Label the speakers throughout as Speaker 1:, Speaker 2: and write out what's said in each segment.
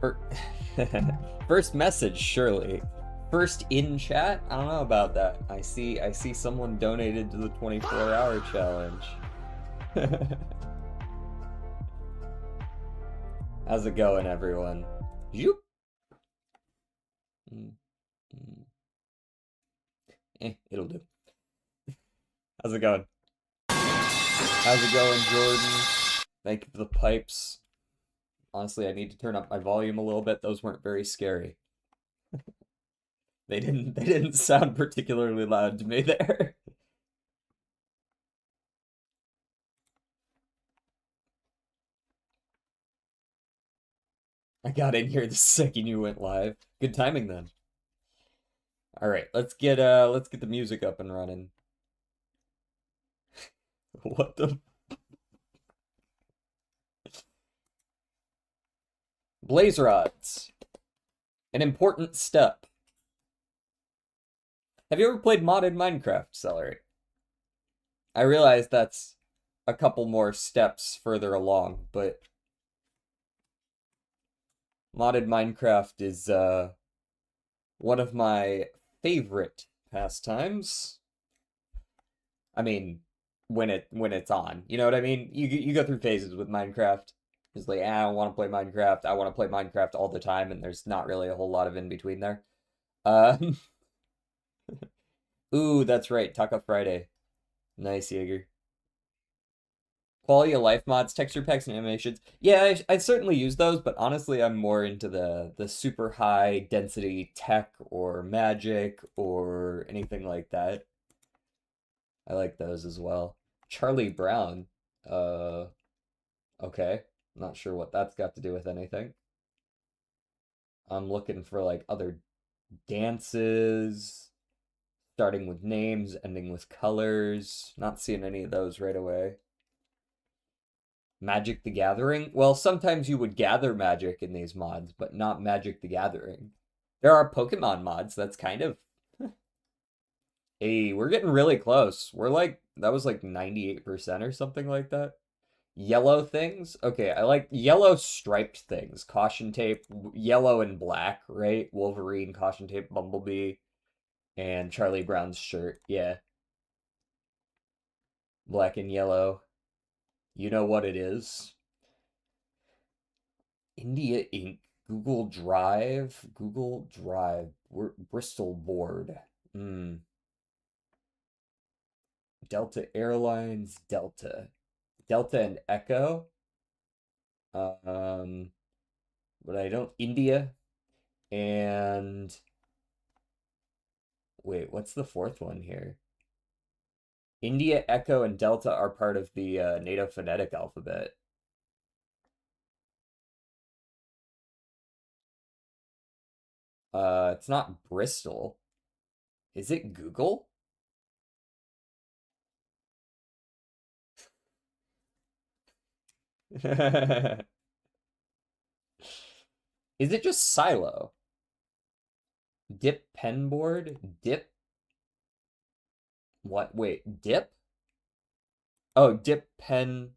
Speaker 1: Fir- First message, surely. First in chat? I don't know about that. I see someone donated to the 24-hour challenge. How's it going, everyone? Yoop. Mm, mm. It'll do. How's it going? How's it going, Jordan? Thank you for the pipes. Honestly, I need to turn up my volume a little bit. Those weren't very scary. They didn't sound particularly loud to me there. I got in here the second you went live. Good timing then. All right, let's get the music up and running. What the blaze rods? An important step. Have you ever played modded Minecraft, Celery? I realize that's a couple more steps further along, but modded Minecraft is one of my favorite pastimes. I mean, when it's on, you know what I mean? You go through phases with Minecraft. It's like, I don't want to play Minecraft. I want to play Minecraft all the time, and there's not really a whole lot of in between there. Um, ooh, that's right, Taco Friday. Nice, Jaeger. Quality of life mods, texture packs, and animations. Yeah, I certainly use those, but honestly, I'm more into the super high density tech or magic or anything like that. I like those as well. Charlie Brown. Uh, okay. Not sure what that's got to do with anything. I'm looking for like other dances, starting with names, ending with colors. Not seeing any of those right away. Magic the Gathering? Well, sometimes you would gather magic in these mods, but not Magic the Gathering. There are Pokemon mods. That's kind of. Hey, we're getting really close. We're like, that was like 98% or something like that. Yellow things? Okay, I like yellow striped things. Caution tape, yellow and black, right? Wolverine, caution tape, Bumblebee, and Charlie Brown's shirt. Yeah, black and yellow. You know what it is. India Ink, Google Drive, Bristol board. Hmm. Delta Airlines, Delta and Echo. Um, but I don't, India and wait, what's the fourth one here? India, Echo, and Delta are part of the NATO phonetic alphabet. It's not Bristol. Is it Google? Is it just Silo? Dip pen board? Dip? What? Wait, dip? Oh, dip pen,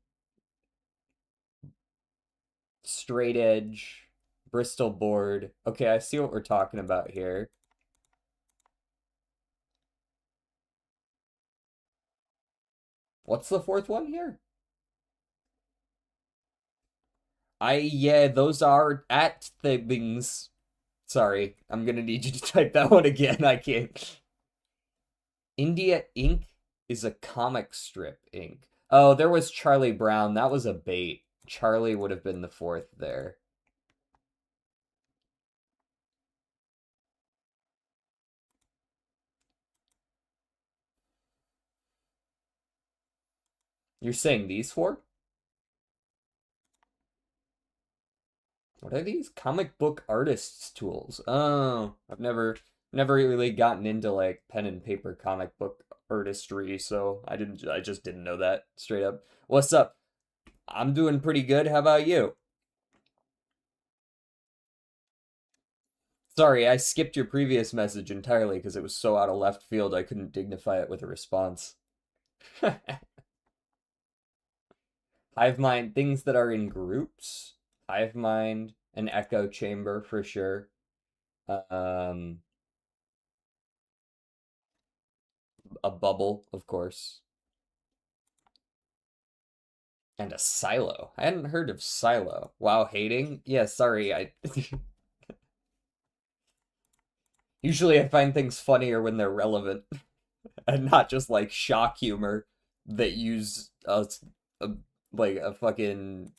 Speaker 1: straight edge, Bristol board. Okay, I see what we're talking about here. What's the fourth one here? Yeah, those are at things. Sorry, I'm gonna need you to type that one again. I can't. India Ink is a comic strip ink. Oh, there was Charlie Brown. That was a bait. Charlie would have been the fourth there. You're saying these four? What are these? Comic book artists tools. Oh, I've never really gotten into like pen and paper comic book artistry, so I just didn't know that straight up. What's up? I'm doing pretty good. How about you? Sorry, I skipped your previous message entirely because it was so out of left field I couldn't dignify it with a response. Hive mind, things that are in groups. Hive mind An echo chamber for sure. Um, a bubble, of course. And a silo. I hadn't heard of silo. Wow, hating? Yeah, sorry. I usually I find things funnier when they're relevant and not just like shock humor that use a like a fucking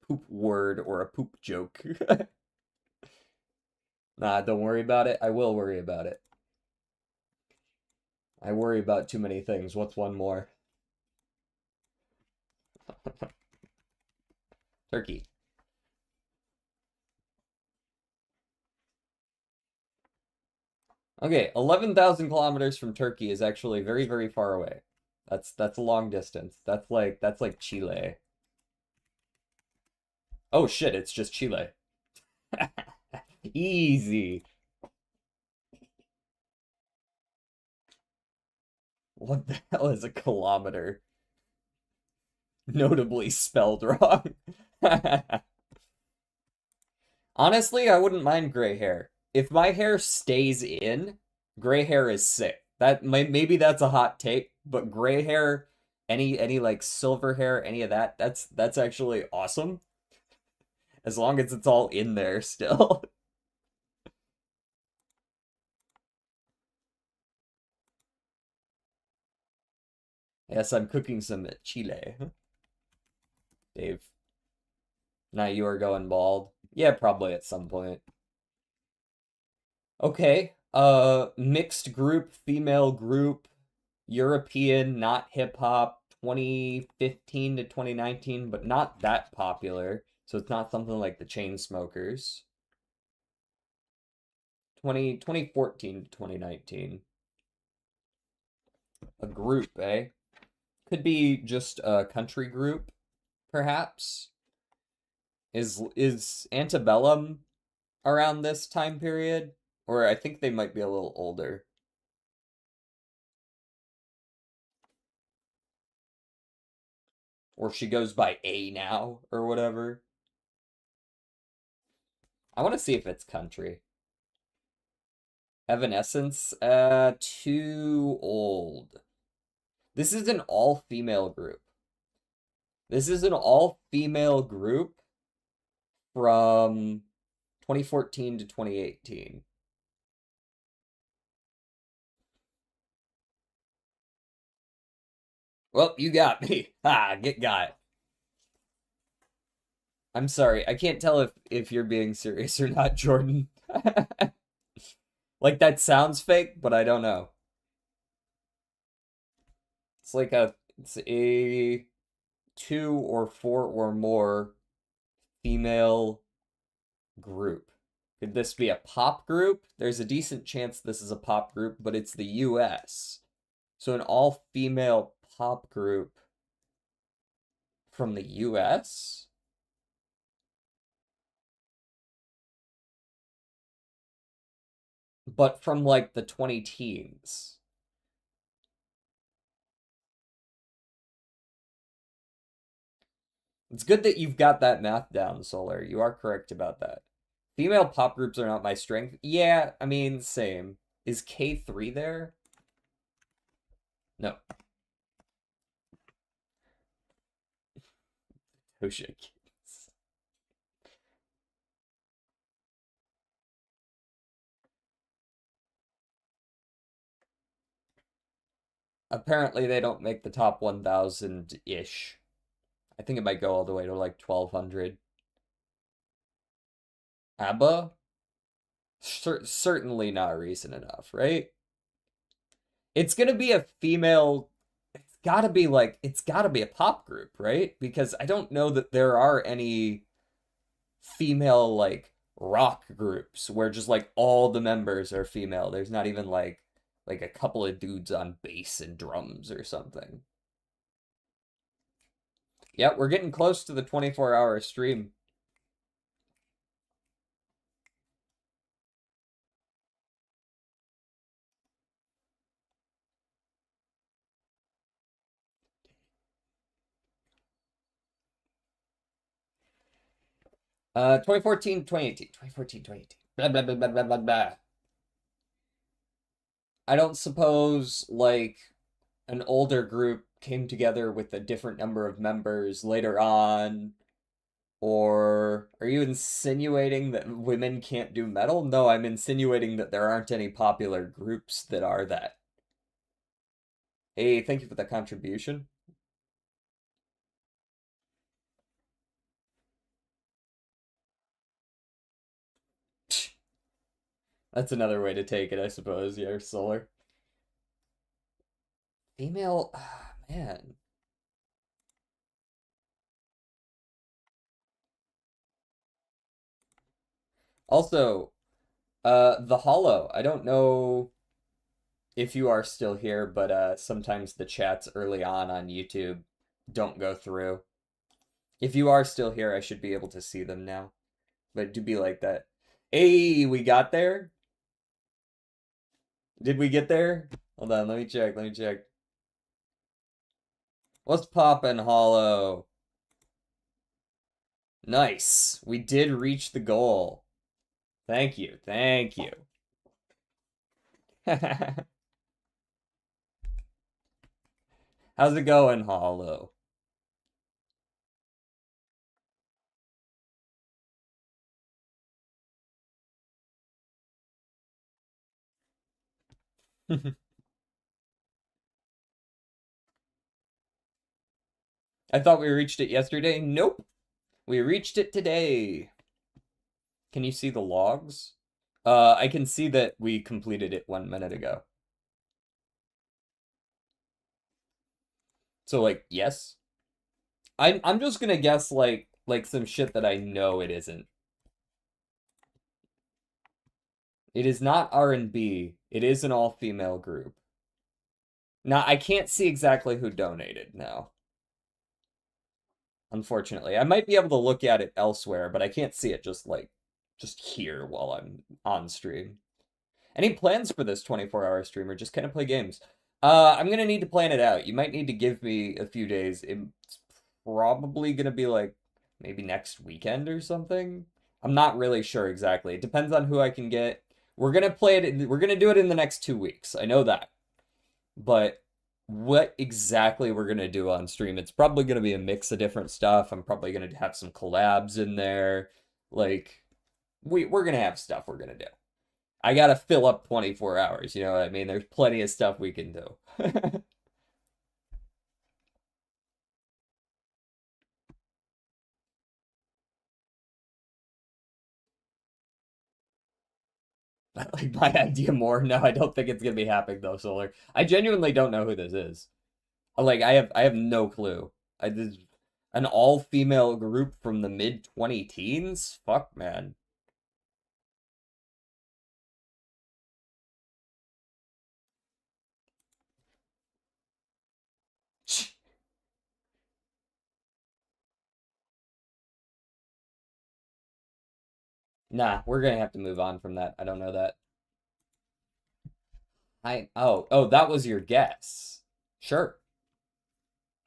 Speaker 1: poop word or a poop joke. Nah, don't worry about it. I will worry about it. I worry about too many things. What's one more? Turkey. Okay, 11,000 kilometers from Turkey is actually very, very far away. That's a long distance. That's like Chile. Oh shit, it's just Chile. Easy. What the hell is a kilometer? Notably spelled wrong. Honestly, I wouldn't mind gray hair. If my hair stays in, gray hair is sick. Maybe that's a hot take, but gray hair, any like silver hair, any of that, that's actually awesome as long as it's all in there still. Yes, I'm cooking some chile. Dave, now you are going bald. Yeah, probably at some point. Okay, mixed group, female group, European, not hip hop, 2015 to 2019, but not that popular. So it's not something like the Chainsmokers. 2014 to 2019. A group, eh? Could be just a country group, perhaps. Is Antebellum around this time period? Or I think they might be a little older. Or she goes by A now, or whatever. I want to see if it's country. Evanescence, too old. This is an all-female group. This is an all-female group from 2014 to 2018. Well, you got me. Ha, get got. I'm sorry. I can't tell if you're being serious or not, Jordan. Like that sounds fake, but I don't know. It's a two or four or more female group. Could this be a pop group? There's a decent chance this is a pop group, but it's the US. So an all-female pop group from the US? But from like the 20 teens. It's good that you've got that math down, Solar. You are correct about that. Female pop groups are not my strength. Yeah, I mean, same. Is K3 there? No. Tosha Kids. Apparently, they don't make the top 1,000-ish. I think it might go all the way to like 1,200. ABBA? Certainly not recent enough, right? It's gonna be a female. It's gotta be a pop group, right? Because I don't know that there are any female like rock groups where just like all the members are female. There's not even like a couple of dudes on bass and drums or something. Yeah, we're getting close to the 24-hour stream. 2014, 2018, 2014, 2018. Blah, blah, blah, blah, blah, blah, blah. I don't suppose, like, an older group came together with a different number of members later on, or are you insinuating that women can't do metal? No, I'm insinuating that there aren't any popular groups that are that. Hey, thank you for the contribution. That's another way to take it, I suppose. Yeah, solar. Female, man. Also, the Hollow. I don't know if you are still here, but sometimes the chats early on YouTube don't go through. If you are still here, I should be able to see them now. But do be like that. Hey, we got there? Did we get there? Hold on, let me check, let me check. What's poppin', Hollow? Nice. We did reach the goal. Thank you, thank you. How's it going, Hollow? I thought we reached it yesterday. Nope. We reached it today. Can you see the logs? I can see that we completed it 1 minute ago. So like, yes. I'm just gonna guess like some shit that I know it isn't. It is not R&B. It is an all-female group. Now, I can't see exactly who donated now. Unfortunately. I might be able to look at it elsewhere, but I can't see it just here while I'm on stream. Any plans for this 24-hour stream or just kind of play games? I'm gonna need to plan it out. You might need to give me a few days. It's probably gonna be like maybe next weekend or something. I'm not really sure exactly. It depends on who I can get. We're gonna play it. We're gonna do it in the next 2 weeks. I know that. But what exactly we're gonna do on stream, it's probably gonna be a mix of different stuff. I'm probably gonna have some collabs in there. Like we're gonna have stuff we're gonna do. I gotta fill up 24 hours, you know what I mean? There's plenty of stuff we can do. I like my idea more. No, I don't think it's gonna be happening though, Solar. I genuinely don't know who this is. Like I have no clue. This an all-female group from the mid 20 teens? Fuck, man. Nah, we're gonna have to move on from that. I don't know that. Oh, that was your guess. Sure.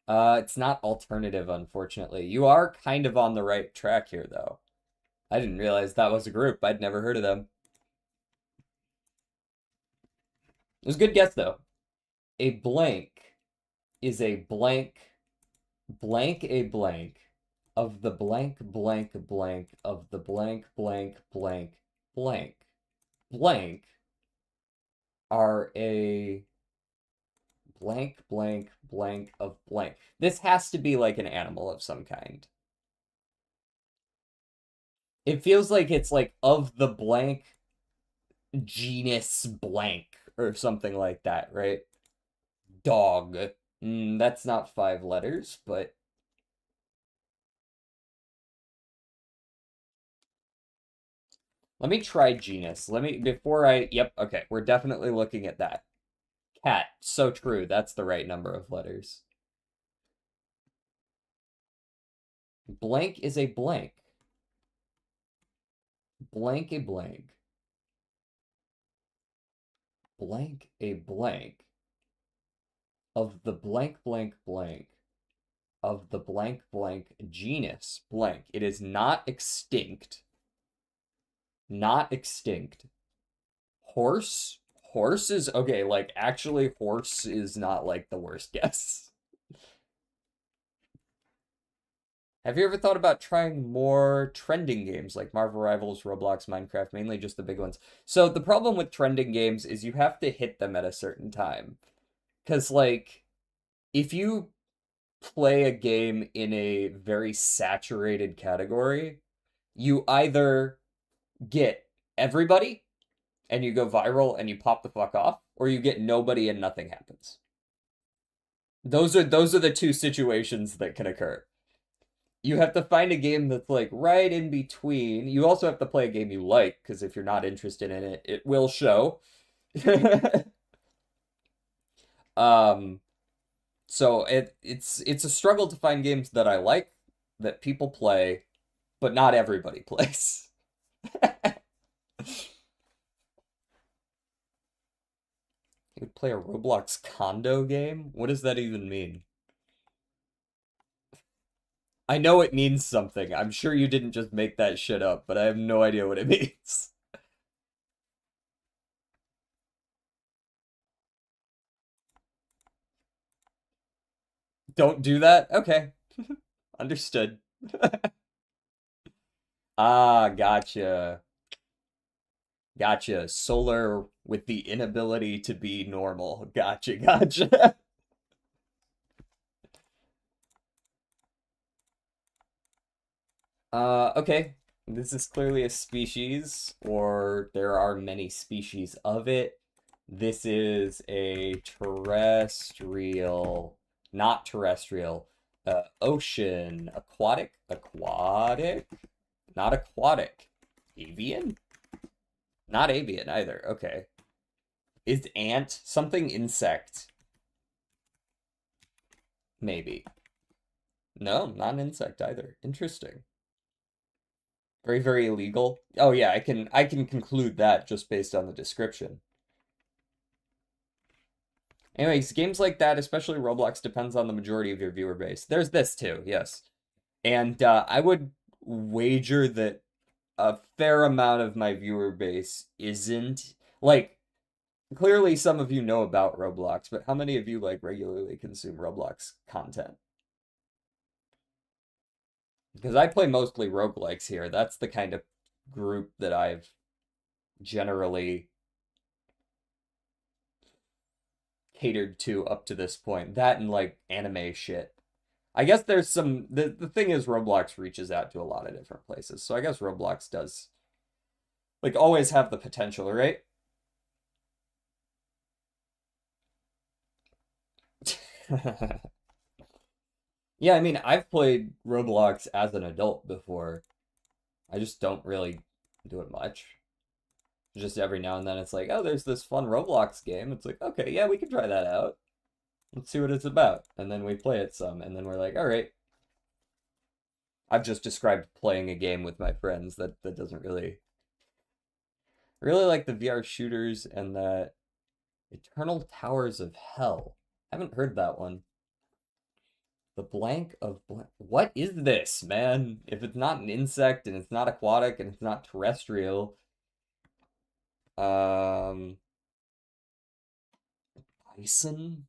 Speaker 1: It's not alternative, unfortunately. You are kind of on the right track here, though. I didn't realize that was a group. I'd never heard of them. It was a good guess, though. A blank is a blank, blank a blank of the blank, blank, blank of the blank, blank, blank, blank. Blank are a blank, blank, blank of blank. This has to be like an animal of some kind. It feels like it's like of the blank genus blank or something like that, right? Dog. That's not 5 letters, but let me try genus. Before yep, okay, we're definitely looking at that. Cat. So true. That's the right number of letters. Blank is a blank. Blank a blank. Blank a blank of the blank, blank, blank. of the blank blank genus blank. It is not extinct. Not extinct. Horse? Horse is okay, like actually horse is not like the worst guess. Have you ever thought about trying more trending games like Marvel Rivals, Roblox, Minecraft, mainly just the big ones? So the problem with trending games is you have to hit them at a certain time. Because like if you play a game in a very saturated category, you either get everybody and you go viral and you pop the fuck off, or you get nobody and nothing happens. Those are the two situations that can occur. You have to find a game that's like right in between. You also have to play a game you like, because if you're not interested in it, it will show. um, so it's a struggle to find games that I like, that people play, but not everybody plays. You would play a Roblox condo game? What does that even mean? I know it means something. I'm sure you didn't just make that shit up, but I have no idea what it means. Don't do that? Okay. Understood. Ah, gotcha. Gotcha. Solar with the inability to be normal. Gotcha, gotcha. Okay. This is clearly a species, or there are many species of it. This is a terrestrial, not terrestrial, ocean, aquatic, not aquatic, avian? Not avian either. Okay. Is ant something insect? Maybe. No, not an insect either. Interesting. Very, very illegal. Oh yeah, I can conclude that just based on the description. Anyways, games like that, especially Roblox, depends on the majority of your viewer base. There's this too, yes. And I would wager that a fair amount of my viewer base isn't like clearly some of you know about Roblox, but how many of you like regularly consume Roblox content? Because I play mostly roguelikes here. That's the kind of group that I've generally catered to up to this point. That and like anime shit. I guess there's some the thing is Roblox reaches out to a lot of different places. So I guess Roblox does like always have the potential, right? Yeah, I mean, I've played Roblox as an adult before. I just don't really do it much. Just every now and then it's like, oh, there's this fun Roblox game. It's like, okay, yeah, we can try that out. Let's see what it's about. And then we play it some, and then we're like, all right. I've just described playing a game with my friends. That doesn't really really like the VR shooters and the Eternal Towers of Hell. I haven't heard that one. The blank of blank. What is this, man? If it's not an insect and it's not aquatic and it's not terrestrial, um, bison?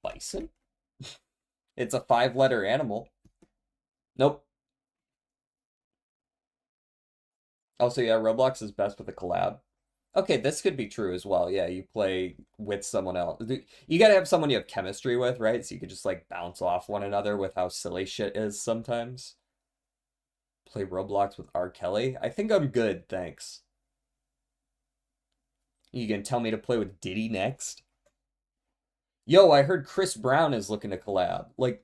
Speaker 1: Bison? It's a five-letter animal. Nope. Also, yeah, Roblox is best with a collab. Okay, this could be true as well. Yeah, you play with someone else. You gotta have someone you have chemistry with, right? So you could just like bounce off one another with how silly shit is sometimes. Play Roblox with R. Kelly? I think I'm good, thanks. You can tell me to play with Diddy next? Yo, I heard Chris Brown is looking to collab. Like,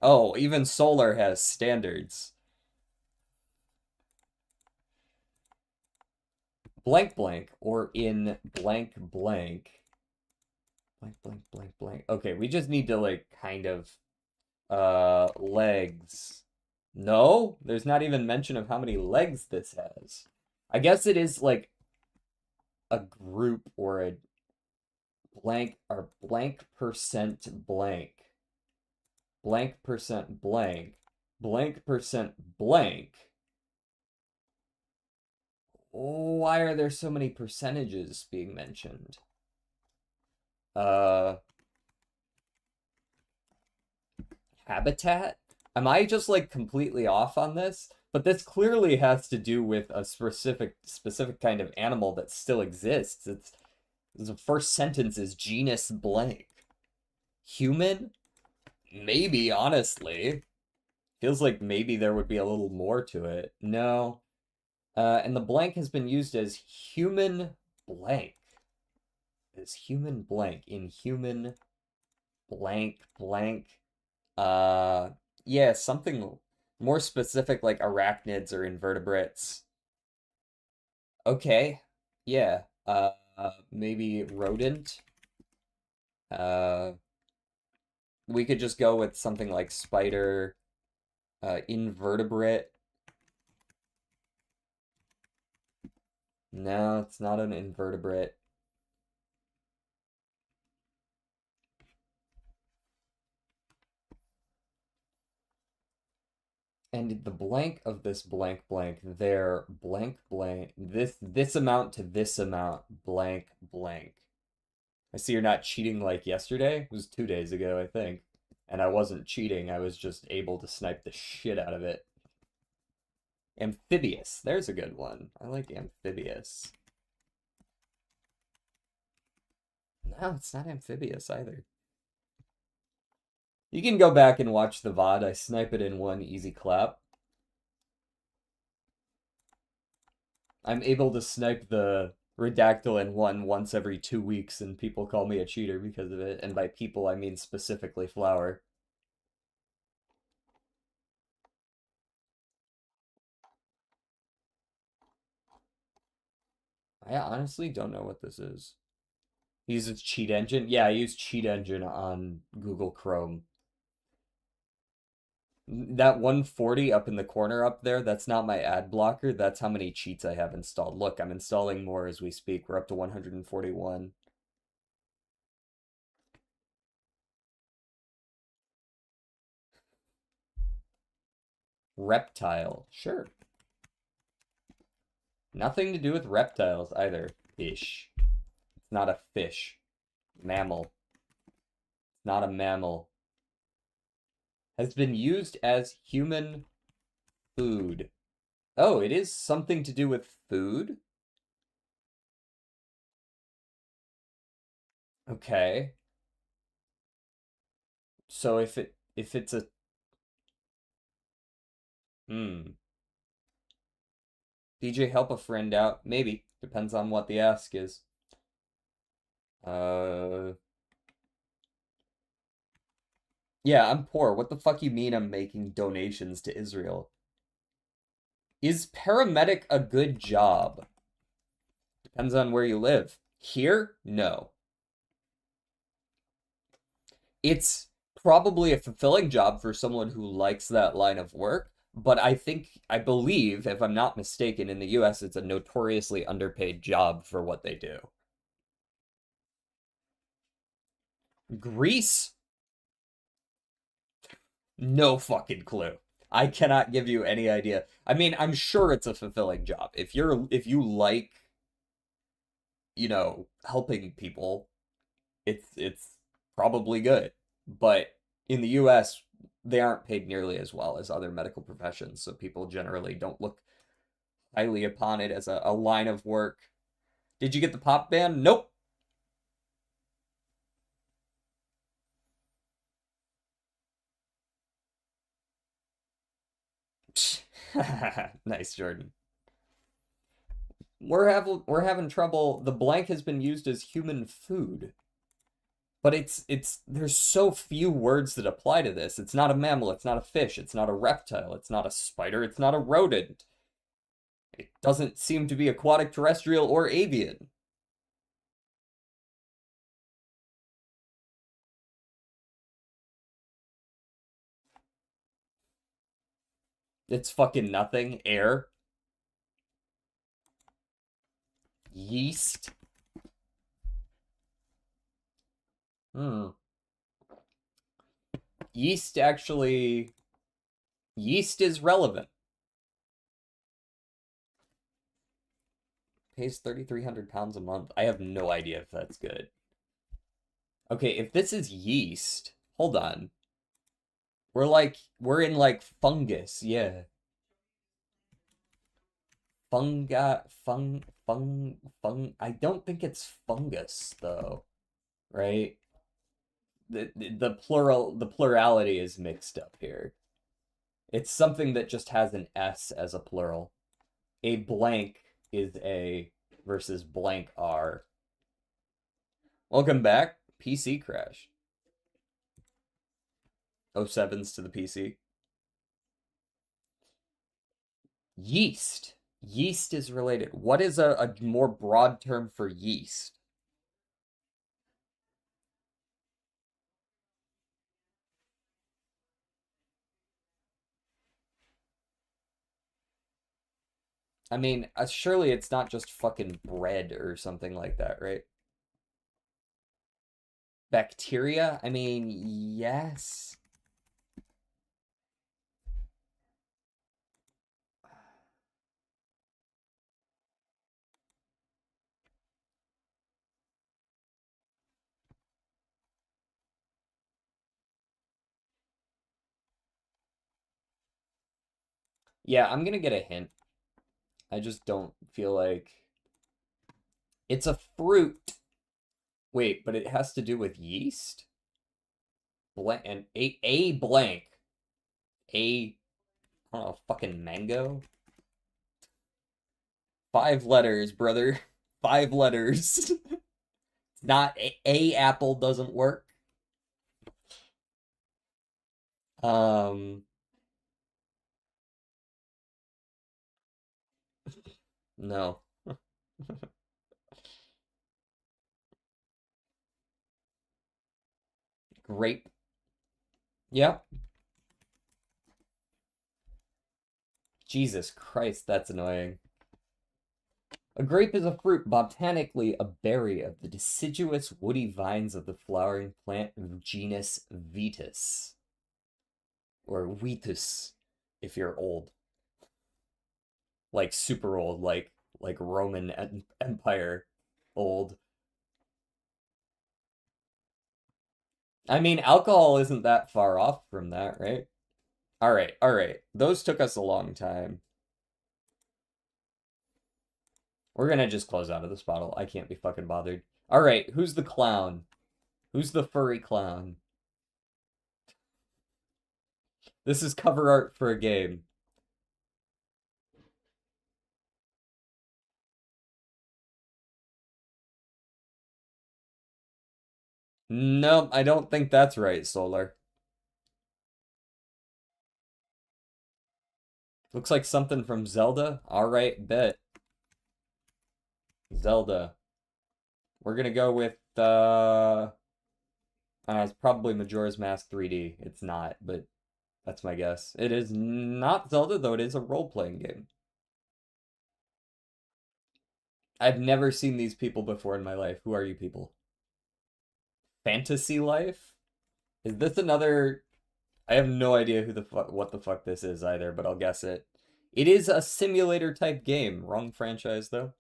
Speaker 1: oh, even Solar has standards. Blank blank or in blank blank. Blank blank blank blank. Okay, we just need to like kind of legs. No, there's not even mention of how many legs this has. I guess it is like a group or a blank percent blank. Blank percent blank. Blank percent blank. Why are there so many percentages being mentioned? Uh, Habitat? Am I just like completely off on this? But this clearly has to do with a specific kind of animal that still exists. It's the first sentence is genus blank. Human? Maybe, honestly. Feels like maybe there would be a little more to it. No. And the blank has been used as human blank. Is human blank in human blank blank? Uh, yeah, something more specific like arachnids or invertebrates. Okay. Yeah. Maybe rodent. Uh, we could just go with something like spider, invertebrate. No, it's not an invertebrate. And the blank of this blank blank there blank blank this amount to this amount blank blank. I see you're not cheating like yesterday. It was 2 days ago, I think. And I wasn't cheating, I was just able to snipe the shit out of it. Amphibious. There's a good one. I like amphibious. No, it's not amphibious either. You can go back and watch the VOD. I snipe it in one easy clap. I'm able to snipe the Redactyl in one once every 2 weeks, and people call me a cheater because of it. And by people, I mean specifically Flower. I honestly don't know what this is. He uses Cheat Engine? Yeah, I use Cheat Engine on Google Chrome. That 140 up in the corner up there, that's not my ad blocker. That's how many cheats I have installed. Look, I'm installing more as we speak. We're up to 141. Reptile. Sure. Nothing to do with reptiles either. Fish. It's not a fish. Mammal. It's not a mammal. Has been used as human food. Oh, it is something to do with food? Okay. So if it's a hmm. DJ help a friend out? Maybe. Depends on what the ask is. Uh yeah, I'm poor. What the fuck you mean I'm making donations to Israel? Is paramedic a good job? Depends on where you live. Here? No. It's probably a fulfilling job for someone who likes that line of work, but I believe, if I'm not mistaken, in the US, it's a notoriously underpaid job for what they do. Greece? No fucking clue. I cannot give you any idea. I mean, I'm sure it's a fulfilling job. If you like, helping people, it's probably good. But in the US, they aren't paid nearly as well as other medical professions, so people generally don't look highly upon it as a line of work. Did you get the pop ban? Nope. Nice, Jordan. We're having trouble. The blank has been used as human food. But it's there's so few words that apply to this. It's not a mammal, it's not a fish, it's not a reptile, it's not a spider, it's not a rodent. It doesn't seem to be aquatic, terrestrial, or avian. It's fucking nothing. Air. Yeast. Hmm. Yeast actually... Yeast is relevant. Pays 3,300 pounds a month. I have no idea if that's good. Okay, if this is yeast... Hold on. We're in like fungus, yeah. I don't think it's fungus though, right? The plurality is mixed up here. It's something that just has an S as a plural. A blank is a versus blank are. Welcome back. PC crash. O7s to the PC. Yeast. Yeast is related. What is a more broad term for yeast? I mean, surely it's not just fucking bread or something like that, right? Bacteria? I mean, yes. Yeah, I'm gonna get a hint. I just don't feel like it's a fruit. Wait, but it has to do with yeast? Blank and a blank. A I don't know, fucking mango? 5 letters, brother. 5 letters. Not a apple doesn't work. Um, no. Grape. Yep. Jesus Christ, that's annoying. A grape is a fruit, botanically a berry of the deciduous woody vines of the flowering plant genus Vitis, or Vitus, if you're old, like super old, like Roman Empire old. I mean, alcohol isn't that far off from that, right? All right, all right. Those took us a long time. We're gonna just close out of this bottle. I can't be fucking bothered. All right, who's the clown? Who's the furry clown? This is cover art for a game. Nope, I don't think that's right, Solar. Looks like something from Zelda. All right, bet. Zelda. We're gonna go with it's probably Majora's Mask 3D. It's not, but that's my guess. It is not Zelda, though it is a role-playing game. I've never seen these people before in my life. Who are you people? Fantasy Life? Is this another... I have no idea who the fuck what the fuck this is either, but I'll guess it. It is a simulator type game. Wrong franchise though.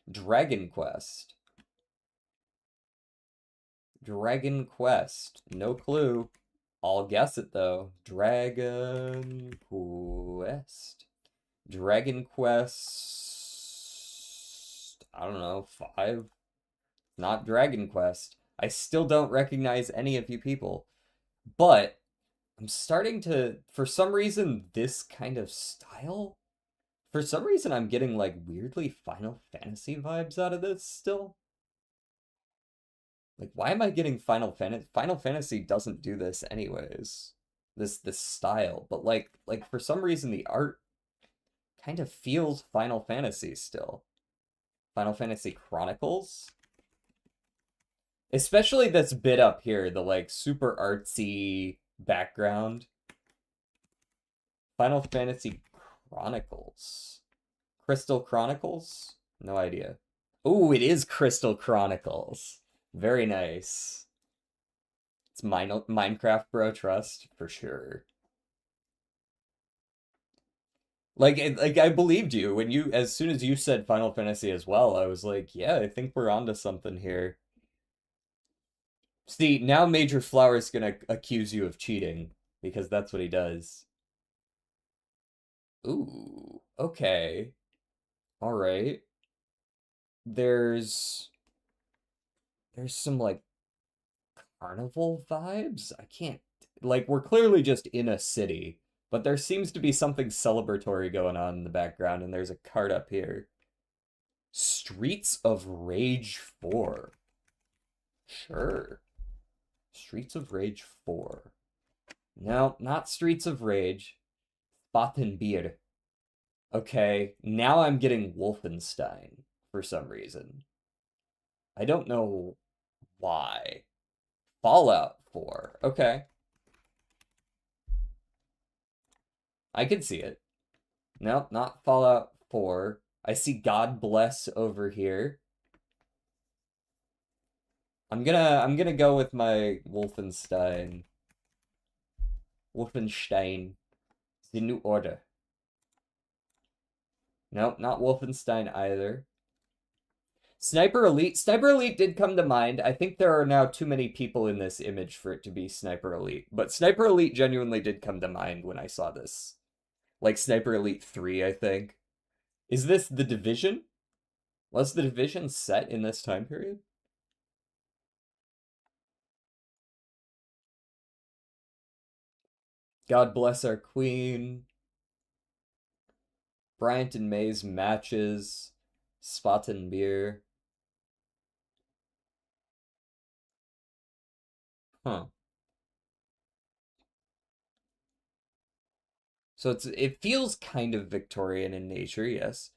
Speaker 1: Dragon Quest. Dragon Quest. No clue. I'll guess it though. Dragon Quest. Dragon Quest. I don't know, 5? Not Dragon Quest. I still don't recognize any of you people. But I'm starting to, for some reason, this kind of style. For some reason, I'm getting like weirdly Final Fantasy vibes out of this still. Like, why am I getting Final Fantasy? Final Fantasy doesn't do this anyways. This style, but like for some reason the art kind of feels Final Fantasy still. Final Fantasy Chronicles, especially this bit up here, the like super artsy background. Final Fantasy Chronicles. Crystal Chronicles? No idea. Oh, it is Crystal Chronicles. Very nice. It's Minecraft Bro Trust for sure. Like I believed you when you as soon as you said Final Fantasy as well, I was like, yeah, I think we're onto something here. See, now Major Flower's gonna accuse you of cheating because that's what he does. Ooh, okay. All right. There's there's some like carnival vibes. I can't like we're clearly just in a city, but there seems to be something celebratory going on in the background and there's a card up here. Streets of Rage 4. Sure. Streets of Rage 4. No, not Streets of Rage. Beer. Okay, now I'm getting Wolfenstein for some reason. I don't know why. Fallout 4. Okay, I can see it. No, not Fallout 4. I see God Bless over here. I'm gonna go with my Wolfenstein. Wolfenstein. The New Order. Nope, not Wolfenstein either. Sniper Elite. Sniper Elite did come to mind. I think there are now too many people in this image for it to be Sniper Elite. But Sniper Elite genuinely did come to mind when I saw this. Like Sniper Elite 3, I think. Is this The Division? Was The Division set in this time period? God Bless Our Queen. Bryant and May's matches. Spot and Beer. Huh. So it feels kind of Victorian in nature, yes.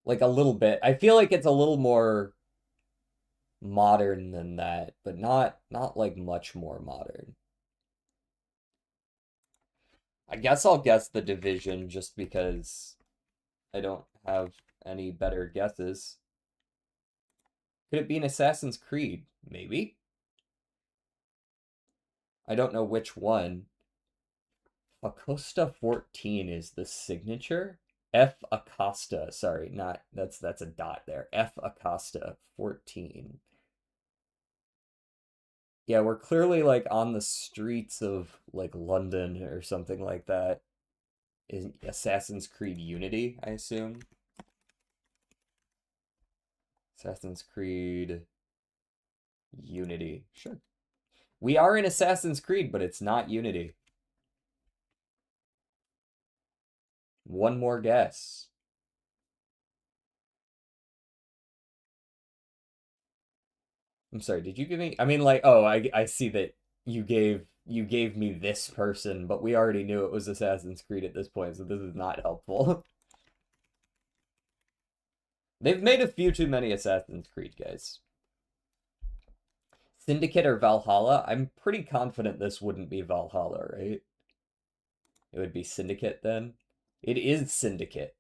Speaker 1: Like a little bit. I feel like it's a little more modern than that, but not like much more modern. I guess I'll guess The Division just because I don't have any better guesses. Could it be an Assassin's Creed? Maybe. I don't know which one. Acosta 14 is the signature. F Acosta, sorry, not that's a dot there. F Acosta 14. Yeah, we're clearly like on the streets of like London or something like that. Is Assassin's Creed Unity, I assume. Assassin's Creed Unity. Sure. We are in Assassin's Creed, but it's not Unity. One more guess. I'm sorry, did you give me I mean like oh, I see that you gave me this person, but we already knew it was Assassin's Creed at this point, so this is not helpful. They've made a few too many Assassin's Creed guys. Syndicate or Valhalla? I'm pretty confident this wouldn't be Valhalla, right? It would be Syndicate then. It is Syndicate.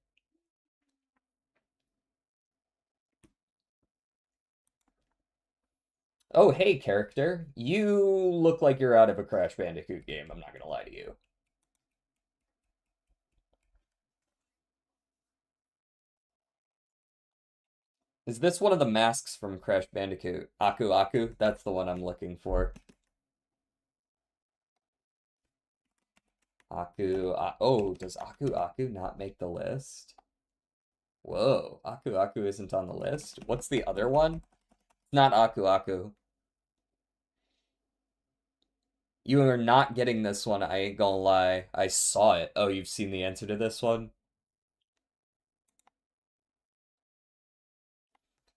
Speaker 1: Oh, hey, character. You look like you're out of a Crash Bandicoot game, I'm not gonna lie to you. Is this one of the masks from Crash Bandicoot? Aku Aku? That's the one I'm looking for. Oh, does Aku Aku not make the list? Whoa, Aku Aku isn't on the list. What's the other one? Not Aku Aku. You are not getting this one, I ain't gonna lie. I saw it. Oh, you've seen the answer to this one?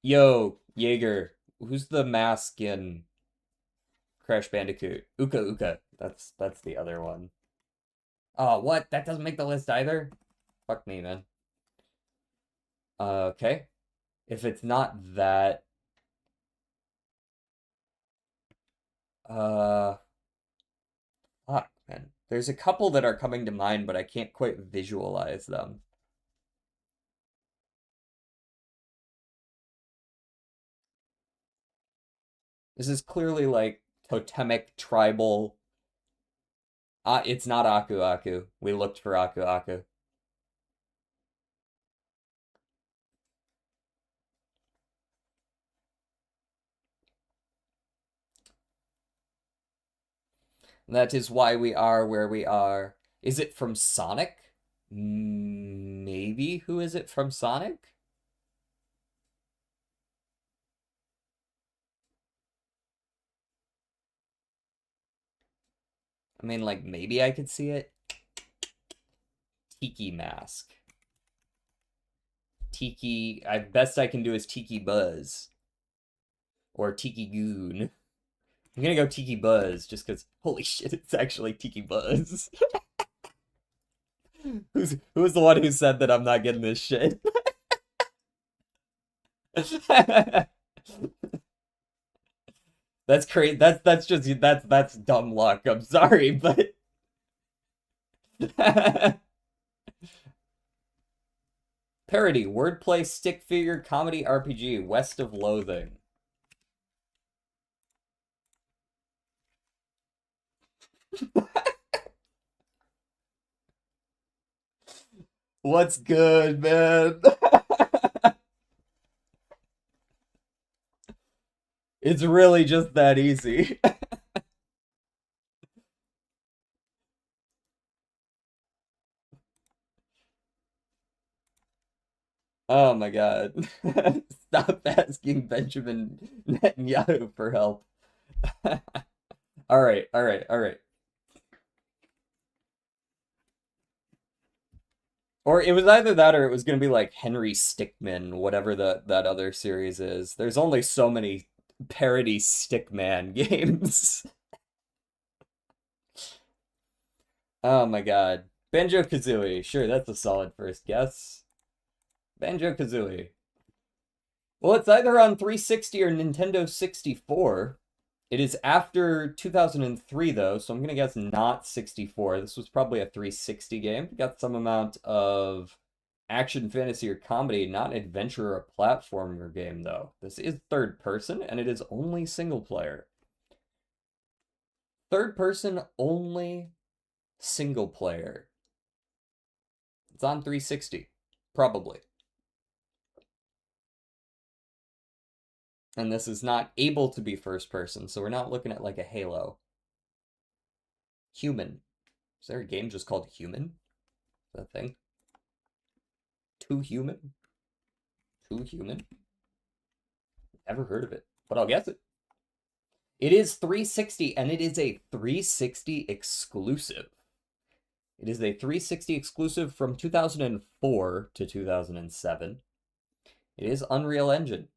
Speaker 1: Yo, Jaeger, who's the mask in Crash Bandicoot? Uka Uka. That's the other one. Oh, what? That doesn't make the list either? Fuck me, man. Okay. If it's not that, uh, There's a couple that are coming to mind, but I can't quite visualize them. This is clearly like totemic tribal. It's not Aku Aku. We looked for Aku Aku. That is why we are where we are. Is it from Sonic? Maybe. Who is it from Sonic? I mean, like, maybe I could see it. Tiki Mask. Tiki. Best I can do is Tiki Buzz. Or Tiki Goon. I'm gonna go Tiki Buzz just because, holy shit, it's actually Tiki Buzz. Who's the one who said that I'm not getting this shit? That's crazy. That's dumb luck. I'm sorry, but parody, wordplay, stick figure, comedy, RPG, West of Loathing. What's good, man? It's really just that easy. Oh my God. Stop asking Benjamin Netanyahu for help. All right, all right, all right. Or it was either that or it was going to be like Henry Stickmin, whatever that other series is. There's only so many parody Stickman games. Oh my God. Banjo-Kazooie. Sure, that's a solid first guess. Banjo-Kazooie. Well, it's either on 360 or Nintendo 64. It is after 2003, though, so I'm going to guess not 64. This was probably a 360 game. Got some amount of action, fantasy, or comedy, not adventure or platformer game, though. This is third person, and it is only single player. Third person, only single player. It's on 360, probably. And this is not able to be first person, so we're not looking at like a Halo. Human. Is there a game just called Human? Is that a thing? Too Human? Too Human? Never heard of it, but I'll guess it. It is 360, and it is a 360 exclusive. It is a 360 exclusive from 2004 to 2007. It is Unreal Engine.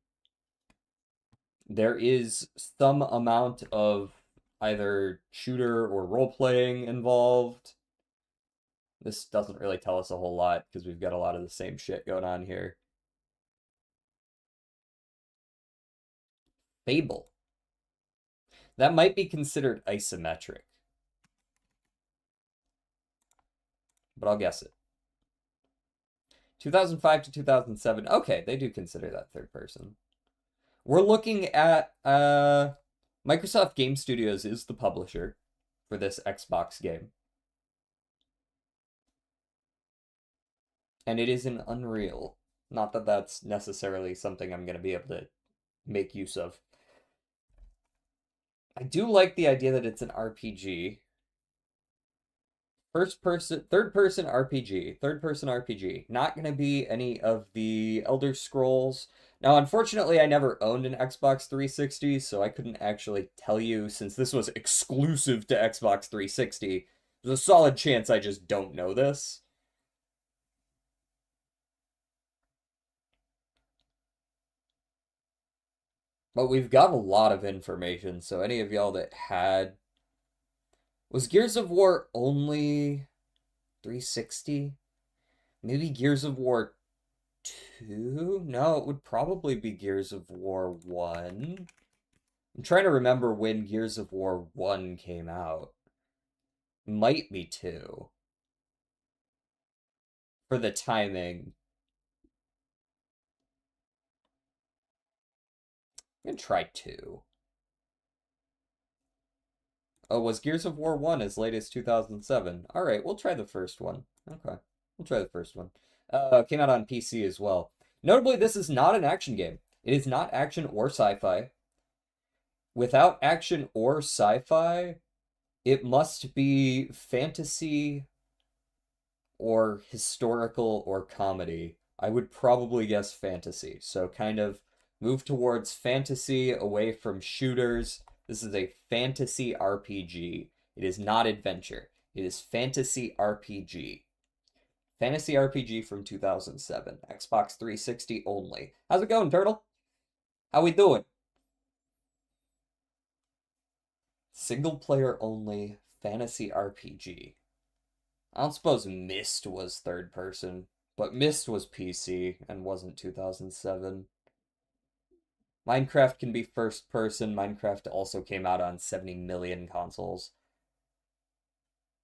Speaker 1: There is some amount of either shooter or role playing involved. This doesn't really tell us a whole lot because we've got a lot of the same shit going on here. Fable. That might be considered isometric, but I'll guess it. 2005 to 2007. Okay, they do consider that third person. We're looking at Microsoft Game Studios is the publisher for this Xbox game. And it is in Unreal. Not that that's necessarily something I'm going to be able to make use of. I do like the idea that it's an RPG. Third person RPG. Third person RPG. Not going to be any of the Elder Scrolls. Now, unfortunately, I never owned an Xbox 360, so I couldn't actually tell you since this was exclusive to Xbox 360. There's a solid chance I just don't know this. But we've got a lot of information, so any of y'all that had... Was Gears of War only 360? Maybe Gears of War 2? No, it would probably be Gears of War 1. I'm trying to remember when Gears of War 1 came out. Might be 2 for the timing. I'm gonna try 2. Oh, was Gears of War 1 as late as 2007? All right, we'll try the first one. Okay, we'll try the first one. Came out on PC as well. Notably, this is not an action game. It is not action or sci-fi. Without action or sci-fi, it must be fantasy or historical or comedy. I would probably guess fantasy. So kind of move towards fantasy away from shooters. This is a fantasy RPG. It is not adventure. It is fantasy RPG. Fantasy RPG from 2007. Xbox 360 only. How's it going, Turtle? How we doing? Single player only fantasy RPG. I don't suppose Myst was third person, but Myst was PC and wasn't 2007. Minecraft can be first person. Minecraft also came out on 70 million consoles.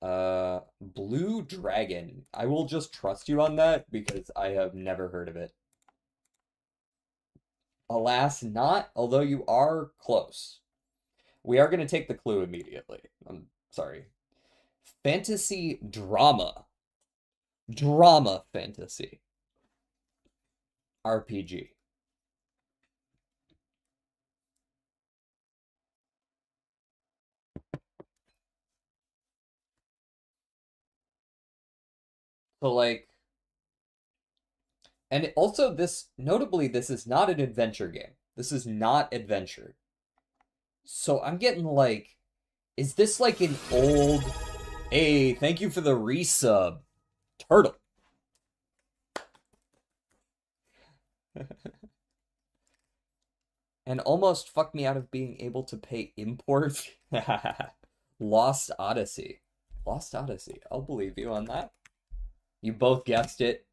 Speaker 1: Blue Dragon. I will just trust you on that because I have never heard of it. Alas, not, although you are close. We are going to take the clue immediately. I'm sorry. Fantasy drama. Drama fantasy. RPG. So like, and also this, notably, this is not an adventure game. This is not adventure. So I'm getting like, is this like an old, hey, thank you for the resub, Turtle. And almost fucked me out of being able to pay import. Lost Odyssey. Lost Odyssey. I'll believe you on that. You both guessed it.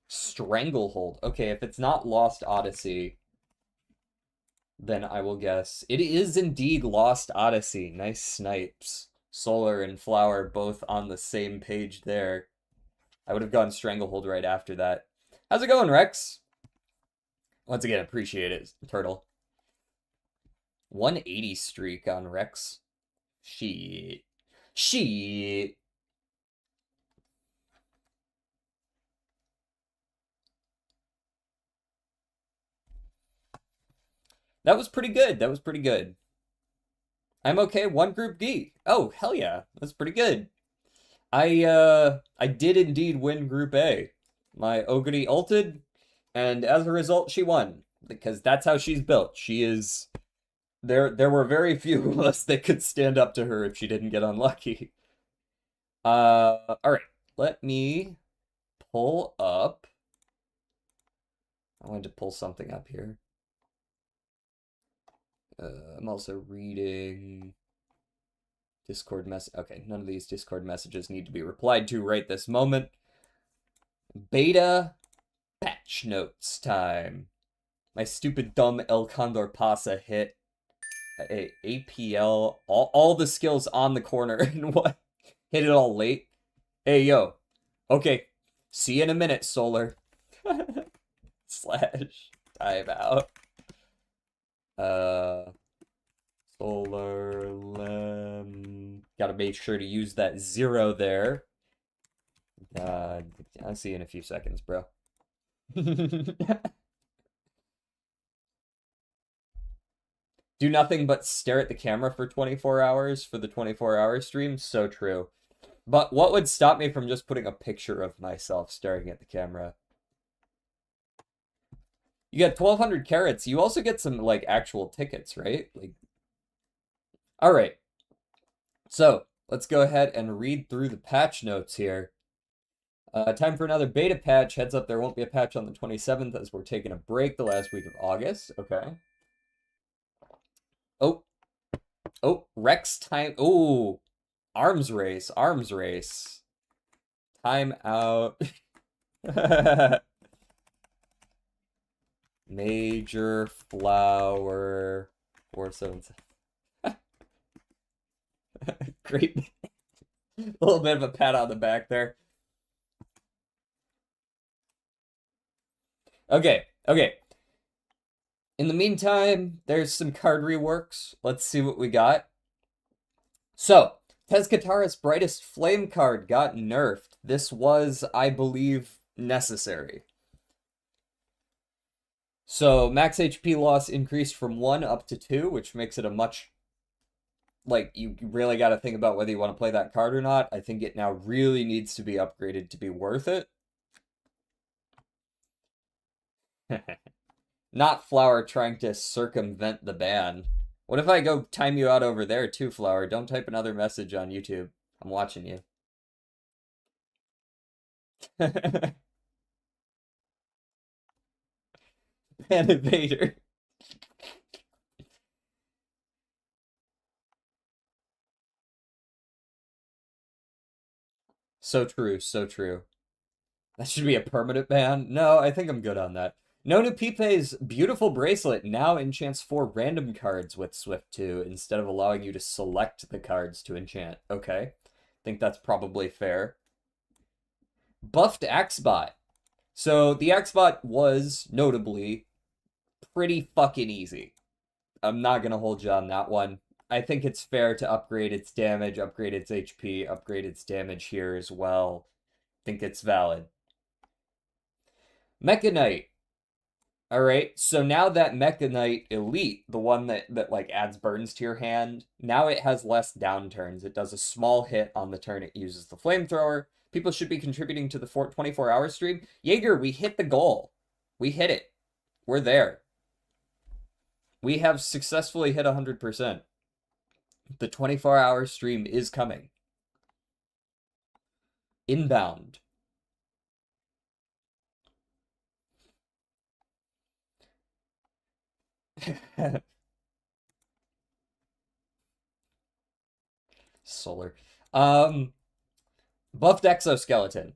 Speaker 1: Stranglehold. Okay, if it's not Lost Odyssey, then I will guess. It is indeed Lost Odyssey. Nice snipes. Solar and Flower both on the same page there. I would have gone Stranglehold right after that. How's it going, Rex? Once again, appreciate it, Turtle. 180 streak on Rex. Shit. Shit. That was pretty good. That was pretty good. I'm okay. One group D. Oh, hell yeah. That's pretty good. I did indeed win Group A. My Ogre ulted, and as a result, she won. Because that's how she's built. She is there were very few of us that could stand up to her if she didn't get unlucky. Alright. Let me pull up. I wanted to pull something up here. I'm also reading Discord message. Okay, none of these Discord messages need to be replied to right this moment. Beta patch notes time. My stupid dumb El Condor Pasa hit a APL, all the skills on the corner and what? Hit it all late. Hey, yo. Okay. See you in a minute, Solar. Slash timeout. Solar lem. Gotta make sure to use that 0 there. I'll see you in a few seconds, bro. Do nothing but stare at the camera for 24 hours for the 24-hour stream? So true. But what would stop me from just putting a picture of myself staring at the camera? You get 1,200 carats. You also get some, like, actual tickets, right? Like, all right. So, let's go ahead and read through the patch notes here. Time for another beta patch. Heads up, there won't be a patch on the 27th as we're taking a break the last week of August. Okay. Oh. Oh, Rex time. Oh. Arms race. Arms race. Time out. Major flower 477. Great. A little bit of a pat on the back there. Okay, okay. In the meantime, there's some card reworks. Let's see what we got. So, Tezcatara's Brightest Flame card got nerfed. This was, I believe, necessary. So, max HP loss increased from 1 up to 2, which makes it a much... Like, you really got to think about whether you want to play that card or not. I think it now really needs to be upgraded to be worth it. Not Flower trying to circumvent the ban. What if I go time you out over there too, Flower? Don't type another message on YouTube. I'm watching you. Ban Invader. So true, so true. That should be a permanent ban. No, I think I'm good on that. Nonu Pipe's beautiful bracelet now enchants 4 random cards with Swift 2 instead of allowing you to select the cards to enchant. Okay. Think that's probably fair. Buffed Axebot. So the Axebot was notably pretty fucking easy. I'm not gonna hold you on that one. I think it's fair to upgrade its damage, upgrade its HP, upgrade its damage here as well. Think it's valid. Mechanite. All right, so now that Mechanite Elite, the one that like adds burns to your hand, now it has less downturns. It does a small hit on the turn it uses the flamethrower. People should be contributing to the 24-hour stream. Jaeger, we hit the goal. We hit it. We're there. We have successfully hit 100%. The 24-hour stream is coming. Inbound. Solar. Buffed exoskeleton.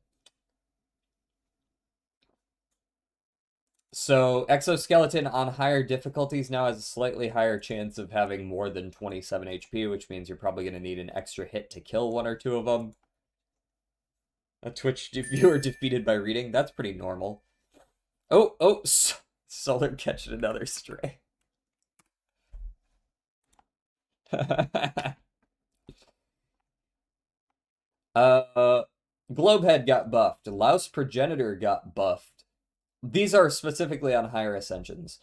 Speaker 1: So exoskeleton on higher difficulties now has a slightly higher chance of having more than 27 HP, which means you're probably going to need an extra hit to kill 1 or 2 of them. A Twitch viewer defeated by reading. That's pretty normal. Oh, Solar catching another stray. Globehead got buffed. Louse Progenitor got buffed. These are specifically on higher ascensions.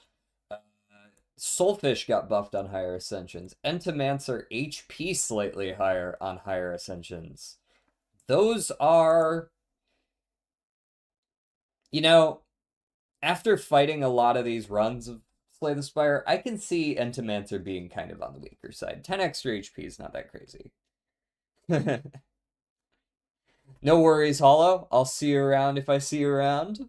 Speaker 1: Soulfish got buffed on higher ascensions. Entomancer HP slightly higher on higher ascensions. Those are... You know, after fighting a lot of these runs of Slay the Spire, I can see Entomancer being kind of on the weaker side. 10 extra HP is not that crazy. No worries, Hollow. I'll see you around if I see you around.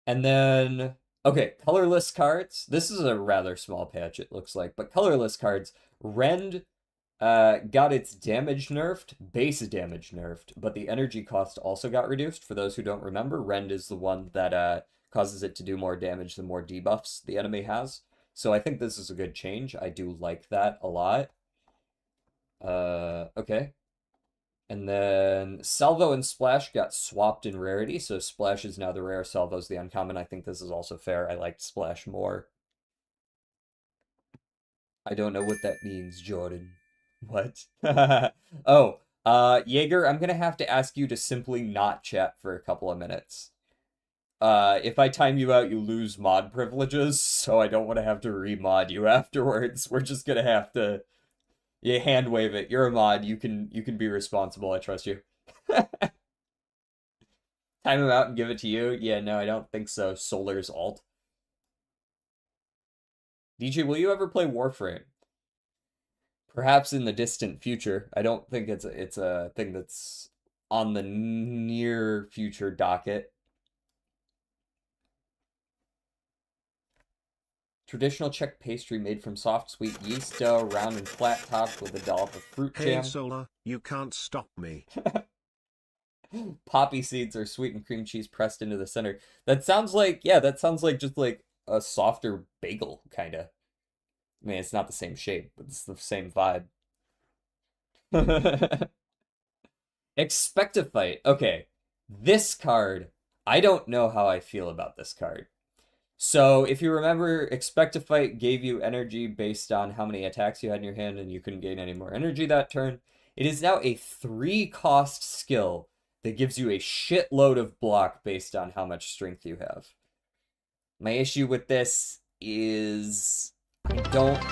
Speaker 1: And then, okay, colorless cards. This is a rather small patch, it looks like, but colorless cards. Rend got its damage nerfed, base damage nerfed, but the energy cost also got reduced. For those who don't remember, Rend is the one that causes it to do more damage the more debuffs the enemy has. So I think this is a good change. I do like that a lot. Okay. And then Salvo and Splash got swapped in rarity, so Splash is now the rare, Salvo's the uncommon. I think this is also fair. I liked Splash more. I don't know what that means, Jordan. What? Oh, Jaeger, I'm gonna have to ask you to simply not chat for a couple of minutes. If I time you out, you lose mod privileges, so I don't want to have to remod you afterwards. We're just gonna have to... Yeah, hand wave it. You're a mod. You can be responsible. I trust you. Time him out and give it to you. Yeah, no, I don't think so. Solar's alt. DJ, will you ever play Warframe? Perhaps in the distant future. I don't think it's a thing that's on the near future docket. Traditional Czech pastry made from soft, sweet yeast dough, round and flat topped with a dollop of fruit jam.
Speaker 2: Hey Solar, you can't stop me.
Speaker 1: Poppy seeds or sweetened cream cheese pressed into the center. That sounds like, yeah, that sounds like just like a softer bagel, kind of. I mean, it's not the same shape, but it's the same vibe. Expect a fight. Okay, this card, I don't know how I feel about this card. So, if you remember, Expect a Fight gave you energy based on how many attacks you had in your hand, and you couldn't gain any more energy that turn. It is now a 3-cost skill that gives you a shitload of block based on how much strength you have. My issue with this is I don't.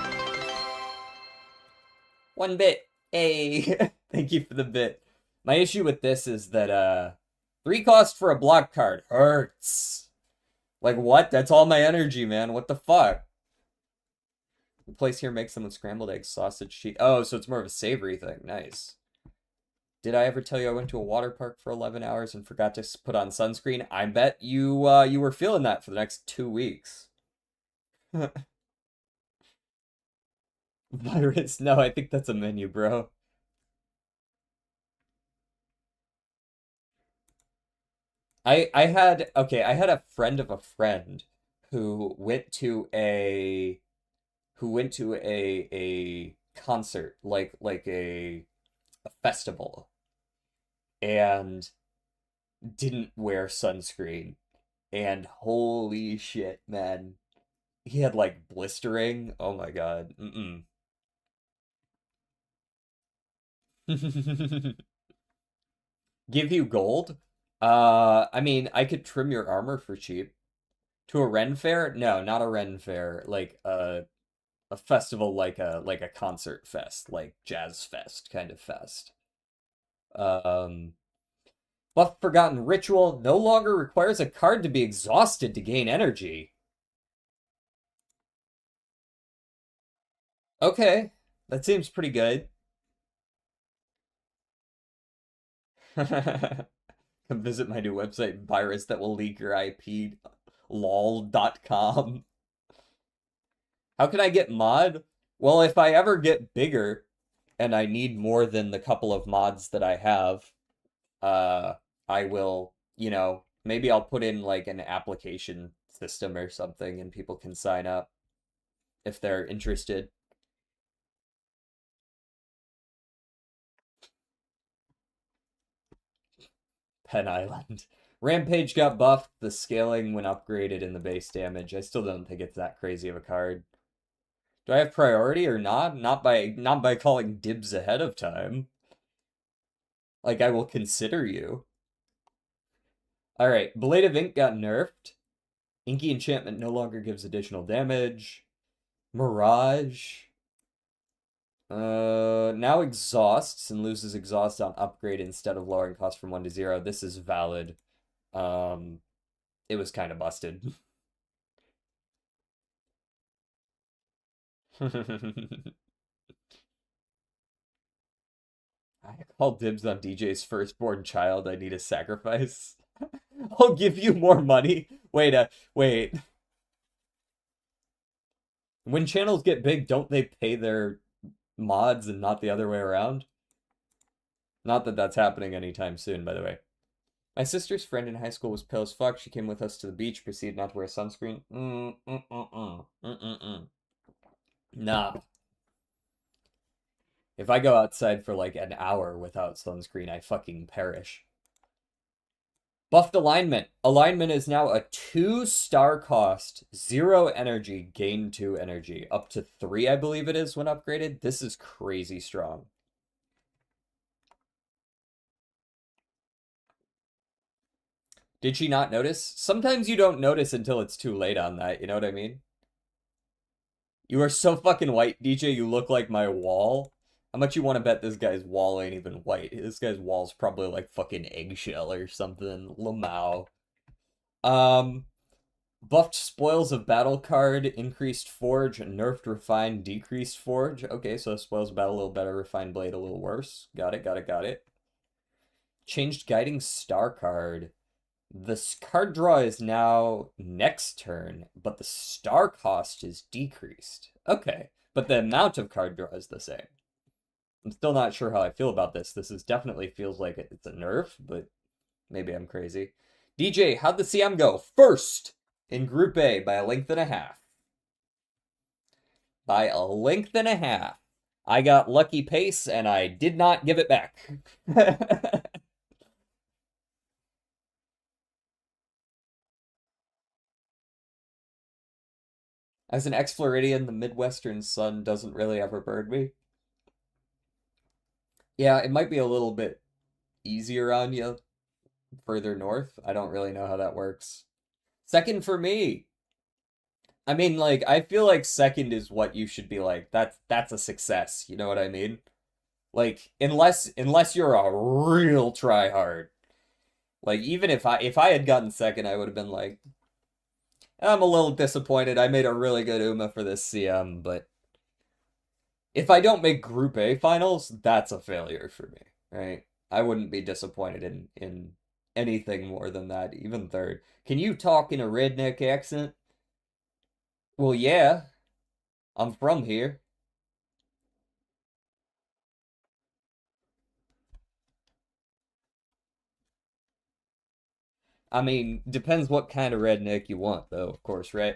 Speaker 1: One bit. Hey, thank you for the bit. My issue with this is that 3 cost for a block card hurts. Like what? That's all my energy, man. What the fuck? The place here makes them with scrambled eggs, sausage, cheese. Oh, so it's more of a savory thing. Nice. Did I ever tell you I went to a water park for 11 hours and forgot to put on sunscreen? I bet you were feeling that for the next 2 weeks. Virus? No, I think that's a menu, bro. I had okay, I had a friend of a friend who went to a concert, like a festival, and didn't wear sunscreen. And holy shit, man. He had like blistering. Oh my God. Mm-mm. Give you gold? I mean, I could trim your armor for cheap. To a Ren fair? No, not a Ren fair. Like a festival like a concert fest, like jazz fest kind of fest. Um Buff Forgotten Ritual no longer requires a card to be exhausted to gain energy. Okay, that seems pretty good. Come visit my new website, virus that will leak your IP, lol.com. How can I get mod? Well, if I ever get bigger and I need more than the couple of mods that I have, uh, I will, maybe I'll put in like an application system or something and people can sign up if they're interested. Pen Island. Rampage got buffed. The scaling when upgraded in the base damage. I still don't think it's that crazy of a card. Do I have priority or not? Not by calling dibs ahead of time. Like I will consider you. All right, Blade of Ink got nerfed. Inky Enchantment no longer gives additional damage. Mirage. Now exhausts and loses exhaust on upgrade instead of lowering cost from 1 to 0. This is valid. Um, it was kind of busted. I call dibs on DJ's firstborn child. I need a sacrifice. I'll give you more money. Wait. When channels get big, don't they pay their mods and not the other way around? Not that that's happening anytime soon, by the way. My sister's friend in high school was pale as fuck. She came with us to the beach, proceeded not to wear sunscreen. Nah. If I go outside for like an hour without sunscreen, I fucking perish. Buffed alignment. Alignment is now a 2-star cost, 0 energy, gain 2 energy. Up to 3, I believe it is when upgraded. This is crazy strong. Did she not notice? Sometimes you don't notice until it's too late on that, you know what I mean? You are so fucking white, DJ, you look like my wall. How much you want to bet this guy's wall ain't even white? This guy's wall's probably like fucking eggshell or something. Lamau. Um, Buffed Spoils of Battle card, increased Forge, nerfed Refine, decreased Forge. Okay, so Spoils of Battle a little better, Refine Blade a little worse. Got it. Changed Guiding Star card. This card draw is now next turn, but the star cost is decreased. Okay, but the amount of card draw is the same. I'm still not sure how I feel about this. This is definitely feels like it's a nerf, but maybe I'm crazy. DJ, how'd the CM go? First in Group A by a length and a half. by a length and a half. I got lucky pace and I did not give it back. As an ex-Floridian, the Midwestern sun doesn't really ever burn me. Yeah, it might be a little bit easier on you further north. I don't really know how that works. Second for me. I mean, like, I feel like second is what you should be like. That's a success. You know what I mean? Like, unless you're a real try hard. Like, even if I had gotten second, I would have been like, I'm a little disappointed. I made a really good UMA for this CM, but if I don't make Group A finals, that's a failure for me, right? I wouldn't be disappointed in anything more than that, even third. Can you talk in a redneck accent? Well, yeah, I'm from here. I mean, depends what kind of redneck you want, though, of course, right?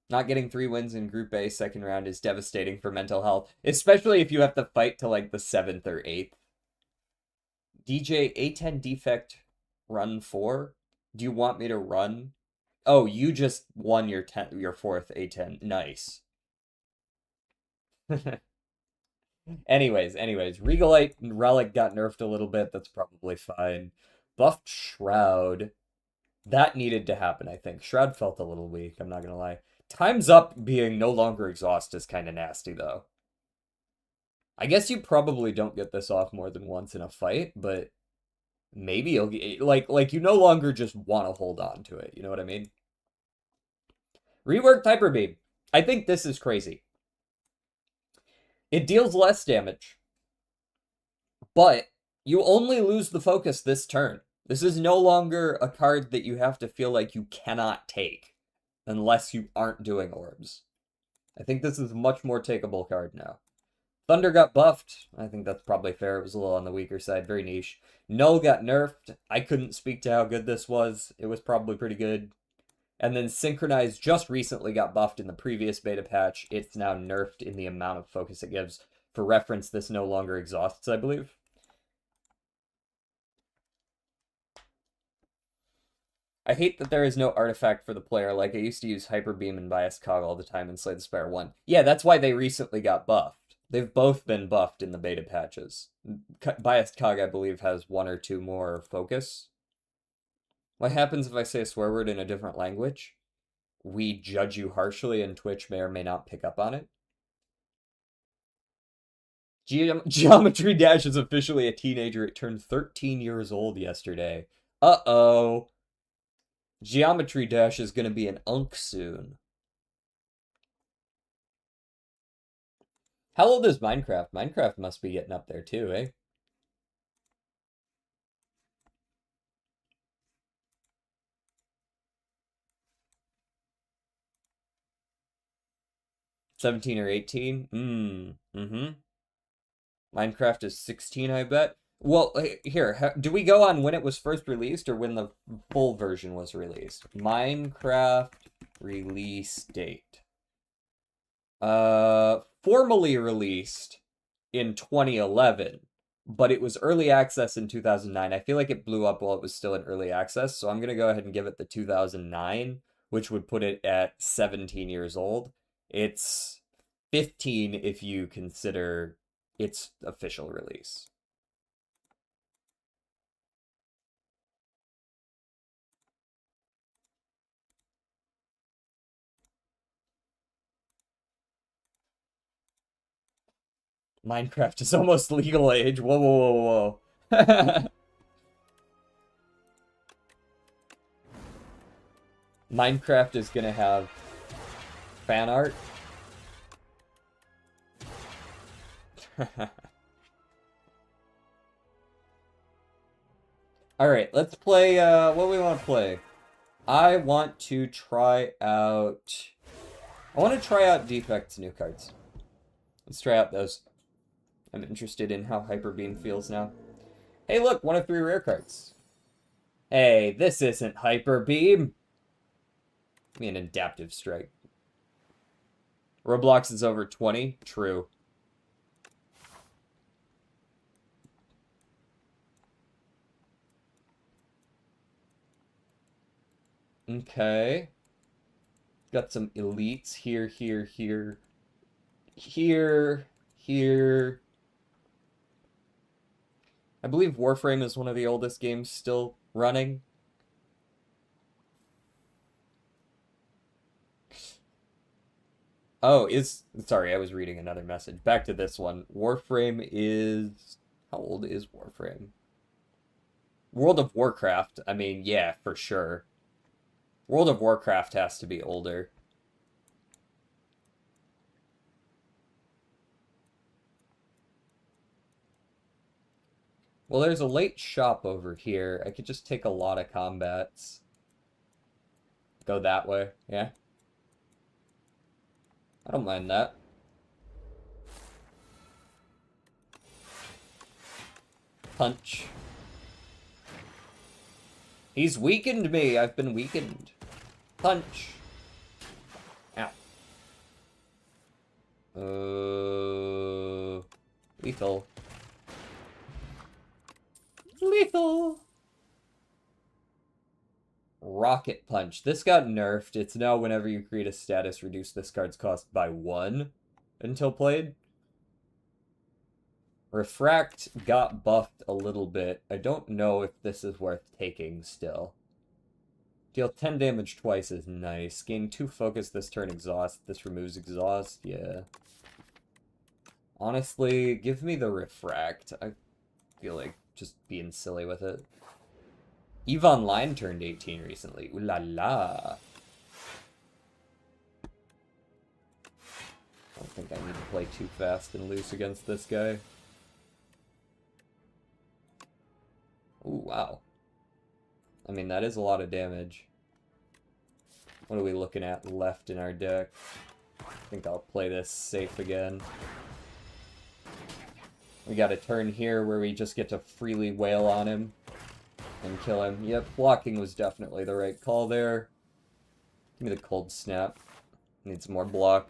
Speaker 1: Not getting 3 wins in Group A second round is devastating for mental health, especially if you have to fight to like the seventh or eighth. DJ A10 defect run 4. Do you want me to run? Oh, you just won your fourth A10. Nice. anyways, Regalite and Relic got nerfed a little bit. That's probably fine. Buffed Shroud. That needed to happen, I think. Shroud felt a little weak, I'm not gonna lie. Time's Up being no longer exhaust is kind of nasty, though. I guess you probably don't get this off more than once in a fight, but maybe you'll get, like you no longer just want to hold on to it. You know what I mean? Reworked Hyper Beam. I think this is crazy. It deals less damage, but you only lose the focus this turn. This is no longer a card that you have to feel like you cannot take unless you aren't doing orbs. I think this is a much more takeable card now. Thunder got buffed. I think that's probably fair. It was a little on the weaker side, very niche. Null got nerfed. I couldn't speak to how good this was. It was probably pretty good. And then Synchronize just recently got buffed in the previous beta patch. It's now nerfed in the amount of focus it gives. For reference, this no longer exhausts, I believe. I hate that there is no artifact for the player. Like, I used to use Hyper Beam and Biased Cog all the time in Slay the Spire 1. Yeah, that's why they recently got buffed. They've both been buffed in the beta patches. Biased Cog, I believe, has 1 or 2 more focus. What happens if I say a swear word in a different language? We judge you harshly and Twitch may or may not pick up on it. Geometry Dash is officially a teenager. It turned 13 years old yesterday. Uh-oh. Geometry Dash is going to be an unk soon. How old is Minecraft? Minecraft must be getting up there too, eh? 17 or 18? Mm-hmm. Minecraft is 16, I bet. Well, here, do we go on when it was first released or when the full version was released? Minecraft release date. Formally released in 2011, but it was early access in 2009. I feel like it blew up while it was still in early access, so I'm gonna go ahead and give it the 2009, which would put it at 17 years old. It's 15 if you consider its official release. Minecraft is almost legal age. Whoa, whoa, whoa, whoa. Minecraft is gonna have fan art. Alright, let's play, what do we want to play? I want to try out... I want to try out Defect's new cards. Let's try out those. I'm interested in how Hyper Beam feels now. Hey look, 1 of 3 rare cards. Hey, this isn't Hyper Beam. Give me an adaptive strike. Roblox is over 20. True. Okay. Got some elites here, here, here, here, here. I believe Warframe is one of the oldest games still running. Oh, sorry, I was reading another message. Back to this one. Warframe is how old is Warframe? World of Warcraft. I mean, yeah, for sure. World of Warcraft has to be older. Well, there's a late shop over here. I could just take a lot of combats. Go that way, yeah? I don't mind that. Punch. He's weakened me. I've been weakened. Punch. Ow. Lethal. Lethal. Rocket Punch. This got nerfed. It's now whenever you create a status, reduce this card's cost by 1 until played. Refract got buffed a little bit. I don't know if this is worth taking still. Deal 10 damage twice is nice. Gain 2 focus this turn, exhaust. This removes exhaust, yeah. Honestly, give me the Refract. I feel like just being silly with it. EVE Online turned 18 recently. Ooh la la. I don't think I need to play too fast and loose against this guy. Ooh, wow. I mean, that is a lot of damage. What are we looking at left in our deck? I think I'll play this safe again. We got a turn here where we just get to freely wail on him and kill him. Yep, blocking was definitely the right call there. Give me the cold snap. Need some more block.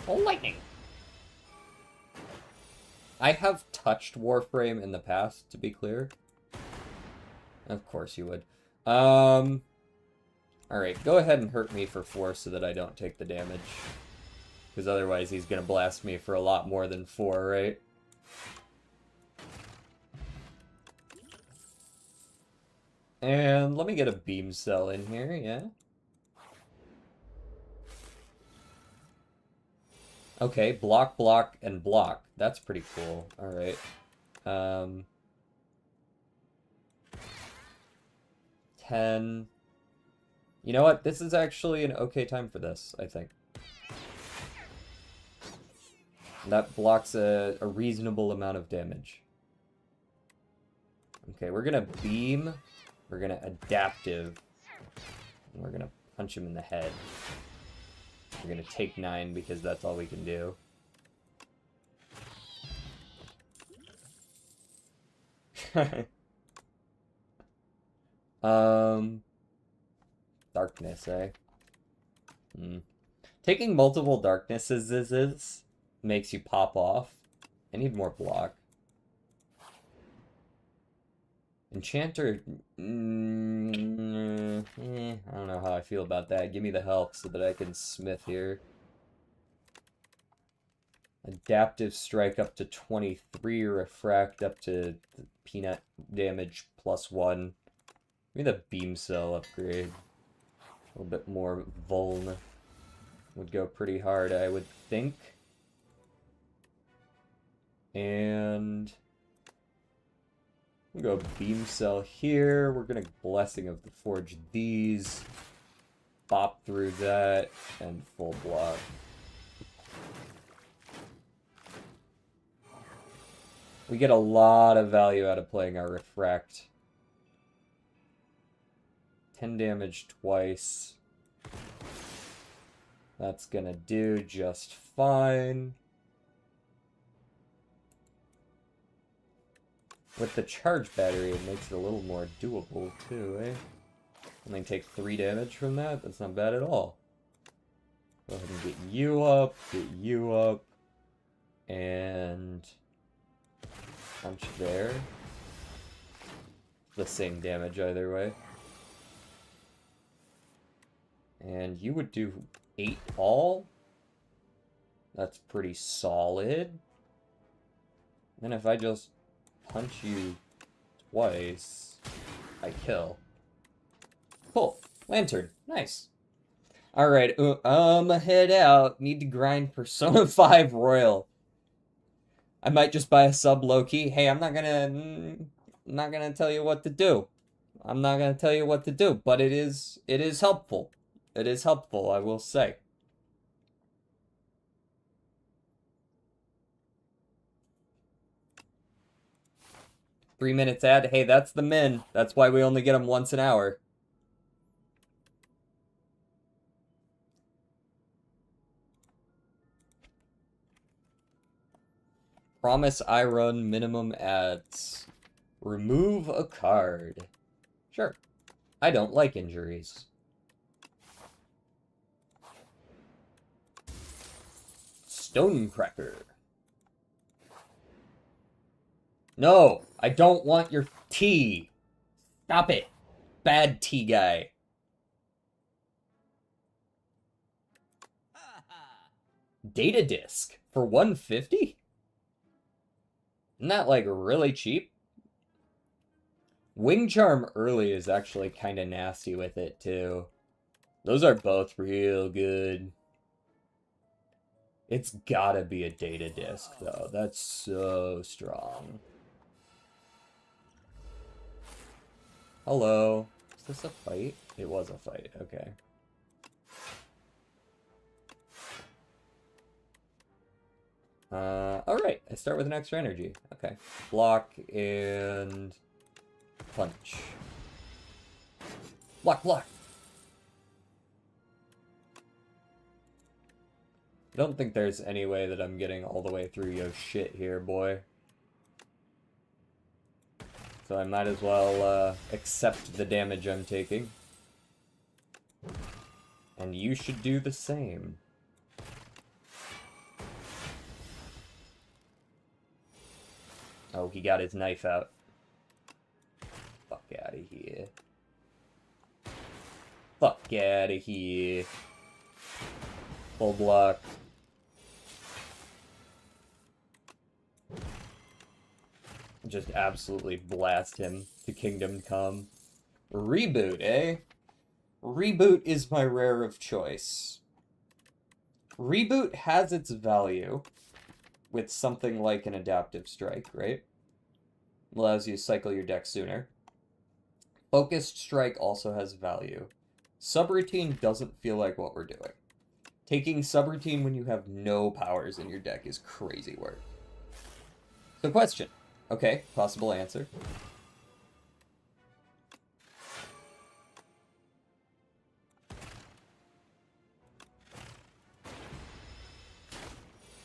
Speaker 1: Oh, lightning! I have touched Warframe in the past, to be clear. Of course you would. Alright, go ahead and hurt me for 4 so that I don't take the damage. Because otherwise he's gonna blast me for a lot more than 4, right? And let me get a beam cell in here, yeah? Okay, block, block, and block. That's pretty cool. Alright. 10. You know what? This is actually an okay time for this, I think. That blocks a reasonable amount of damage. Okay, we're gonna beam. We're gonna adaptive. And we're gonna punch him in the head. We're gonna take 9 because that's all we can do. Darkness, eh? Taking multiple darknesses makes you pop off. I need more block. Enchanter, I don't know how I feel about that. Give me the health so that I can smith here. Adaptive strike up to 23, refract up to peanut damage +1. Give me the beam cell upgrade. A little bit more vuln would go pretty hard, I would think. And we'll go beam cell here. We're gonna Blessing of the Forge these. Bop through that and full block. We get a lot of value out of playing our Refract. 10 damage twice. That's gonna do just fine. With the charge battery, it makes it a little more doable, too, eh? Only take 3 damage from that? That's not bad at all. Go ahead and get you up, and punch there. The same damage either way. And you would do 8 all? That's pretty solid. Then if I just punch you twice, I kill. Cool. Lantern. Nice. Alright, head out. Need to grind Persona 5 Royal. I might just buy a sub low-key. Hey, I'm not gonna tell you what to do. I'm not gonna tell you what to do, but it is helpful. It is helpful, I will say. "3 minutes ad." Hey, that's the min. That's why we only get them once an hour. Promise I run minimum ads. Remove a card. Sure. I don't like injuries. Stonecracker. No, I don't want your tea. Stop it. Bad tea guy. Data disk for 150? Isn't that like really cheap? Wing Charm early is actually kind of nasty with it too. Those are both real good. It's gotta be a data disk though. That's so strong. Hello. Is this a fight? It was a fight. Okay. Alright. I start with an extra energy. Okay. Block and punch. Block, block. I don't think there's any way that I'm getting all the way through your shit here, boy. So I might as well accept the damage I'm taking. And you should do the same. Oh, he got his knife out. Fuck out of here. Fuck out of here. Full block. Just absolutely blast him to Kingdom Come. Reboot, eh? Reboot is my rare of choice. Reboot has its value with something like an adaptive strike, right? Allows you to cycle your deck sooner. Focused strike also has value. Subroutine doesn't feel like what we're doing. Taking subroutine when you have no powers in your deck is crazy work. So question. Okay, possible answer.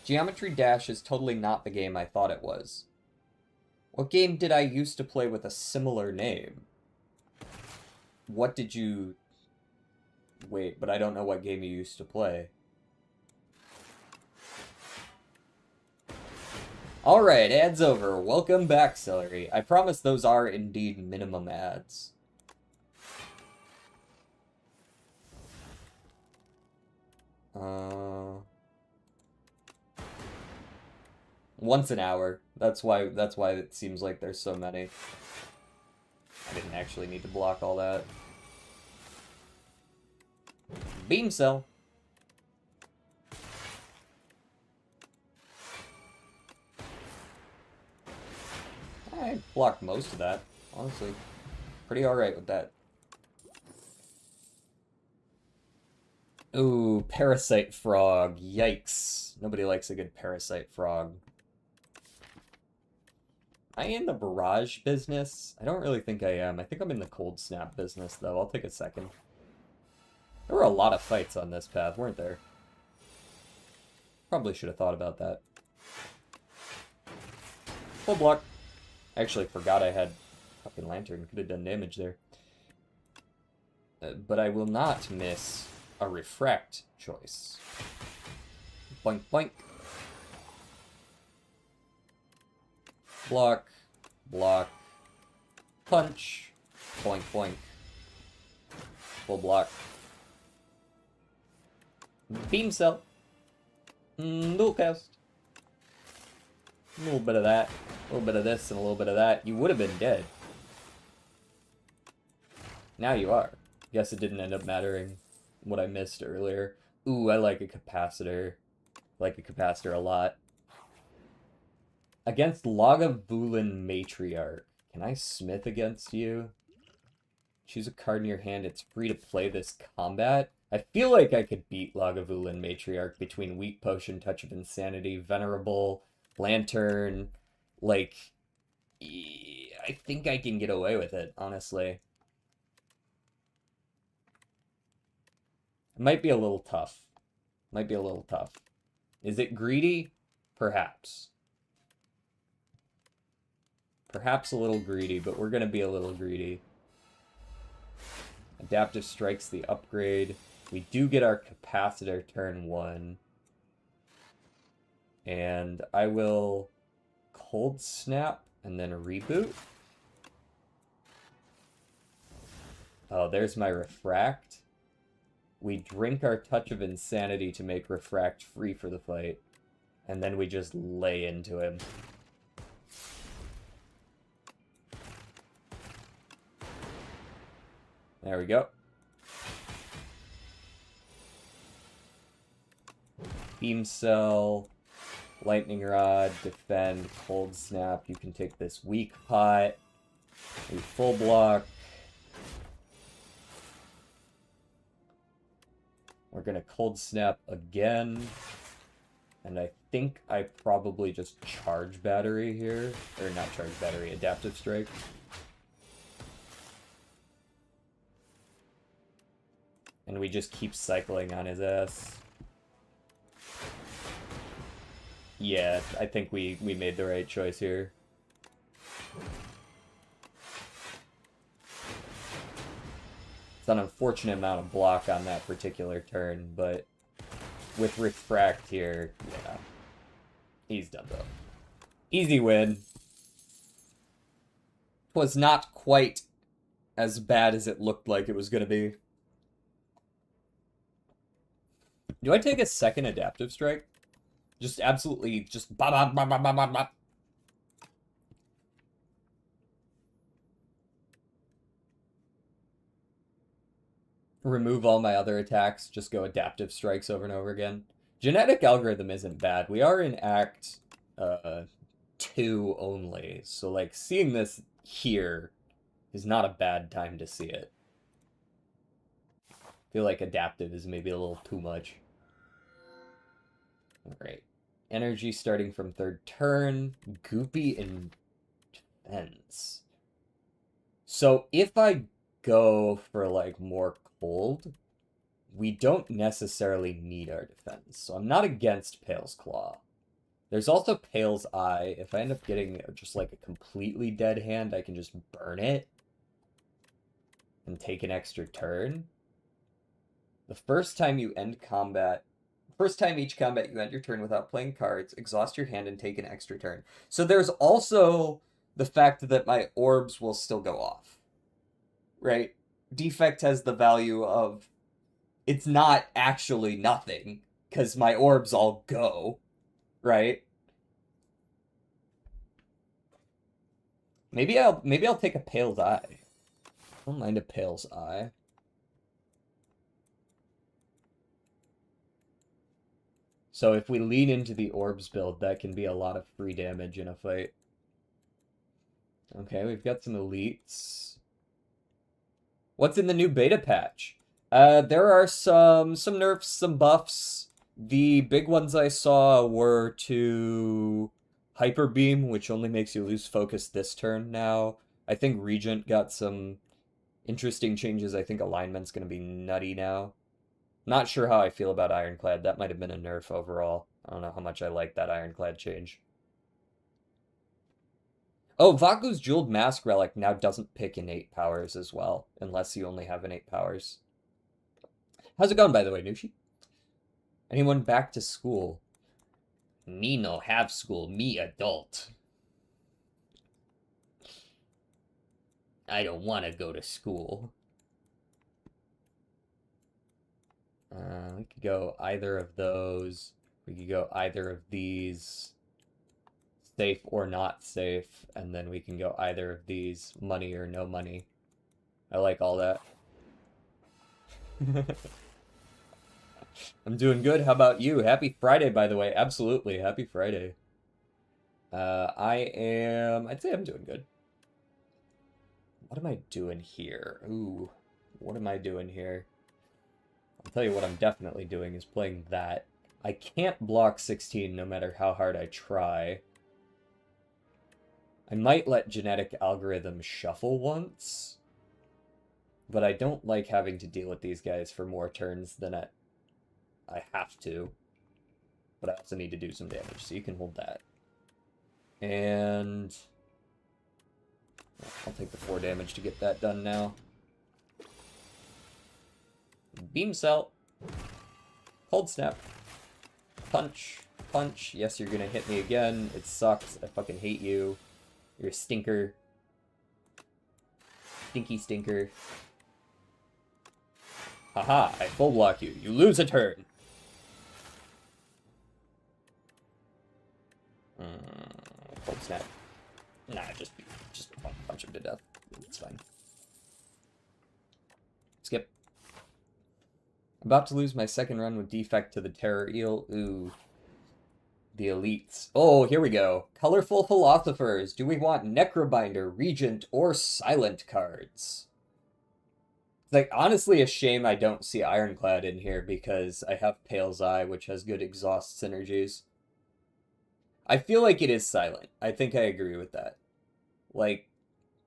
Speaker 1: Geometry Dash is totally not the game I thought it was. What game did I used to play with a similar name? What did you... Wait, but I don't know what game you used to play. Alright, ads over. Welcome back, Celery. I promise those are indeed minimum ads. Once an hour. That's why it seems like there's so many. I didn't actually need to block all that. Beam cell. I blocked most of that, honestly. Pretty alright with that. Ooh, Parasite Frog. Yikes. Nobody likes a good Parasite Frog. Am I in the barrage business? I don't really think I am. I think I'm in the cold snap business, though. I'll take a second. There were a lot of fights on this path, weren't there? Probably should have thought about that. Full block. I actually forgot I had fucking lantern. Could have done damage there. But I will not miss a refract choice. Boink, boink. Block, block, punch, boink, boink. Full block. Beam cell. Dual cast. A little bit of that, a little bit of this, and a little bit of that. You would have been dead. Now you are. Guess it didn't end up mattering what I missed earlier. Ooh, I like a capacitor. Like a capacitor a lot. Against Lagavulin Matriarch. Can I smith against you? Choose a card in your hand. It's free to play this combat. I feel like I could beat Lagavulin Matriarch between Weak Potion, Touch of Insanity, Venerable, Lantern. Like, I think I can get away with it, honestly. It might be a little tough. Might be a little tough. Is it greedy? Perhaps. Perhaps a little greedy, but we're going to be a little greedy. Adaptive Strike's the upgrade. We do get our capacitor turn 1. And I will cold snap and then reboot. Oh, there's my refract. We drink our Touch of Insanity to make refract free for the fight. And then we just lay into him. There we go. Beam Cell, Lightning Rod, Defend, Cold Snap. You can take this Weak Pot. We full block. We're going to Cold Snap again. And I think I probably just Charge Battery here. Or not Charge Battery, Adaptive Strike. And we just keep cycling on his ass. Yeah, I think we made the right choice here. It's an unfortunate amount of block on that particular turn, but with refract here, yeah, he's done though. Easy win. Was not quite as bad as it looked like it was going to be. Do I take a second Adaptive Strike? Just absolutely, just ba ba ba ba ba ba ba. Remove all my other attacks, just go Adaptive Strikes over and over again. Genetic Algorithm isn't bad. We are in Act 2 only, so like seeing this here is not a bad time to see it. I feel like Adaptive is maybe a little too much. Alright. Energy starting from third turn. Goopy and Defense. So if I go for like more cold, we don't necessarily need our defense. So I'm not against Pale's Claw. There's also Pale's Eye. If I end up getting just like a completely dead hand, I can just burn it and take an extra turn. The first time you end combat, first time each combat you end your turn without playing cards, exhaust your hand and take an extra turn. So there's also the fact that my orbs will still go off, right? Defect has the value of it's not actually nothing because my orbs all go, right? Maybe I'll take a Pale's Eye. I don't mind a Pale's Eye. So if we lean into the orbs build, that can be a lot of free damage in a fight. Okay, we've got some elites. What's in the new beta patch? There are some nerfs, some buffs. The big ones I saw were to Hyper Beam, which only makes you lose focus this turn now. I think Regent got some interesting changes. I think Alignment's going to be nutty now. Not sure how I feel about Ironclad. That might have been a nerf overall. I don't know how much I like that Ironclad change. Oh, Vaku's Jeweled Mask Relic now doesn't pick innate powers as well, unless you only have innate powers. How's it going, by the way, Nushi? Anyone back to school? Me no have school, me adult. I don't want to go to school. We could go either of those. We could go either of these. Safe or not safe. And then we can go either of these. Money or no money. I like all that. I'm doing good. How about you? Happy Friday, by the way. Absolutely. Happy Friday. I'd say I'm doing good. What am I doing here? Ooh, what am I doing here? I'll tell you what I'm definitely doing is playing that. I can't block 16 no matter how hard I try. I might let genetic algorithm shuffle once, but I don't like having to deal with these guys for more turns than I have to. But I also need to do some damage, so you can hold that. And I'll take the 4 damage to get that done now. Beam Cell. Cold Snap. Punch. Punch. Yes, you're gonna hit me again. It sucks. I fucking hate you. You're a stinker. Stinky stinker. Haha, I full block you. You lose a turn. Cold Snap. Nah, just punch him to death. It's fine. Skip. About to lose my second run with defect to the Terror Eel. Ooh. The elites. Oh, here we go. Colorful Philosophers. Do we want Necrobinder, Regent, or Silent cards? It's like, honestly, a shame I don't see Ironclad in here because I have Pale's Eye, which has good exhaust synergies. I feel like it is Silent. I think I agree with that. Like,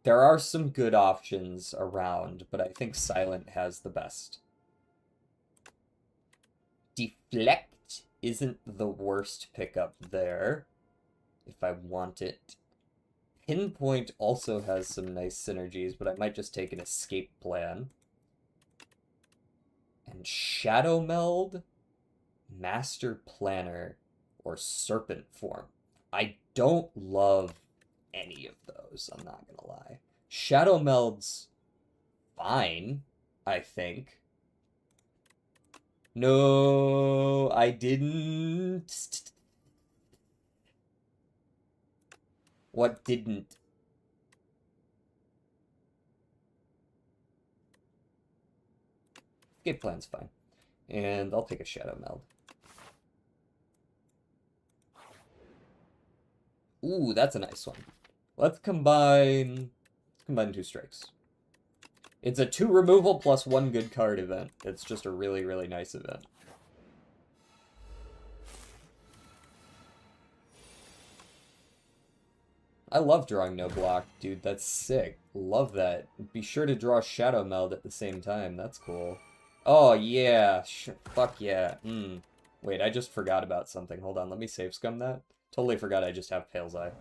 Speaker 1: there are some good options around, but I think Silent has the best. Deflect isn't the worst pickup there, if I want it. Pinpoint also has some nice synergies, but I might just take an escape plan. And Shadow Meld, Master Planner, or Serpent Form. I don't love any of those, I'm not gonna lie. Shadow Meld's fine, I think. No, I didn't. What didn't? Escape plan's fine. And I'll take a Shadow Meld. Ooh, that's a nice one. Let's combine 2 strikes. It's a 2 removal plus 1 good card event. It's just a really, really nice event. I love drawing no block, dude. That's sick. Love that. Be sure to draw Shadow Meld at the same time. That's cool. Oh, yeah. Fuck yeah. Wait, I just forgot about something. Hold on, let me save scum that. Totally forgot I just have Pale's Eye.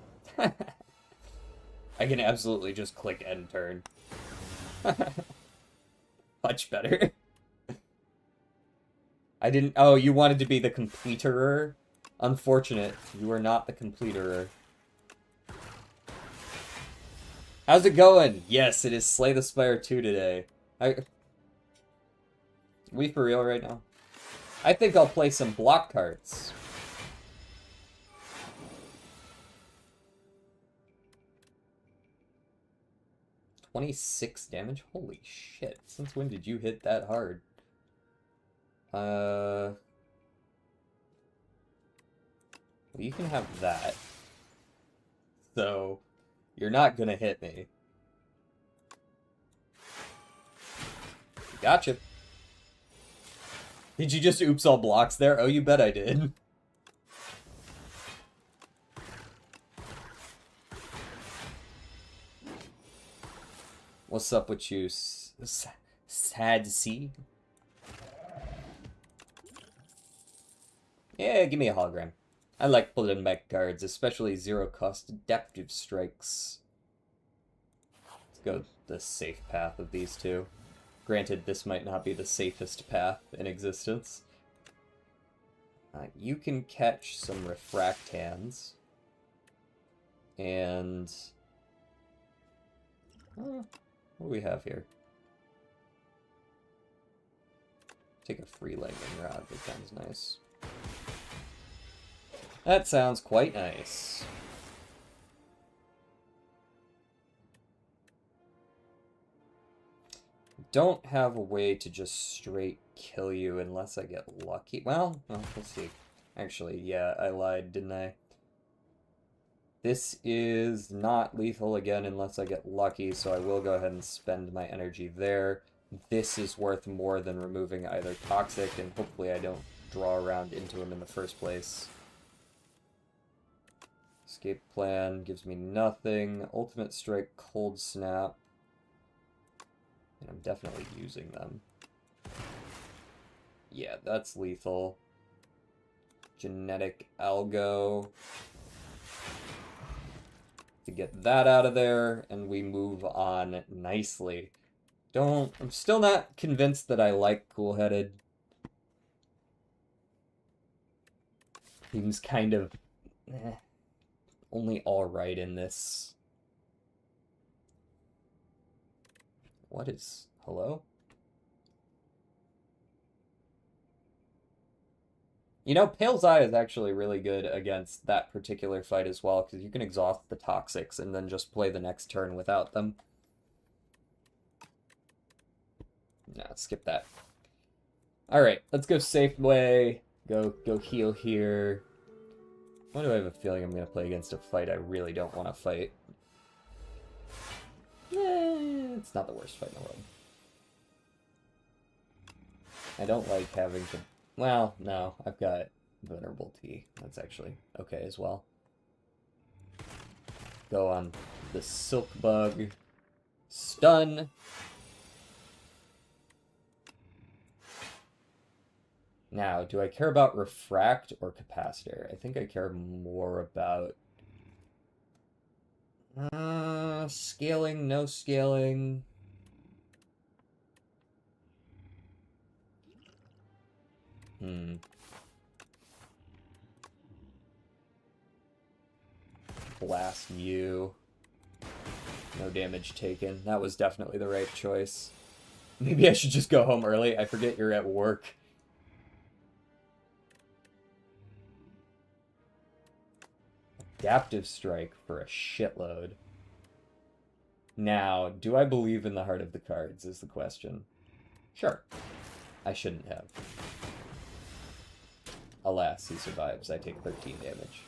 Speaker 1: I can absolutely just click end turn. Much better. I didn't... Oh, you wanted to be the completerer? Unfortunate. You are not the completerer. How's it going? Yes, it is Slay the Spire 2 today. We for real right now? I think I'll play some block cards. $26 damage? Holy shit. Since when did you hit that hard? Well, you can have that. So, you're not gonna hit me. Gotcha. Did you just oops all blocks there? Oh, you bet I did. What's up with you, sad C? Yeah, give me a hologram. I like pulling back cards, especially zero-cost adaptive strikes. Let's go the safe path of these two. Granted, this might not be the safest path in existence. You can catch some refract hands. And... what do we have here? Take a free lightning rod, that sounds nice. That sounds quite nice. Don't have a way to just straight kill you unless I get lucky. Well, we'll see. Actually, yeah, I lied, didn't I? This is not lethal again unless I get lucky, so I will go ahead and spend my energy there. This is worth more than removing either Toxic, and hopefully I don't draw around into him in the first place. Escape Plan gives me nothing. Ultimate Strike, Cold Snap. And I'm definitely using them. Yeah, that's lethal. Genetic Algo. To get that out of there, and we move on nicely. I'm still not convinced that I like Cool-Headed. Seems kind of only alright in this. What is... Hello? You know, Pale's Eye is actually really good against that particular fight as well, because you can exhaust the Toxics and then just play the next turn without them. No, skip that. Alright, let's go safe way. Go heal here. Why do I have a feeling I'm going to play against a fight I really don't want to fight? It's not the worst fight in the world. I don't like having to... Well, no, I've got Vulnerable T. That's actually okay as well. Go on the Silk Bug. Stun. Now, do I care about Refract or Capacitor? I think I care more about... scaling, no scaling... Blast you. No damage taken. That was definitely the right choice. Maybe I should just go home early. I forget you're at work. Adaptive Strike for a shitload. Now, do I believe in the heart of the cards is the question. Sure. I shouldn't have. Alas, he survives. I take 13 damage.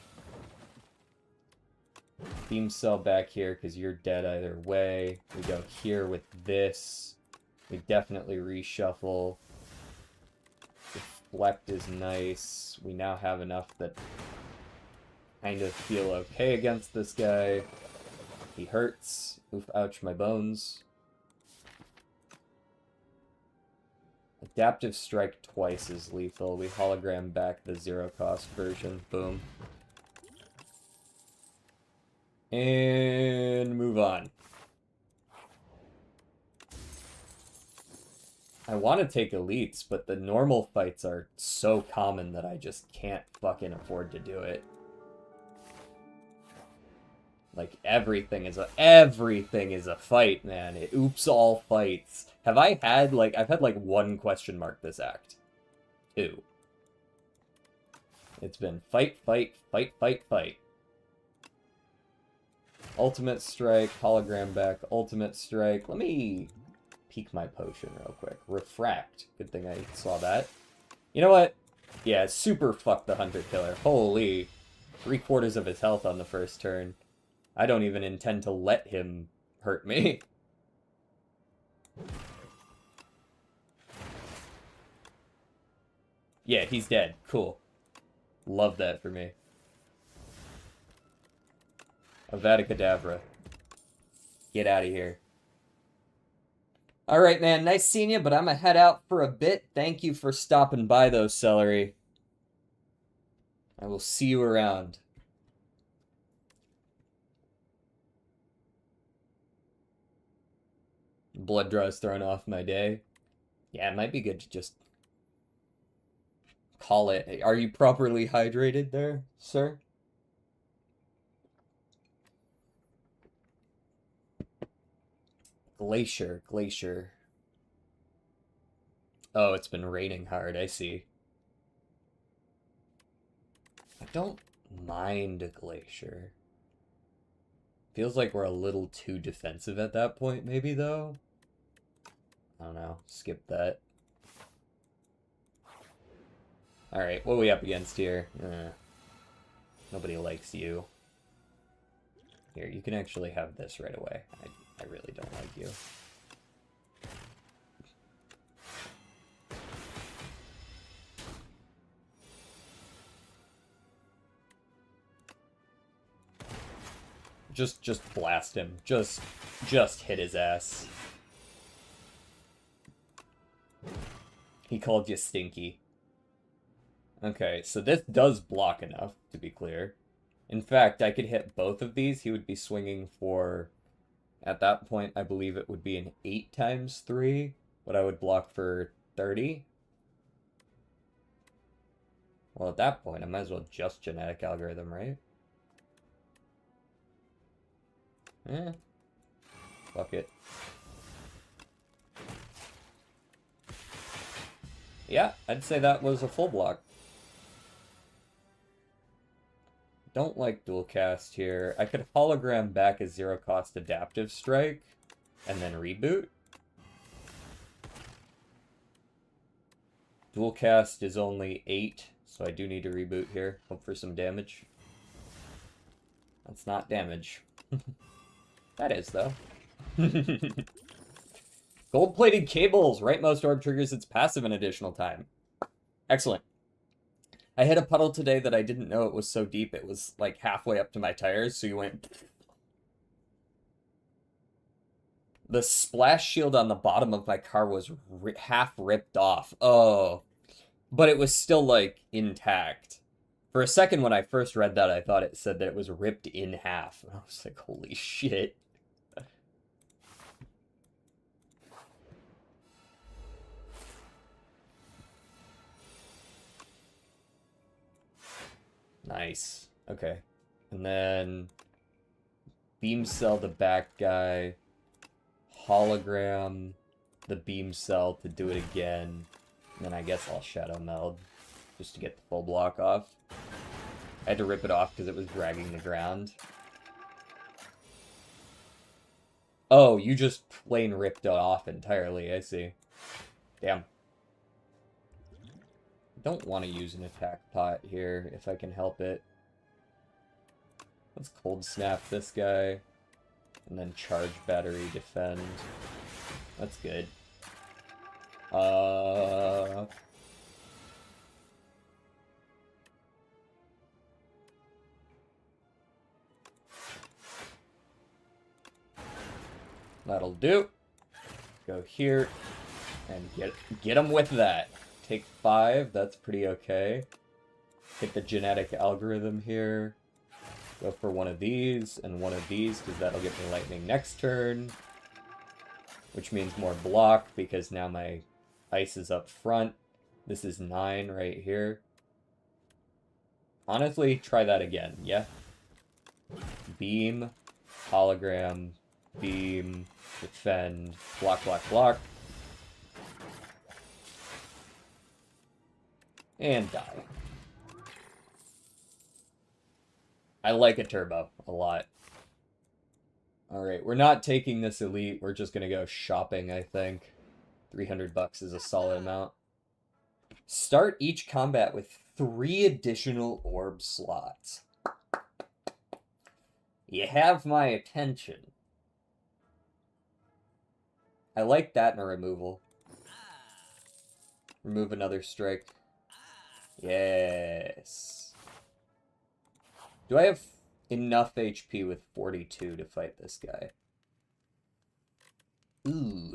Speaker 1: Beam Cell back here because you're dead either way. We go here with this. We definitely reshuffle. Deflect is nice. We now have enough that kind of feel okay against this guy. He hurts. Oof, ouch, my bones. Adaptive Strike twice is lethal. We hologram back the zero-cost version. Boom. And move on. I want to take elites, but the normal fights are so common that I just can't fucking afford to do it. Like, everything is a fight, man. It oops all fights. Have I had, like, I've had, like, one question mark this act. 2. It's been fight, fight, fight, fight, fight. Ultimate Strike, hologram back, Ultimate Strike. Let me peek my potion real quick. Refract. Good thing I saw that. You know what? Yeah, super fuck the Hunter Killer. Holy. 3/4 of his health on the first turn. I don't even intend to let him hurt me. Yeah, he's dead. Cool. Love that for me. Avada Kedavra. Get out of here. Alright, man. Nice seeing you, but I'm gonna head out for a bit. Thank you for stopping by, though, Celery. I will see you around. Blood draw is thrown off my day. Yeah, it might be good to just call it. Are you properly hydrated there, sir? Glacier, glacier. Oh, it's been raining hard, I see. I don't mind a glacier. Feels like we're a little too defensive at that point, maybe, though? I don't know. Skip that. Alright, what are we up against here? Nobody likes you. Here, you can actually have this right away. I really don't like you. Just blast him. Just hit his ass. He called you stinky. Okay, so this does block enough, to be clear. In fact, I could hit both of these. He would be swinging for, at that point, I believe it would be an 8 times 3, but I would block for 30. Well, at that point, I might as well just genetic algorithm, right? Fuck it. Yeah, I'd say that was a full block. Don't like dual cast here. I could hologram back a 0-cost adaptive strike and then reboot. Dual cast is only 8, so I do need to reboot here. Hope for some damage. That's not damage. That is, though. Gold-plated cables! Rightmost orb triggers its passive an additional time. Excellent. I hit a puddle today that I didn't know it was so deep. It was like halfway up to my tires, so you went... The splash shield on the bottom of my car was half ripped off. Oh. But it was still, like, intact. For a second when I first read that, I thought it said that it was ripped in half. I was like, holy shit. Nice. Okay. And then beam cell the back guy. Hologram the beam cell to do it again. And then I guess I'll shadow meld just to get the full block off. I had to rip it off because it was dragging the ground. Oh, you just plain ripped it off entirely, I see. Damn. Don't want to use an attack pot here if I can help it. Let's cold snap this guy. And then charge battery defend. That's good. That'll do. Go here and get him with that. Take 5, that's pretty okay. Hit the genetic algorithm here. Go for one of these and one of these, because that'll get me lightning next turn. Which means more block, because now my ice is up front. This is 9 right here. Honestly, try that again, yeah? Beam, hologram, beam, defend, block, block, block. And die. I like a turbo a lot. Alright, we're not taking this elite. We're just gonna go shopping, I think. 300 bucks is a solid amount. Start each combat with 3 additional orb slots. You have my attention. I like that in a removal. Remove another strike. Yes. Do I have enough HP with 42 to fight this guy? Ooh.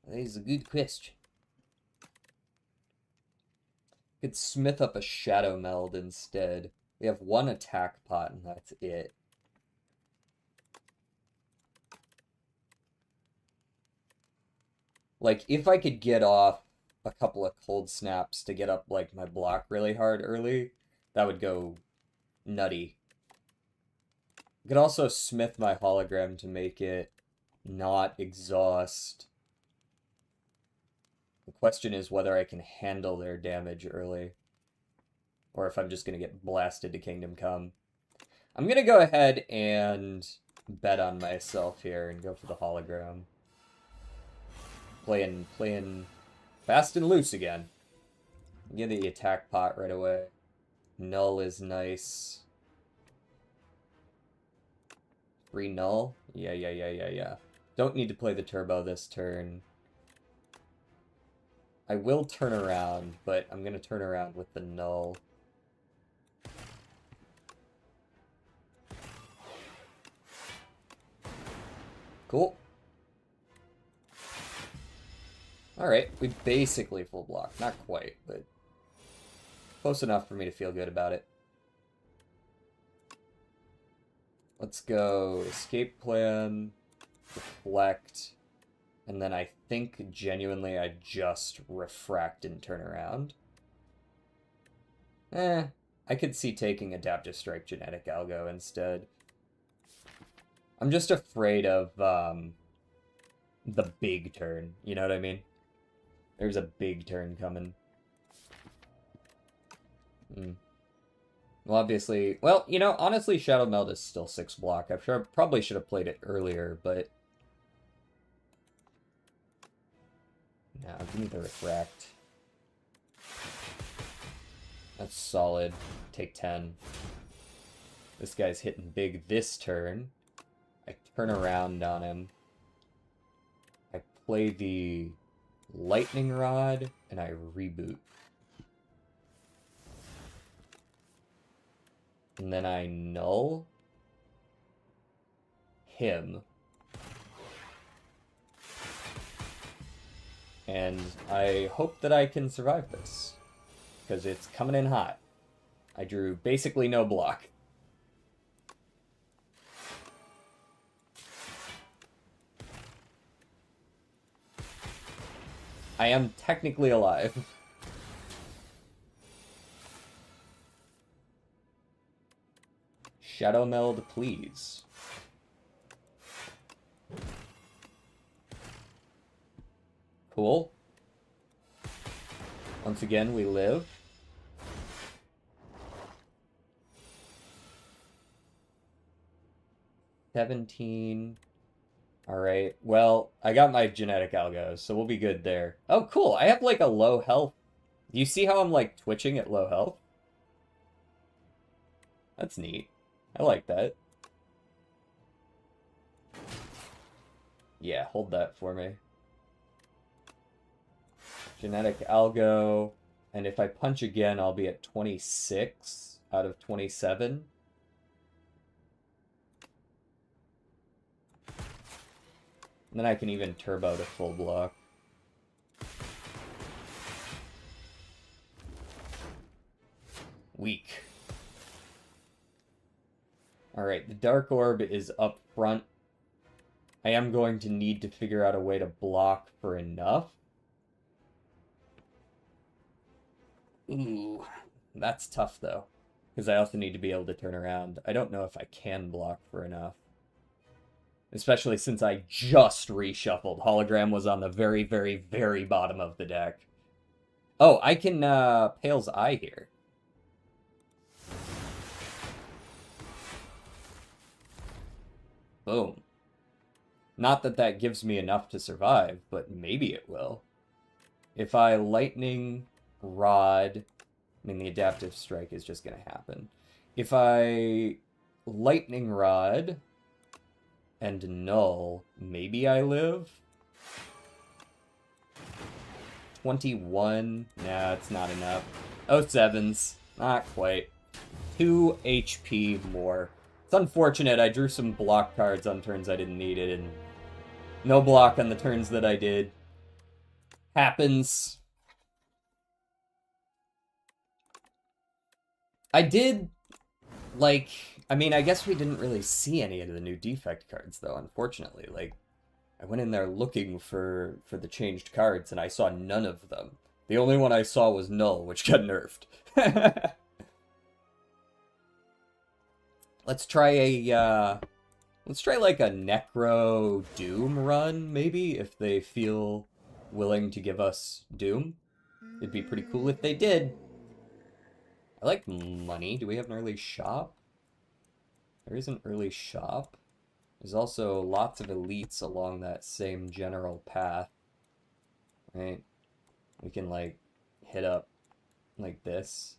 Speaker 1: That is a good question. Could smith up a Shadow Meld instead. We have one attack pot and that's it. Like, if I could get off a couple of cold snaps to get up, like, my block really hard early, that would go nutty. I could also smith my hologram to make it not exhaust. The question is whether I can handle their damage early, or if I'm just going to get blasted to Kingdom Come. I'm going to go ahead and bet on myself here and go for the hologram. Playing fast and loose again. Get the attack pot right away. Null is nice. Free null? Yeah. Don't need to play the turbo this turn. I will turn around, but I'm going to turn around with the null. Cool. Alright, we basically full block. Not quite, but close enough for me to feel good about it. Let's go escape plan, deflect, and then I think genuinely I just refract and turn around. I could see taking Adaptive Strike Genetic Algo instead. I'm just afraid of the big turn, you know what I mean? There's a big turn coming. Well, obviously... Well, you know, honestly, Shadow Meld is still 6 block. I probably should have played it earlier, but... No, give me the Refract. That's solid. Take 10. This guy's hitting big this turn. I turn around on him. I play the Lightning Rod, and I reboot. And then I null him. And I hope that I can survive this, because it's coming in hot. I drew basically no block. I am technically alive. Shadow Meld, please. Cool. Once again, we live. $17. Alright, well, I got my genetic algos, so we'll be good there. Oh, cool, I have like a low health. You see how I'm like twitching at low health? That's neat. I like that. Yeah, hold that for me. Genetic algo, and if I punch again, I'll be at 26 out of 27. And then I can even turbo to full block. Weak. Alright, the Dark Orb is up front. I am going to need to figure out a way to block for enough. Ooh, that's tough though. Because I also need to be able to turn around. I don't know if I can block for enough. Especially since I just reshuffled. Hologram was on the very, very, very bottom of the deck. Oh, I can Pale's Eye here. Boom. Not that that gives me enough to survive, but maybe it will. If I Lightning Rod... I mean, the Adaptive Strike is just going to happen. If I Lightning Rod and null, maybe I live? 21? Nah, it's not enough. Oh, sevens. Not quite. 2 HP more. It's unfortunate, I drew some block cards on turns I didn't need it, and no block on the turns that I did. Happens. I did, like, I mean, I guess we didn't really see any of the new defect cards, though, unfortunately. Like, I went in there looking for the changed cards, and I saw none of them. The only one I saw was Null, which got nerfed. Let's try let's try like a Necro Doom run, maybe, if they feel willing to give us Doom. It'd be pretty cool if they did. I like money. Do we have an early shop? There is an early shop. There's also lots of elites along that same general path. Right? We can, like, hit up like this.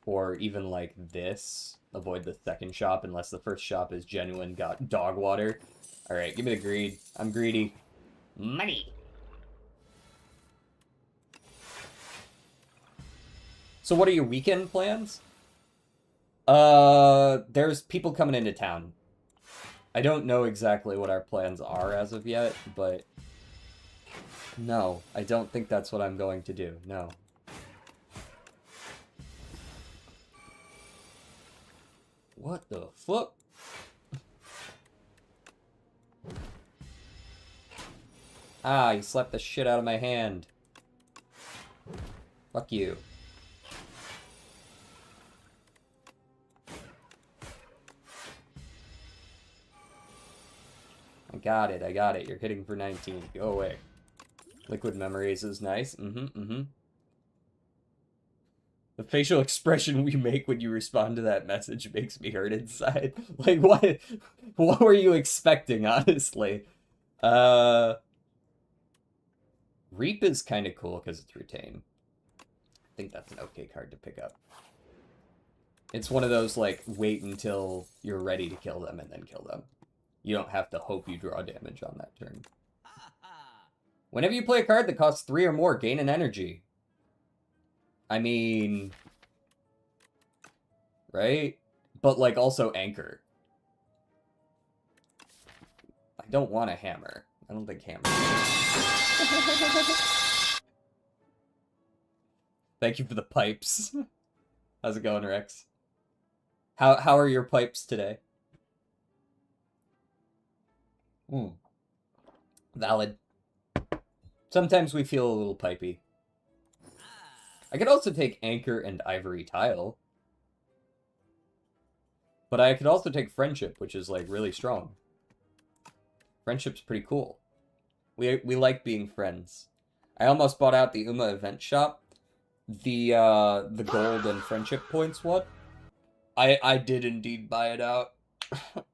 Speaker 1: Or even like this. Avoid the second shop unless the first shop is genuine dog water. Alright, give me the greed. I'm greedy. Money! So what are your weekend plans? There's people coming into town. I don't know exactly what our plans are as of yet, but no, I don't think that's what I'm going to do. No. What the fuck? Ah, you slapped the shit out of my hand. Fuck you. I got it, I got it. You're hitting for 19. Go away. Liquid Memories is nice. The facial expression we make when you respond to that message makes me hurt inside. Like, what were you expecting, honestly? Reap is kind of cool because it's retain. I think that's an okay card to pick up. It's one of those, like, wait until you're ready to kill them and then kill them. You don't have to hope you draw damage on that turn. Whenever you play a card that costs 3 or more, gain an energy. I mean... Right? But, like, also anchor. I don't want a hammer. I don't think hammer. Thank you for the pipes. How's it going, Rex? How are your pipes today? Valid. Sometimes we feel a little pipey. I could also take Anchor and Ivory Tile. But I could also take Friendship, which is, like, really strong. Friendship's pretty cool. We like being friends. I almost bought out the Uma event shop. The gold and friendship points one. I did indeed buy it out.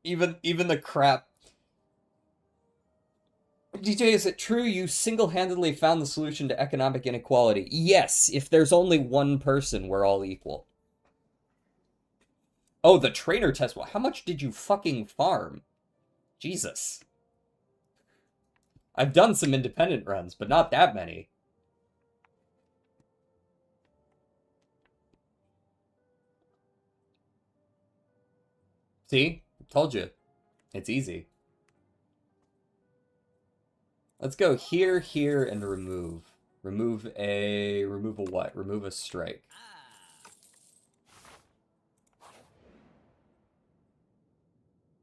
Speaker 1: even the crap. DJ, is it true you single-handedly found the solution to economic inequality? Yes, if there's only one person, we're all equal. Oh, the trainer test. Well, how much did you fucking farm? Jesus. I've done some independent runs, but not that many. See? Told you. It's easy. Let's go here, here, and remove. Remove a what? Remove a strike.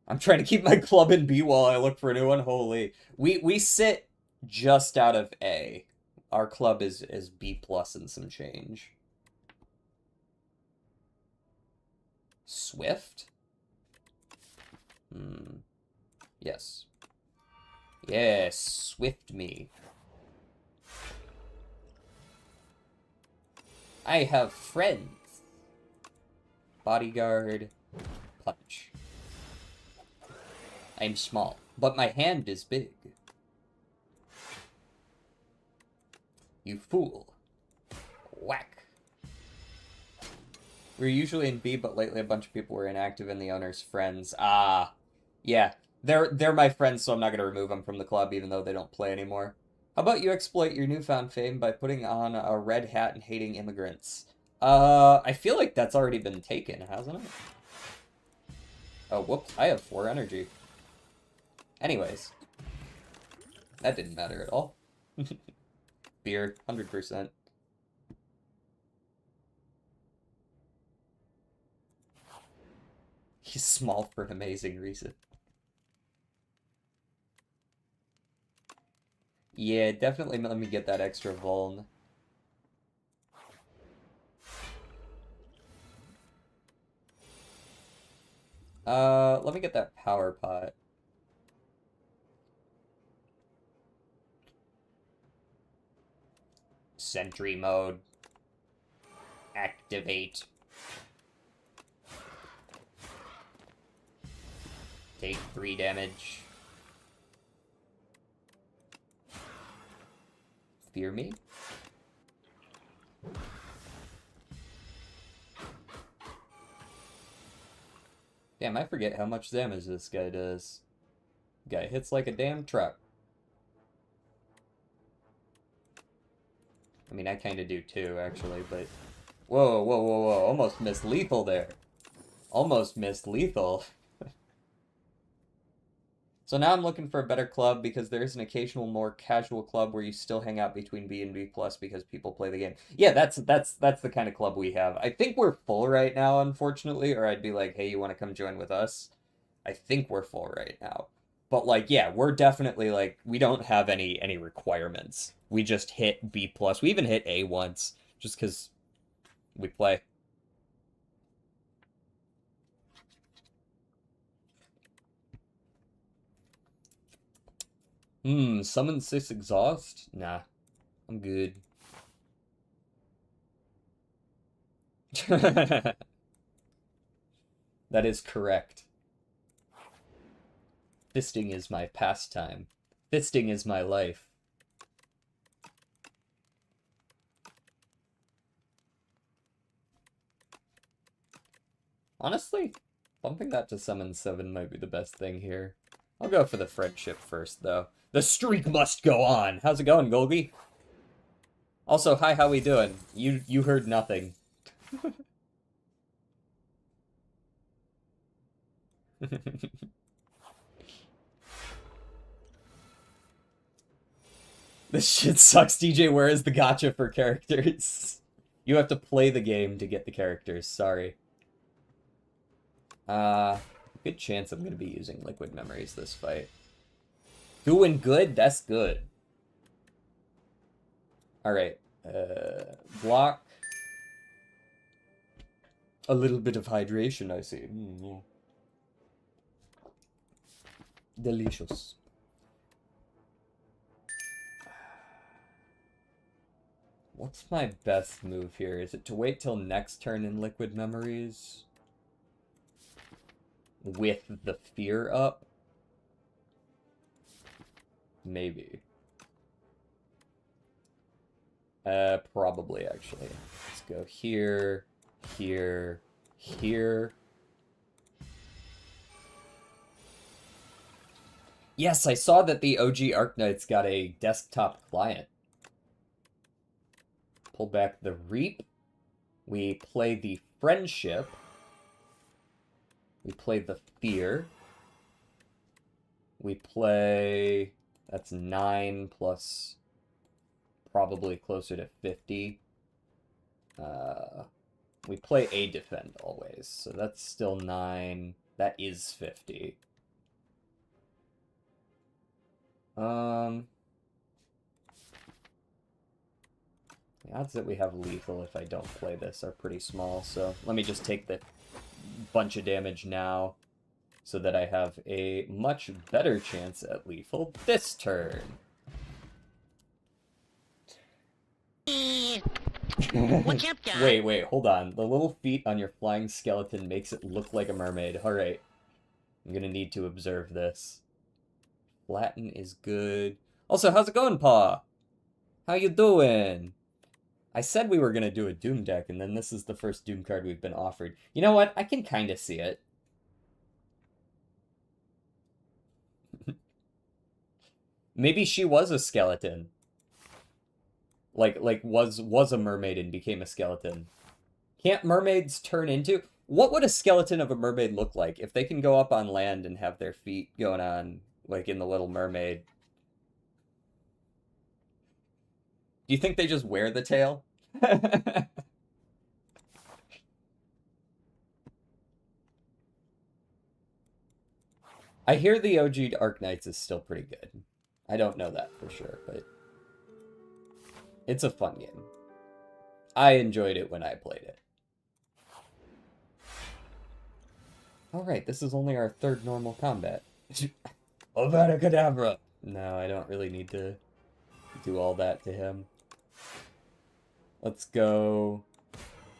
Speaker 1: I'm trying to keep my club in B while I look for a new one. Holy. We sit just out of A. Our club is B plus and some change. Swift? Yes. Yes, swift me. I have friends. Bodyguard. Punch. I'm small, but my hand is big. You fool. Whack. We're usually in B, but lately a bunch of people were inactive and the owner's friends. Ah. Yeah. They're my friends, so I'm not going to remove them from the club, even though they don't play anymore. How about you exploit your newfound fame by putting on a red hat and hating immigrants? I feel like that's already been taken, hasn't it? Oh, whoops. I have 4 energy. Anyways. That didn't matter at all. Beer, 100%. He's small for an amazing reason. Yeah, definitely let me get that extra vuln. Let me get that power pot. Sentry mode. Activate. Take 3 damage. Fear me? Damn, I forget how much damage this guy does. Guy hits like a damn truck. I mean, I kind of do too, actually, but... Whoa, whoa, whoa, whoa. Almost missed lethal there. Almost missed lethal. So now I'm looking for a better club because there is an occasional more casual club where you still hang out between B and B plus because people play the game. Yeah, that's the kind of club we have. I think we're full right now, unfortunately, or I'd be like, hey, you want to come join with us? I think we're full right now. But like, yeah, we're definitely like we don't have any requirements. We just hit B plus. We even hit A once just because we play. Summon 6 exhaust? Nah, I'm good. That is correct. Fisting is my pastime. Fisting is my life. Honestly, bumping that to summon 7 might be the best thing here. I'll go for the friendship first, though. The streak must go on! How's it going, Golgi? Also, hi, how we doing? You heard nothing. This shit sucks, DJ. Where is the gotcha for characters? You have to play the game to get the characters, sorry. Good chance I'm gonna be using liquid memories this fight. Doing good? That's good. Alright. Block. A little bit of hydration, I see. Yeah. Delicious. What's my best move here? Is it to wait till next turn in liquid memories? With the fear up? Maybe. Probably, actually. Let's go here, here, here. Yes, I saw that the OG Arknights got a desktop client. Pull back the Reap. We play the Friendship. We play the Fear. We play... That's 9 plus... Probably closer to 50. We play A defend always, so that's still 9. That is 50. The odds that we have lethal if I don't play this are pretty small, so let me just take the bunch of damage now so that I have a much better chance at lethal this turn.
Speaker 3: What's up, Doc?
Speaker 1: Wait, hold on. The little feet on your flying skeleton makes it look like a mermaid. Alright. I'm gonna need to observe this. Flatten is good. Also, how's it going, Paw? How you doing? I said we were gonna do a Doom deck, and then this is the first Doom card we've been offered. You know what? I can kind of see it. Maybe she was a skeleton. Like was a mermaid and became a skeleton. Can't mermaids turn into... What would a skeleton of a mermaid look like if they can go up on land and have their feet going on, like in The Little Mermaid? Do you think they just wear the tail? I hear the OG Arc Knights is still pretty good. I don't know that for sure, but it's a fun game. I enjoyed it when I played it. Alright, this is only our third normal combat. Avada Kedavra! No, I don't really need to do all that to him. Let's go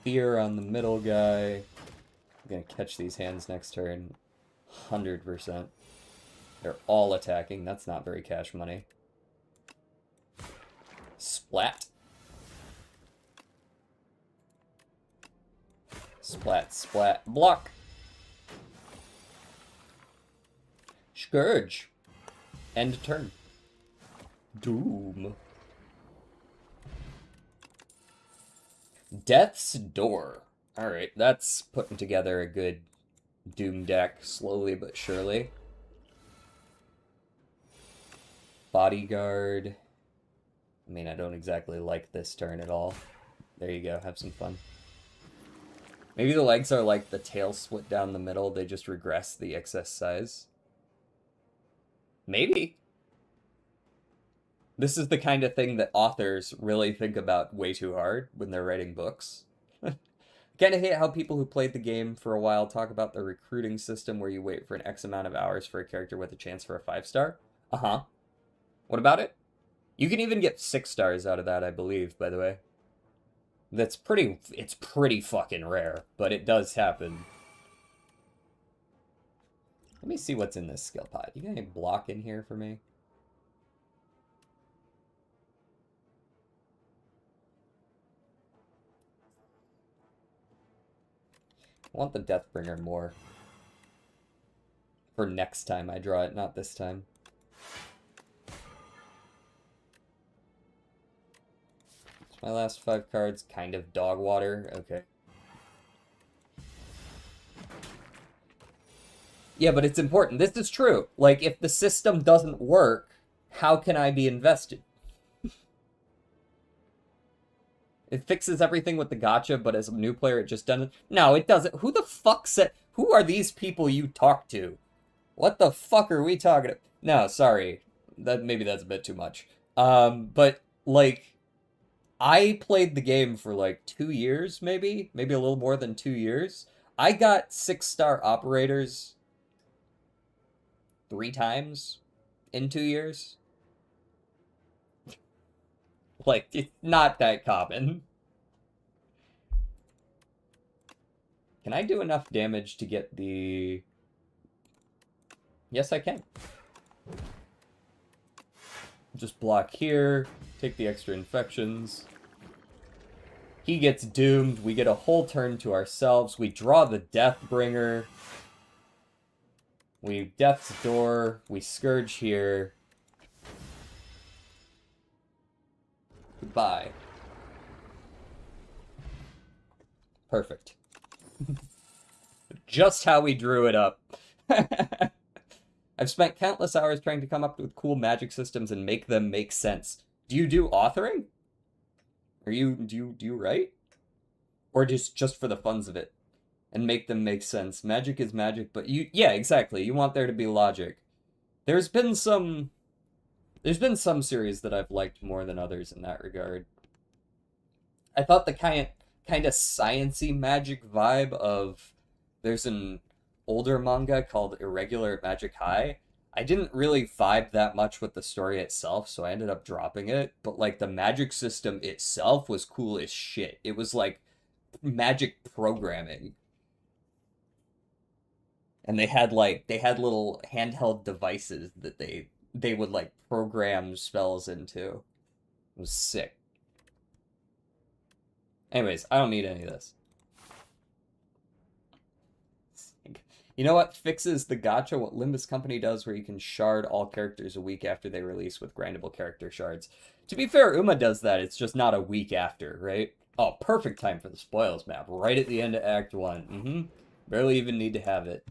Speaker 1: Fear on the middle guy. I'm gonna catch these hands next turn. 100%. They're all attacking. That's not very cash money. Splat. Splat, splat, block. Scourge. End turn. Doom. Death's Door. Alright, that's putting together a good Doom deck, slowly but surely. Bodyguard. I mean, I don't exactly like this turn at all. There you go, have some fun. Maybe the legs are like the tail split down the middle, they just regress the excess size. Maybe. This is the kind of thing that authors really think about way too hard when they're writing books. Kind of hate how people who played the game for a while talk about the recruiting system where you wait for an X amount of hours for a character with a chance for a 5-star. Uh-huh. What about it? You can even get 6 stars out of that, I believe, by the way. It's pretty fucking rare, but it does happen. Let me see what's in this skill pot. You got any block in here for me? I want the Deathbringer more. For next time I draw it, not this time. My last 5 cards, kind of dog water. Okay. Yeah, but it's important. This is true. Like, if the system doesn't work, how can I be invested? It fixes everything with the gacha, but as a new player, it just doesn't. No, it doesn't. Who the fuck said? Who are these people you talk to? What the fuck are we talking about? No, sorry. Maybe that's a bit too much. But like, I played the game for like 2 years, maybe a little more than 2 years. I got 6-star operators 3 times in 2 years. Like, it's not that common. Can I do enough damage to get the... Yes, I can. Just block here, take the extra infections. He gets doomed, we get a whole turn to ourselves, we draw the Deathbringer. We Death's Door, we Scourge here. Goodbye. Perfect. Just how we drew it up. I've spent countless hours trying to come up with cool magic systems and make them make sense. Do you do authoring? Do you write? Or just for the funs of it? And make them make sense. Magic is magic, but yeah, exactly. You want there to be logic. There's been some series that I've liked more than others in that regard. I thought the kind of sciencey magic vibe of there's an older manga called Irregular Magic High. I didn't really vibe that much with the story itself, so I ended up dropping it. But like the magic system itself was cool as shit. It was like magic programming. And they had little handheld devices that they would like program spells into. It was sick. Anyways, I don't need any of this. You know what fixes the gacha? What Limbus Company does, where you can shard all characters a week after they release with grindable character shards. To be fair, Uma does that. It's just not a week after, right? Oh, perfect time for the spoils map. Right at the end of Act 1. Barely even need to have it.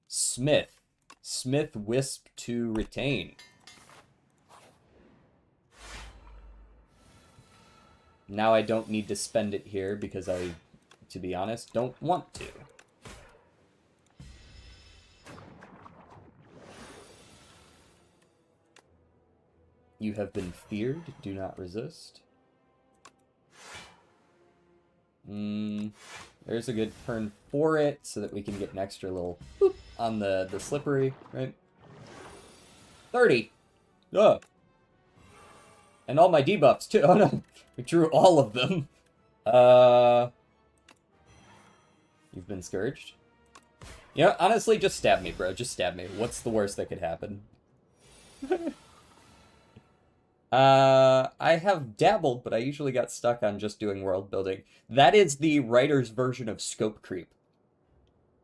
Speaker 1: Smith. Smith Wisp to retain. Now I don't need to spend it here because I, to be honest, don't want to. You have been feared. Do not resist. There's a good turn for it so that we can get an extra little boop on the slippery, right? 30. Ugh. And all my debuffs, too. Oh, no. We drew all of them. You've been scourged? You know, honestly, just stab me, bro. Just stab me. What's the worst that could happen? I have dabbled, but I usually got stuck on just doing world building. That is the writer's version of scope creep.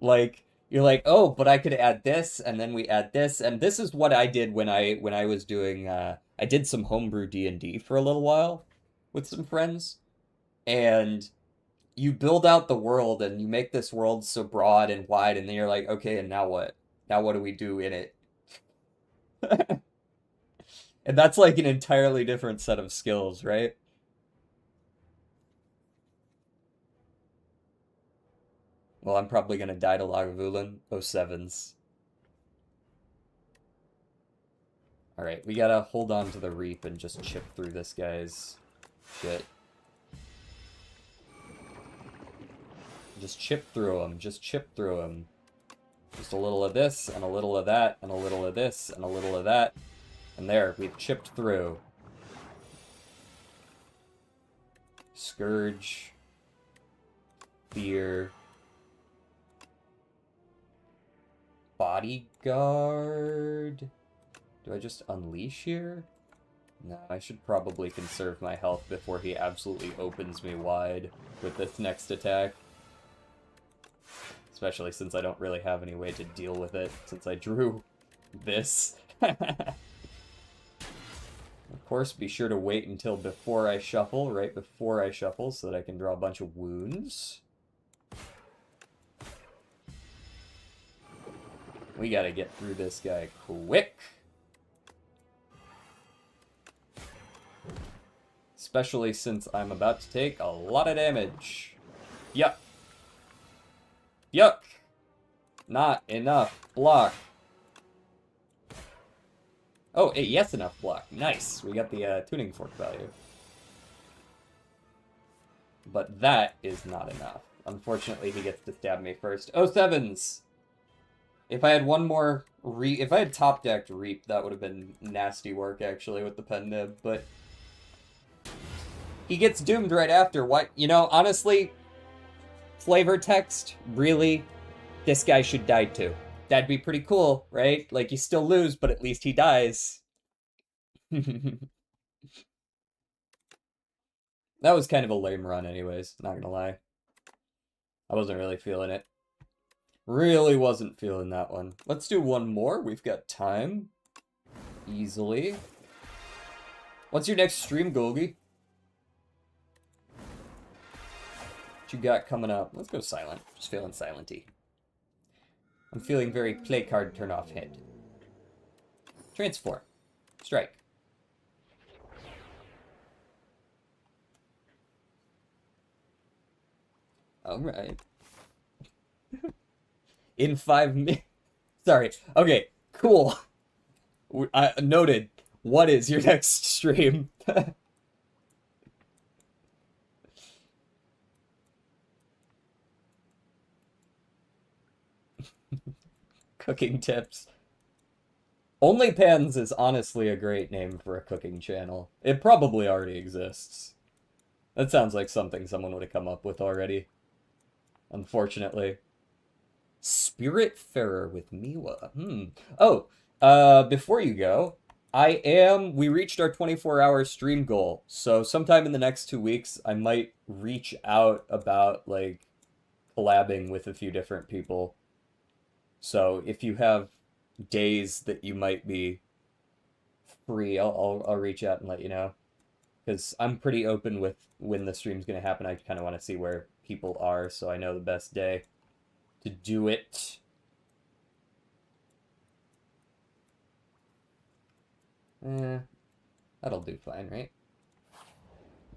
Speaker 1: Like, you're like, oh, but I could add this, and then we add this, and this is what I did when I was doing, I did some homebrew D&D for a little while with some friends, and you build out the world, and you make this world so broad and wide, and then you're like, okay, and now what? Now what do we do in it? And that's like an entirely different set of skills, right? Well, I'm probably gonna die to Lagavulin. 07s. Alright, we gotta hold on to the Reap and just chip through this guy's shit. Just chip through him, just chip through him. Just a little of this, and a little of that, and a little of this, and a little of that. And there, we've chipped through. Scourge. Fear. Bodyguard? Do I just unleash here? No, I should probably conserve my health before he absolutely opens me wide with this next attack. Especially since I don't really have any way to deal with it, since I drew this. Of course, be sure to wait until before I shuffle, right before I shuffle, so that I can draw a bunch of wounds. We gotta get through this guy quick. Especially since I'm about to take a lot of damage. Yuck. Yuck! Not enough block. Oh, hey, yes, enough block. Nice. We got the tuning fork value. But that is not enough. Unfortunately, he gets to stab me first. Oh, sevens! If I had one more if I had top decked Reap, that would have been nasty work, actually, with the pen nib, but he gets doomed right after. What? You know, honestly, flavor text, really, this guy should die too. That'd be pretty cool, right? Like, you still lose, but at least he dies. That was kind of a lame run anyways, not gonna lie. I wasn't really feeling it. Really wasn't feeling that one. Let's do one more. We've got time. Easily. What's your next stream, Golgi? What you got coming up? Let's go silent. Just feeling silenty. I'm feeling very play card turn off head. Transform. Strike. Alright. In 5 minutes. Sorry. Okay, cool. Noted. What is your next stream? Cooking tips. Only Pans is honestly a great name for a cooking channel. It probably already exists. That sounds like something someone would have come up with already. Unfortunately. Spiritfarer with Miwa. Oh, before you go, we reached our 24-hour stream goal, so sometime in the next 2 weeks, I might reach out about, like, collabing with a few different people. So if you have days that you might be free, I'll reach out and let you know. Because I'm pretty open with when the stream's going to happen. I kind of want to see where people are, so I know the best day to do it. That'll do fine, right?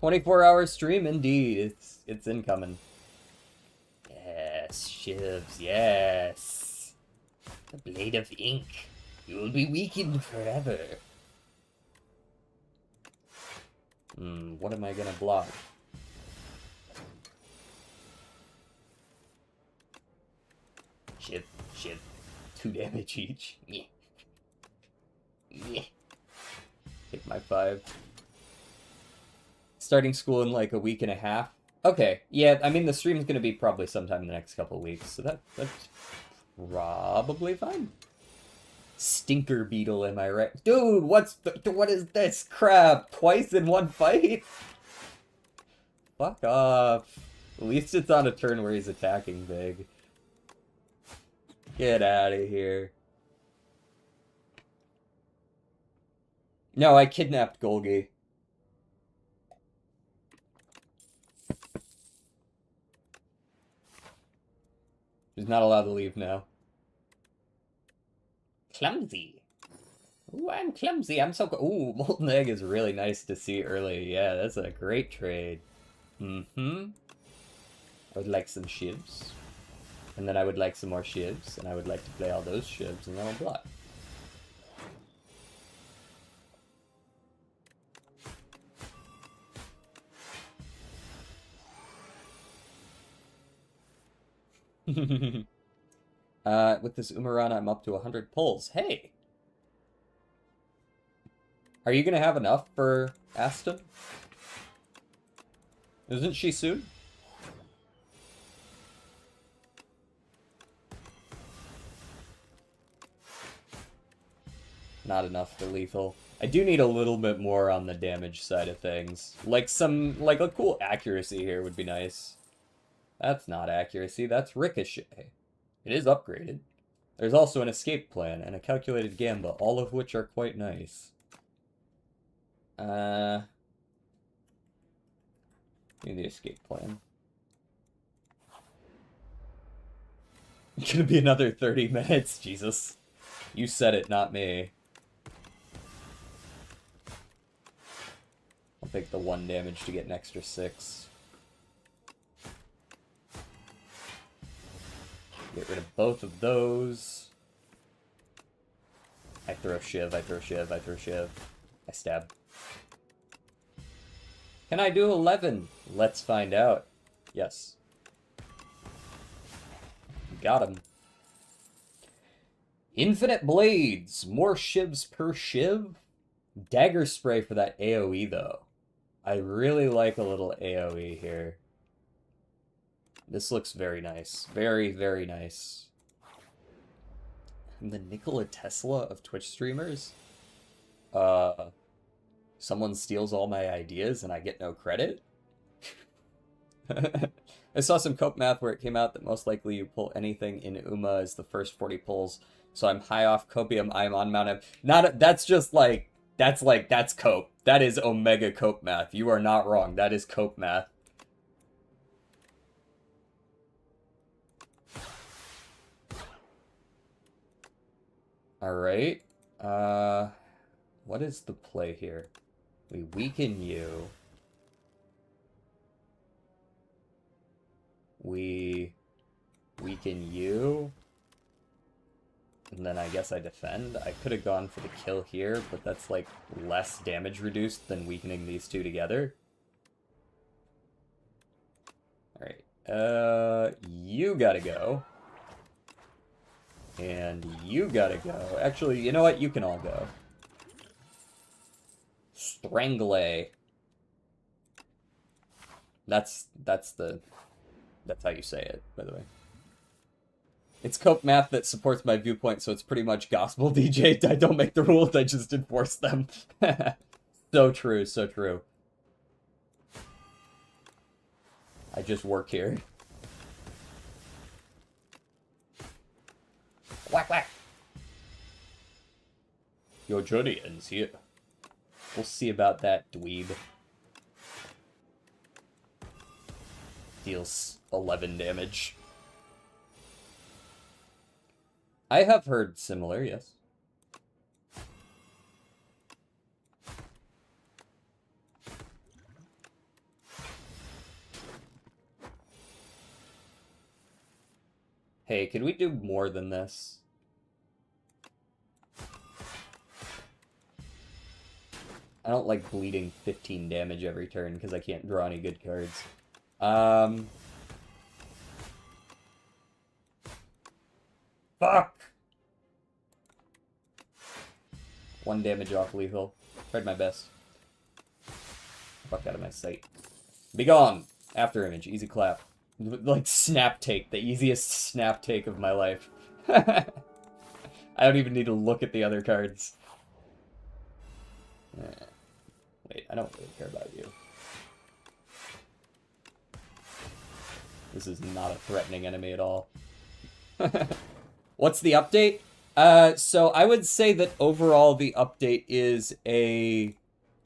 Speaker 1: 24-hour stream, indeed. It's incoming. Yes, shivs, yes. The blade of ink. You will be weakened forever. What am I gonna block? Shit, shit. 2 damage each. Yeah. Yeah. Hit my 5. Starting school in like a week and a half. Okay, yeah, I mean the stream's gonna be probably sometime in the next couple weeks, so that's probably fine. Stinker beetle, am I right? Dude, what is this crap? Twice in one fight? Fuck off. At least it's on a turn where he's attacking big. Get out of here. No, I kidnapped Golgi. She's not allowed to leave now. Clumsy. Ooh, I'm clumsy. I'm so... Ooh, Molten Egg is really nice to see early. Yeah, that's a great trade. I would like some shivs. And then I would like some more shivs. And I would like to play all those shivs, and then I'll block. With this Umarana, I'm up to 100 pulls. Hey! Are you gonna have enough for Aston? Isn't she soon? Not enough for lethal. I do need a little bit more on the damage side of things. Like a cool accuracy here would be nice. That's not accuracy, that's ricochet. It is upgraded. There's also an escape plan and a calculated gamba, all of which are quite nice. Need the escape plan. It's gonna be another 30 minutes, Jesus. You said it, not me. I'll take the 1 damage to get an extra 6. Get rid of both of those. I throw Shiv, I throw Shiv, I throw Shiv. I stab. Can I do 11? Let's find out. Yes. Got him. Infinite Blades. More shivs per shiv. Dagger spray for that AoE, though. I really like a little AoE here. This looks very nice. Very, very nice. I'm the Nikola Tesla of Twitch streamers. Someone steals all my ideas and I get no credit? I saw some cope math where it came out that most likely you pull anything in Uma as the first 40 pulls. So I'm high off copium, I'm on Mount M. That's cope. That is omega cope math. You are not wrong. That is cope math. Alright. What is the play here? We weaken you. We weaken you. And then I guess I defend. I could have gone for the kill here, but that's like less damage reduced than weakening these two together. Alright. You gotta go. And you gotta go. Actually, you know what? You can all go. Strangle. That's how you say it, by the way. It's cope math that supports my viewpoint, so it's pretty much gospel, DJ. I don't make the rules, I just enforce them. So true, so true. I just work here. Whack, whack. Your journey ends here. We'll see about that, dweeb. Deals 11 damage. I have heard similar, yes. Hey, could we do more than this? I don't like bleeding 15 damage every turn because I can't draw any good cards. Um... Fuck! 1 damage off lethal. Tried my best. Fuck out of my sight. Be gone! After image, easy clap. Like snap take, the easiest snap take of my life. I don't even need to look at the other cards. Wait, I don't really care about you. This is not a threatening enemy at all. What's the update? So I would say that overall the update is a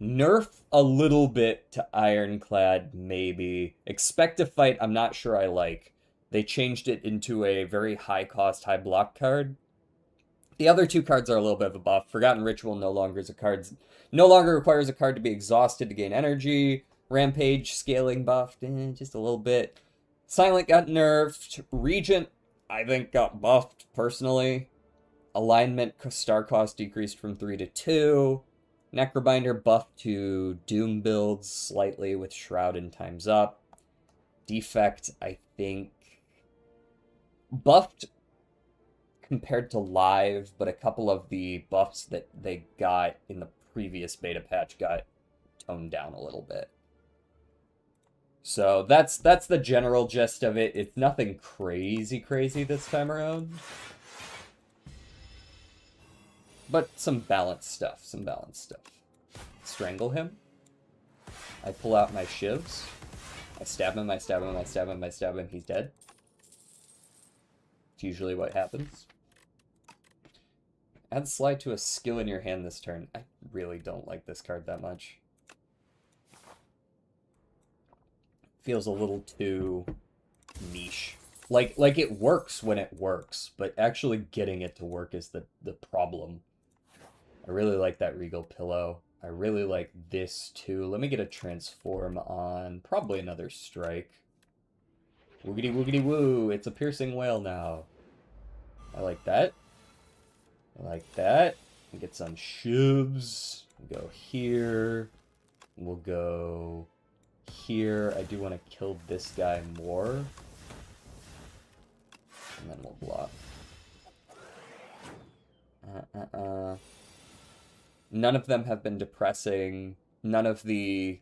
Speaker 1: nerf a little bit to Ironclad, maybe. Expect a Fight, I'm not sure I like. They changed it into a very high cost, high block card. The other two cards are a little bit of a buff. Forgotten Ritual no longer requires a card to be exhausted to gain energy. Rampage scaling buffed, just a little bit. Silent got nerfed. Regent, I think, got buffed personally. Alignment star cost decreased from 3 to 2. Necrobinder buffed to Doom builds slightly with Shroud and Time's Up. Defect, I think, buffed compared to live, but a couple of the buffs that they got in the previous beta patch got toned down a little bit. So that's the general gist of it. It's nothing crazy this time around. But some balanced stuff, Strangle him. I pull out my shivs. I stab him, I stab him, I stab him, I stab him, he's dead. It's usually what happens. Add slide to a skill in your hand this turn. I really don't like this card that much. Feels a little too niche. Like it works when it works, but actually getting it to work is the problem. I really like that Regal Pillow. I really like this too. Let me get a transform on probably another strike. Woogity woogity woo! It's a piercing whale now. I like that. I like that. We'll get some shivs. We'll go here. We'll go here. I do want to kill this guy more. And then we'll block. None of them have been depressing. None of the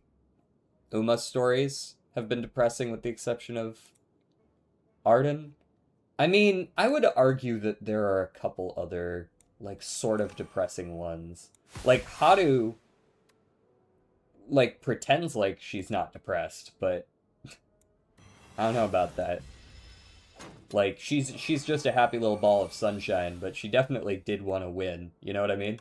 Speaker 1: Uma stories have been depressing with the exception of Arden. I mean, I would argue that there are a couple other, like, sort of depressing ones. Like, Haru, like, pretends like she's not depressed, but I don't know about that. Like, she's just a happy little ball of sunshine, but she definitely did want to win. You know what I mean?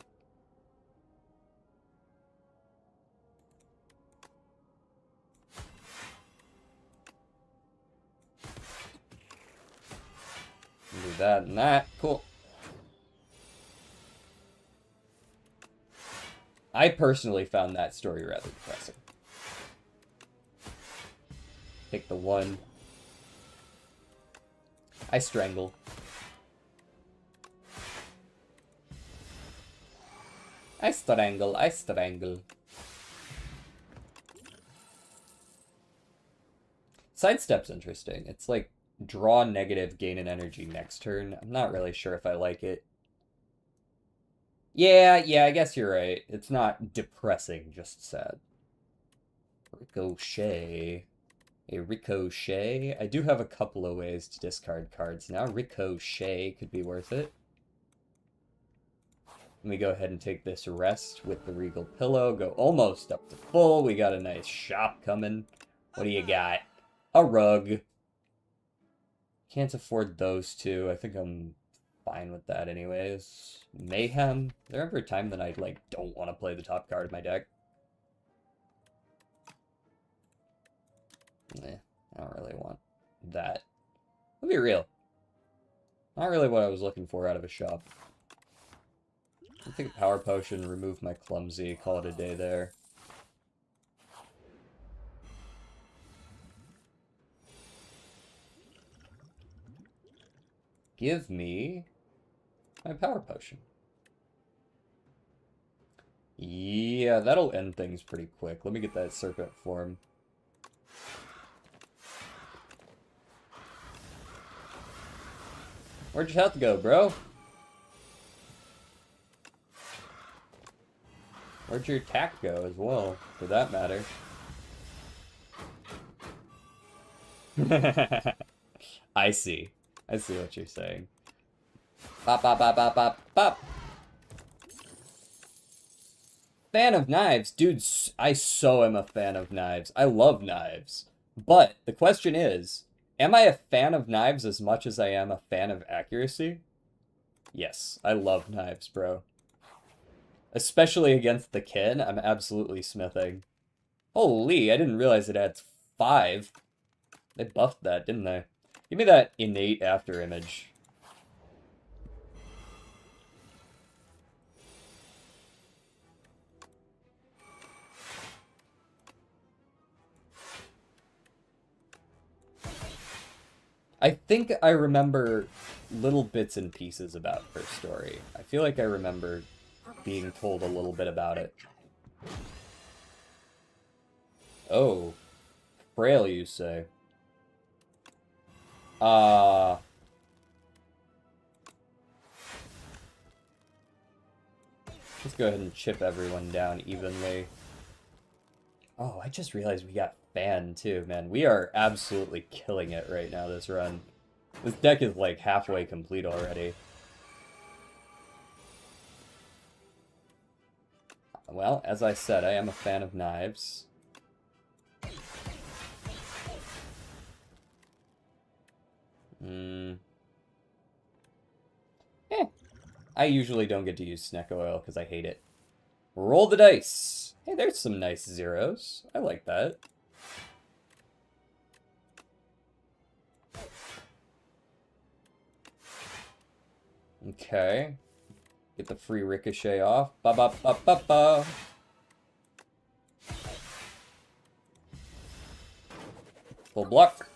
Speaker 1: Do that and that. Cool. I personally found that story rather depressing. Take the 1. I strangle. I strangle. Sidestep's interesting. It's like draw negative, gain an energy next turn. I'm not really sure if I like it. Yeah, I guess you're right. It's not depressing, just sad. Ricochet. A Ricochet. I do have a couple of ways to discard cards now. Ricochet could be worth it. Let me go ahead and take this rest with the Regal Pillow. Go almost up to full. We got a nice shop coming. What do you got? A rug. Can't afford those two. I think I'm fine with that anyways. Mayhem. Is there ever a time that I, like, don't want to play the top card of my deck? I don't really want that. I'll be real. Not really what I was looking for out of a shop. I think Power Potion, remove my Clumsy, call it a day there. Give me my Power Potion. Yeah, that'll end things pretty quick. Let me get that serpent form. Where'd your health go, bro? Where'd your attack go as well, for that matter? I see. I see what you're saying. Bop, bop, bop, bop, bop, bop. Fan of knives. Dude, I so am a fan of knives. I love knives. But the question is, am I a fan of knives as much as I am a fan of accuracy? Yes, I love knives, bro. Especially against the kin, I'm absolutely smithing. Holy, I didn't realize it adds 5. They buffed that, didn't they? Give me that innate after image. I think I remember little bits and pieces about her story. I feel like I remember being told a little bit about it. Oh, frail, you say? Uh, let's go ahead and chip everyone down evenly. Oh, I just realized we got Fan too, man. We are absolutely killing it right now this run. This deck is like halfway complete already. Well, as I said, I am a fan of knives. I usually don't get to use Sneck Oil because I hate it. Roll the dice. Hey, there's some nice zeros. I like that. Okay. Get the free ricochet off. Ba ba ba ba ba. Full block.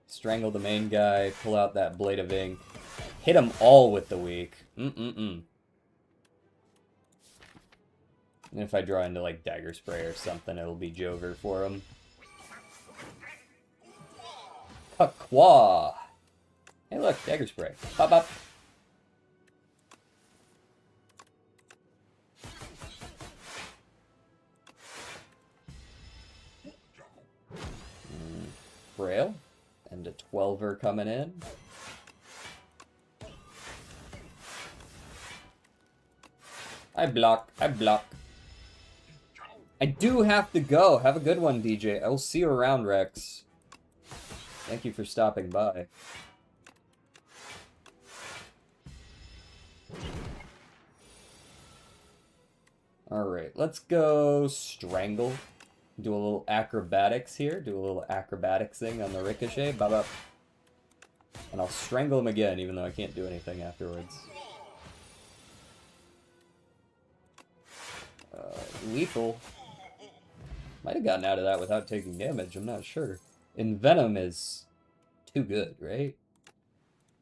Speaker 1: Strangle the main guy. Pull out that blade of ink. Hit them all with the weak. And if I draw into like Dagger Spray or something, it'll be Jover for him. Kakwa. Hey, look, Dagger Spray. Pop up. Frail. And a 12er coming in. I block. I block. I do have to go. Have a good one, DJ. I will see you around, Rex. Thank you for stopping by. Alright, let's go Strangle. Do a little acrobatics here. Do a little acrobatics thing on the ricochet. Bop. And I'll strangle him again, even though I can't do anything afterwards. Lethal. Might have gotten out of that without taking damage, I'm not sure. Envenom is too good, right?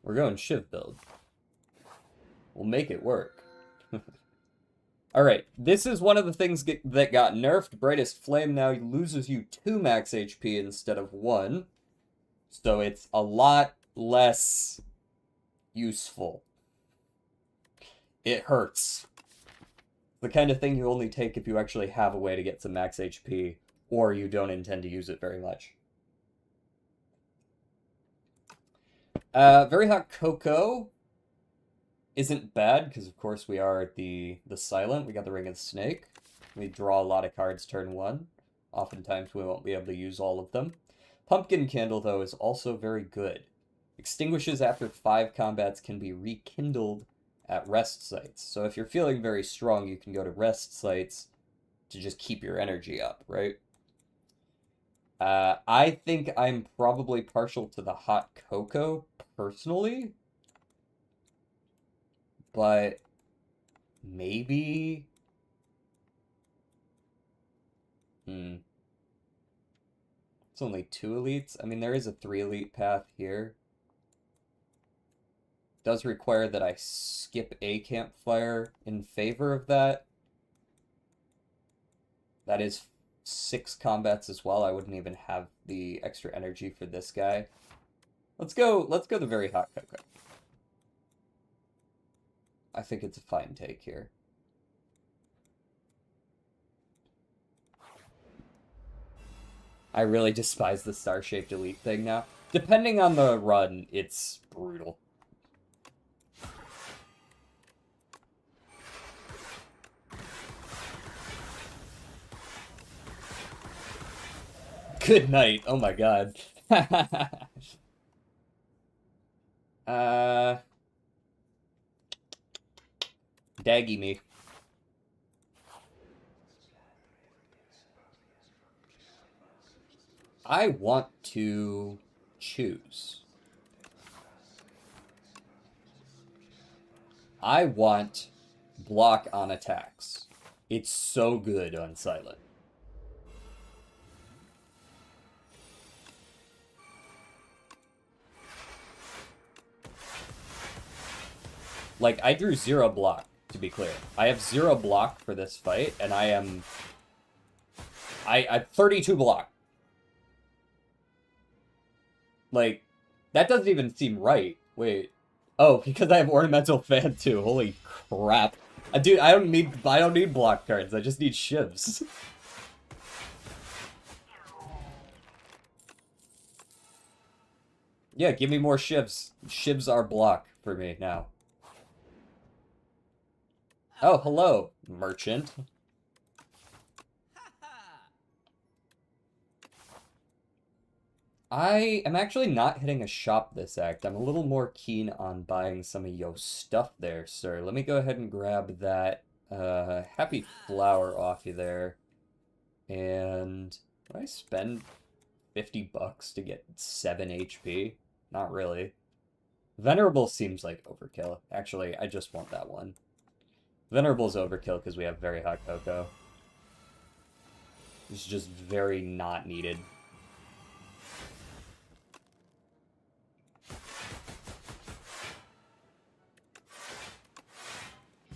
Speaker 1: We're going Shiv build. We'll make it work. Alright, this is one of the things that got nerfed. Brightest Flame now loses you 2 max HP instead of 1. So it's a lot less useful. It hurts. The kind of thing you only take if you actually have a way to get some max HP, or you don't intend to use it very much. Very Hot Cocoa isn't bad, because of course we are the Silent. We got the Ring of the Snake. We draw a lot of cards turn 1. Oftentimes we won't be able to use all of them. Pumpkin Candle, though, is also very good. Extinguishes after 5 combats can be rekindled at rest sites. So if you're feeling very strong, you can go to rest sites to just keep your energy up, right? I think I'm probably partial to the Hot Cocoa, personally. But maybe... It's only 2 elites. I mean, there is a 3 elite path here. does require that I skip a campfire in favor of that. That is 6 combats as well. I wouldn't even have the extra energy for this guy. Let's go the very hot cocoa. I think it's a fine take here. I really despise the star-shaped elite thing now. Depending on the run, it's brutal. Good night. Oh my god. Daggy me. I want to choose. I want block on attacks. It's so good on silent. Like, I drew 0 block, to be clear. I have 0 block for this fight, and I am... I 32 block. Like, that doesn't even seem right. Wait. Oh, because I have Ornamental Fan too. Holy crap. Dude, I don't need block cards. I just need shivs. Yeah, give me more shivs. Shivs are block for me now. Oh, hello, merchant. I am actually not hitting a shop this act. I'm a little more keen on buying some of your stuff there, sir. Let me go ahead and grab that happy flower off you there. And would I spend 50 bucks to get 7 HP? Not really. Venerable seems like overkill. Actually, I just want that one. Venerable's overkill because we have very hot cocoa. It's just very not needed.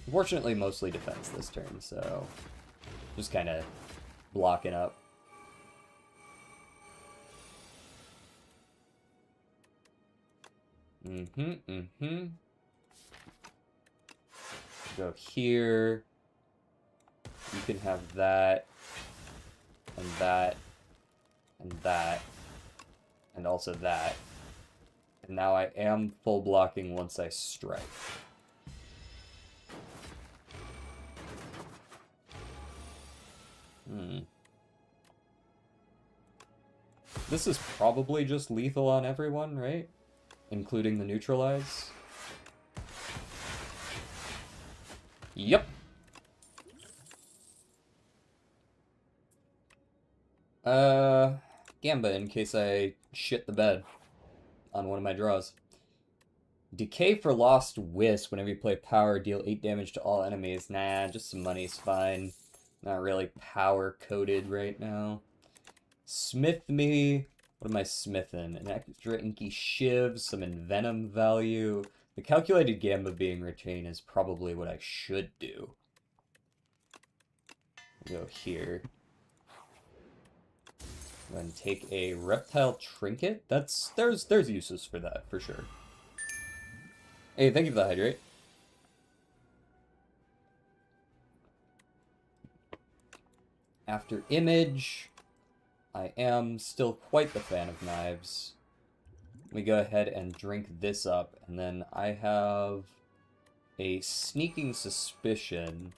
Speaker 1: Unfortunately, mostly defense this turn, so just kind of blocking up. Go here. You can have that, and that, and that, and also that. And now I am full blocking once I strike. This is probably just lethal on everyone, right? Including the neutralize. Yep. Gamba in case I shit the bed on one of my draws. Decay for Lost Wisp. Whenever you play power, deal 8 damage to all enemies. Nah, just some money's fine. Not really power-coded right now. Smith me. What am I smithing? An extra inky shiv, some envenom value. The calculated Gamba being retained is probably what I should do. Go here. And take a reptile trinket. There's uses for that for sure. Hey, thank you for the hydrate. After image, I am still quite the fan of knives. Let me go ahead and drink this up, and then I have a sneaking suspicion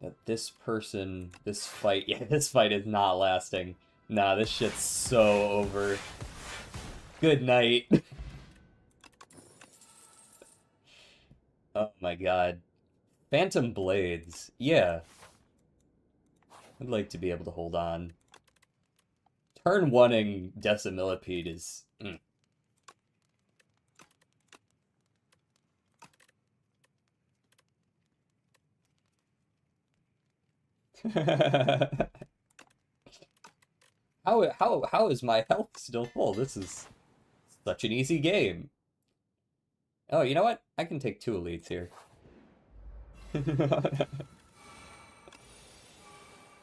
Speaker 1: that this fight is not lasting. Nah, this shit's so over. Good night. Oh my god. Phantom Blades. Yeah. I'd like to be able to hold on. Turn 1ing Decimillipede is... How is my health still full? This is such an easy game. Oh, you know what? I can take 2 elites here.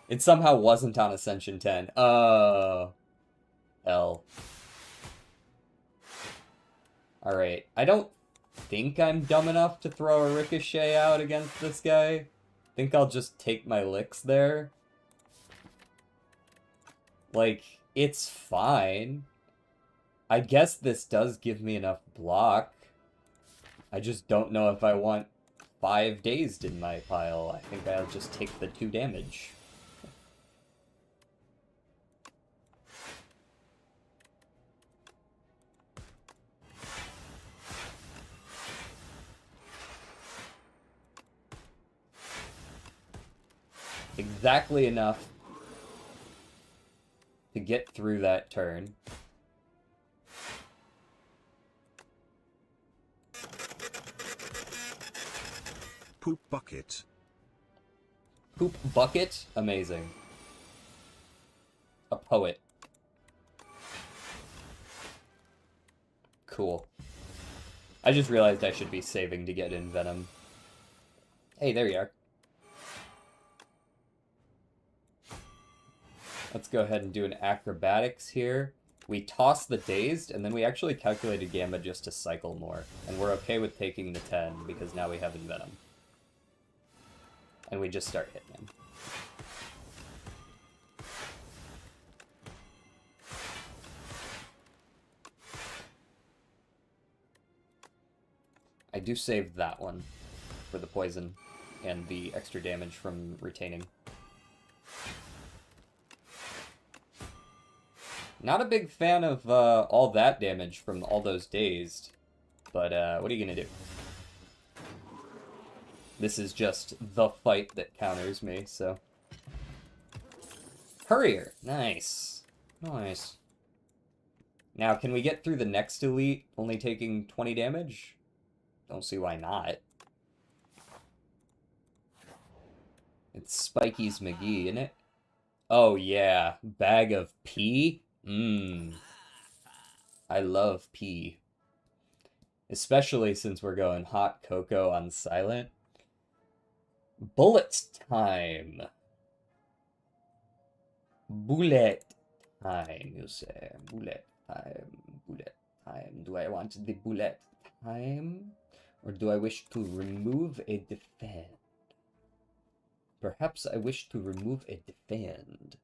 Speaker 1: It somehow wasn't on Ascension 10. Oh. L. Alright. I don't think I'm dumb enough to throw a Ricochet out against this guy. Think I'll just take my licks there. Like, it's fine. I guess this does give me enough block. I just don't know if I want 5 dazed in my pile. I think I'll just take the 2 damage. Exactly enough to get through that turn.
Speaker 2: Poop bucket.
Speaker 1: Poop bucket, amazing. A poet. Cool. I just realized I should be saving to get in Venom. Hey, there you are. Let's go ahead and do an acrobatics here. We toss the dazed, and then we actually calculated gamma just to cycle more. And we're okay with taking the 10, because now we have Envenom. And we just start hitting him. I do save that one for the poison and the extra damage from retaining. Not a big fan of all that damage from all those dazed, but what are you gonna do? This is just the fight that counters me, so. Courier! Nice. Nice. Now, can we get through the next elite only taking 20 damage? Don't see why not. It's Spikey's McGee, isn't it? Oh yeah, bag of pee? Mmm. I love pee. Especially since we're going hot cocoa on silent. Bullet time. Bullet time, you say. Bullet time. Bullet time. Do I want the bullet time? Or do I wish to remove a defend? Perhaps I wish to remove a defend.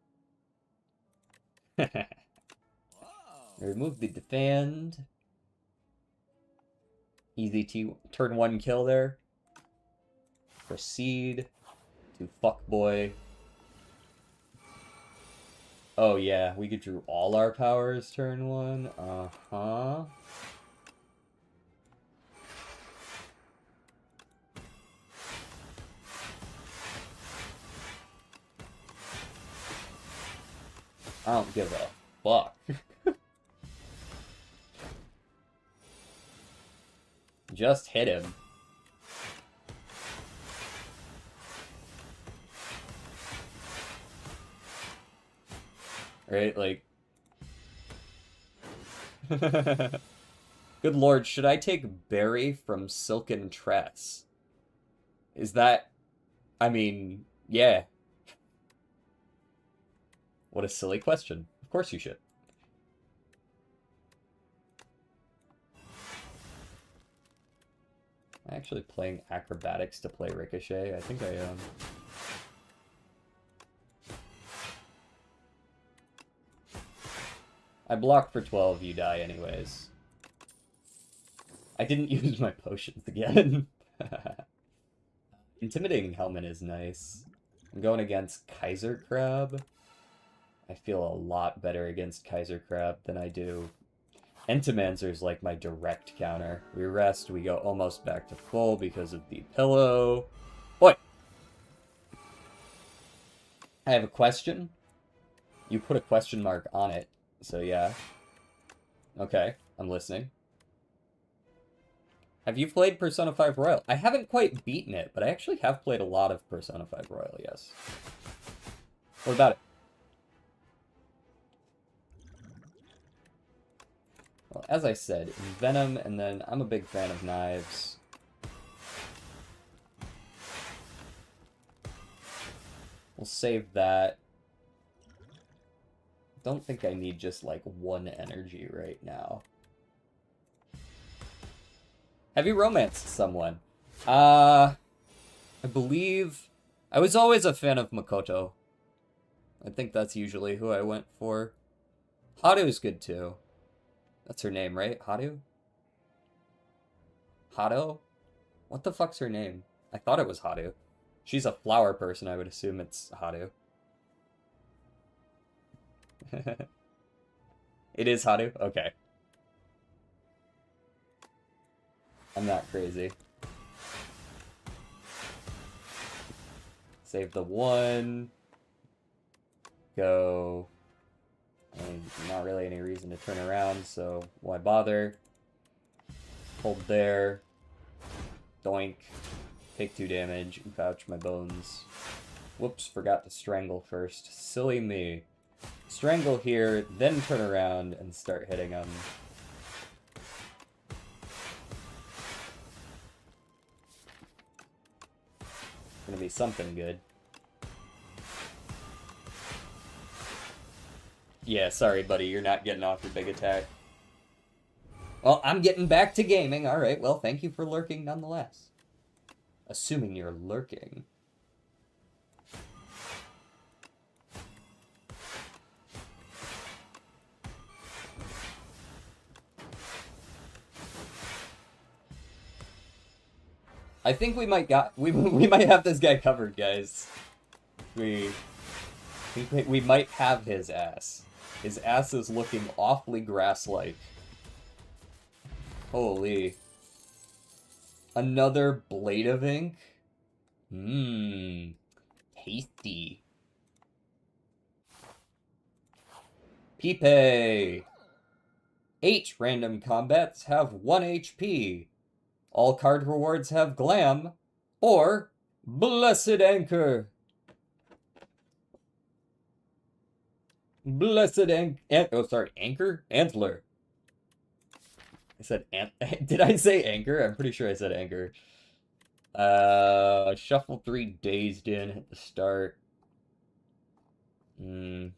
Speaker 1: Remove the defend. Easy to turn 1 kill there. Proceed to fuckboy. Oh yeah, we could drew all our powers turn 1. Uh-huh. I don't give a fuck. Just hit him. Right, like... Good lord, should I take Berry from Silken Tress? Is that... I mean, yeah. What a silly question. Of course you should. I'm actually playing acrobatics to play Ricochet. I think I am. I block for 12, you die anyways. I didn't use my potions again. Intimidating Helmet is nice. I'm going against Kaiser Crab. I feel a lot better against Kaiser Crab than I do. Entimancer's like my direct counter. We rest, we go almost back to full because of the pillow. Boy! I have a question. You put a question mark on it, so yeah. Okay, I'm listening. Have you played Persona 5 Royal? I haven't quite beaten it, but I actually have played a lot of Persona 5 Royal, yes. What about it? Well, as I said, Venom, and then I'm a big fan of knives. We'll save that. Don't think I need just, like, one energy right now. Have you romanced someone? I believe... I was always a fan of Makoto. I think that's usually who I went for. Haru's good, too. That's her name, right? Haru? Haru? What the fuck's her name? I thought it was Haru. She's a flower person, I would assume it's Haru. It is Haru? Okay. I'm not crazy. Save the one. Go. And not really any reason to turn around, so why bother? Hold there. Doink. Take 2 damage. Vouch my bones. Whoops, forgot to strangle first. Silly me. Strangle here, then turn around and start hitting him. Gonna be something good. Yeah, sorry, buddy, you're not getting off your big attack. Well, I'm getting back to gaming. Alright, well, thank you for lurking nonetheless. Assuming you're lurking. I think we might have this guy covered, guys. We might have his ass. His ass is looking awfully grass-like. Holy. Another blade of ink? Mmm. Tasty. Pipe. 8 random combats have 1 HP. All card rewards have glam. Or Blessed Anchor. Anchor? Antler. I said did I say anchor? I'm pretty sure I said anchor. Shuffle 3 dazed in, hit the start. I'm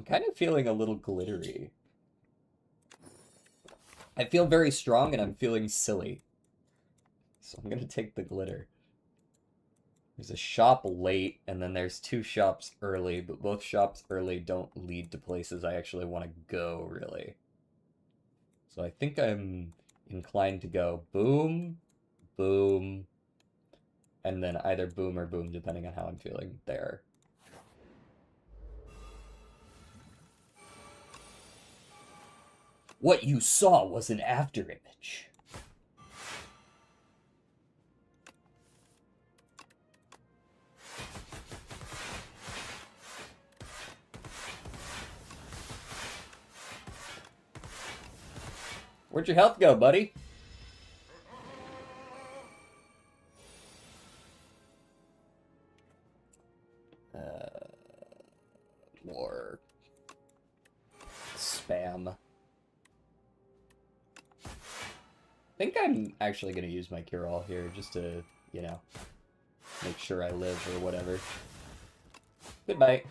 Speaker 1: kind of feeling a little glittery. I feel very strong and I'm feeling silly. So I'm gonna take the glitter. There's a shop late, and then there's 2 shops early, but both shops early don't lead to places I actually want to go, really. So I think I'm inclined to go boom, boom, and then either boom or boom, depending on how I'm feeling there. What you saw was an afterimage. Where'd your health go, buddy? More spam. I think I'm actually going to use my cure-all here just to, you know, make sure I live or whatever. Goodbye.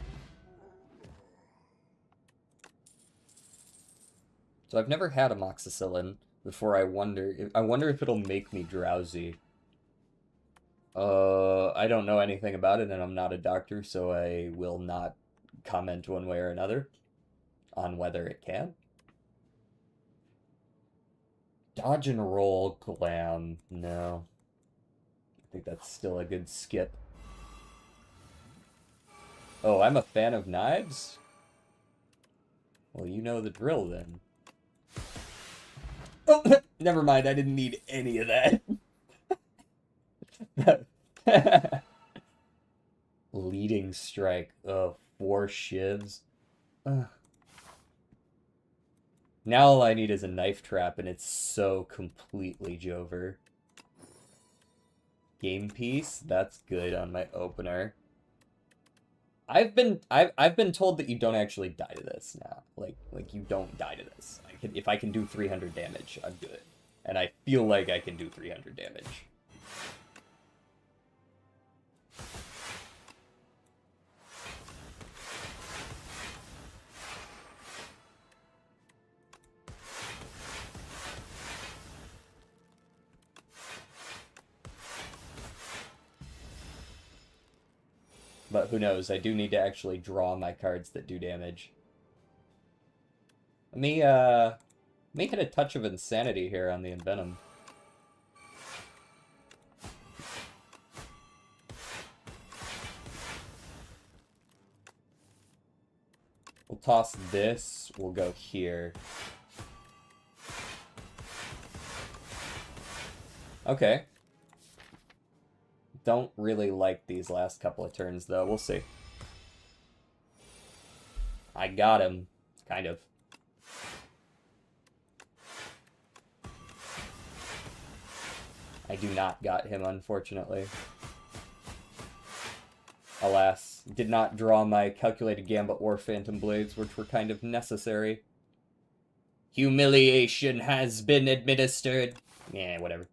Speaker 1: So I've never had amoxicillin before. I wonder if it'll make me drowsy. I don't know anything about it, and I'm not a doctor, so I will not comment one way or another on whether it can. Dodge and roll glam. No. I think that's still a good skip. Oh, I'm a fan of knives? Well, you know the drill then. Oh, never mind, I didn't need any of that. Leading strike. 4 shivs. Ugh. Now all I need is a knife trap, and it's so completely Jover. Game piece? That's good on my opener. I've been told that you don't actually die to this now. Like you don't die to this. If I can do 300 damage, I'm good. And I feel like I can do 300 damage. But who knows, I do need to actually draw my cards that do damage. Let me hit a touch of insanity here on the Envenom. We'll toss this, we'll go here. Okay. Don't really like these last couple of turns, though. We'll see. I got him. Kind of. I do not got him, unfortunately. Alas, did not draw my Calculated Gambit or Phantom Blades, which were kind of necessary. Humiliation has been administered. Yeah, whatever.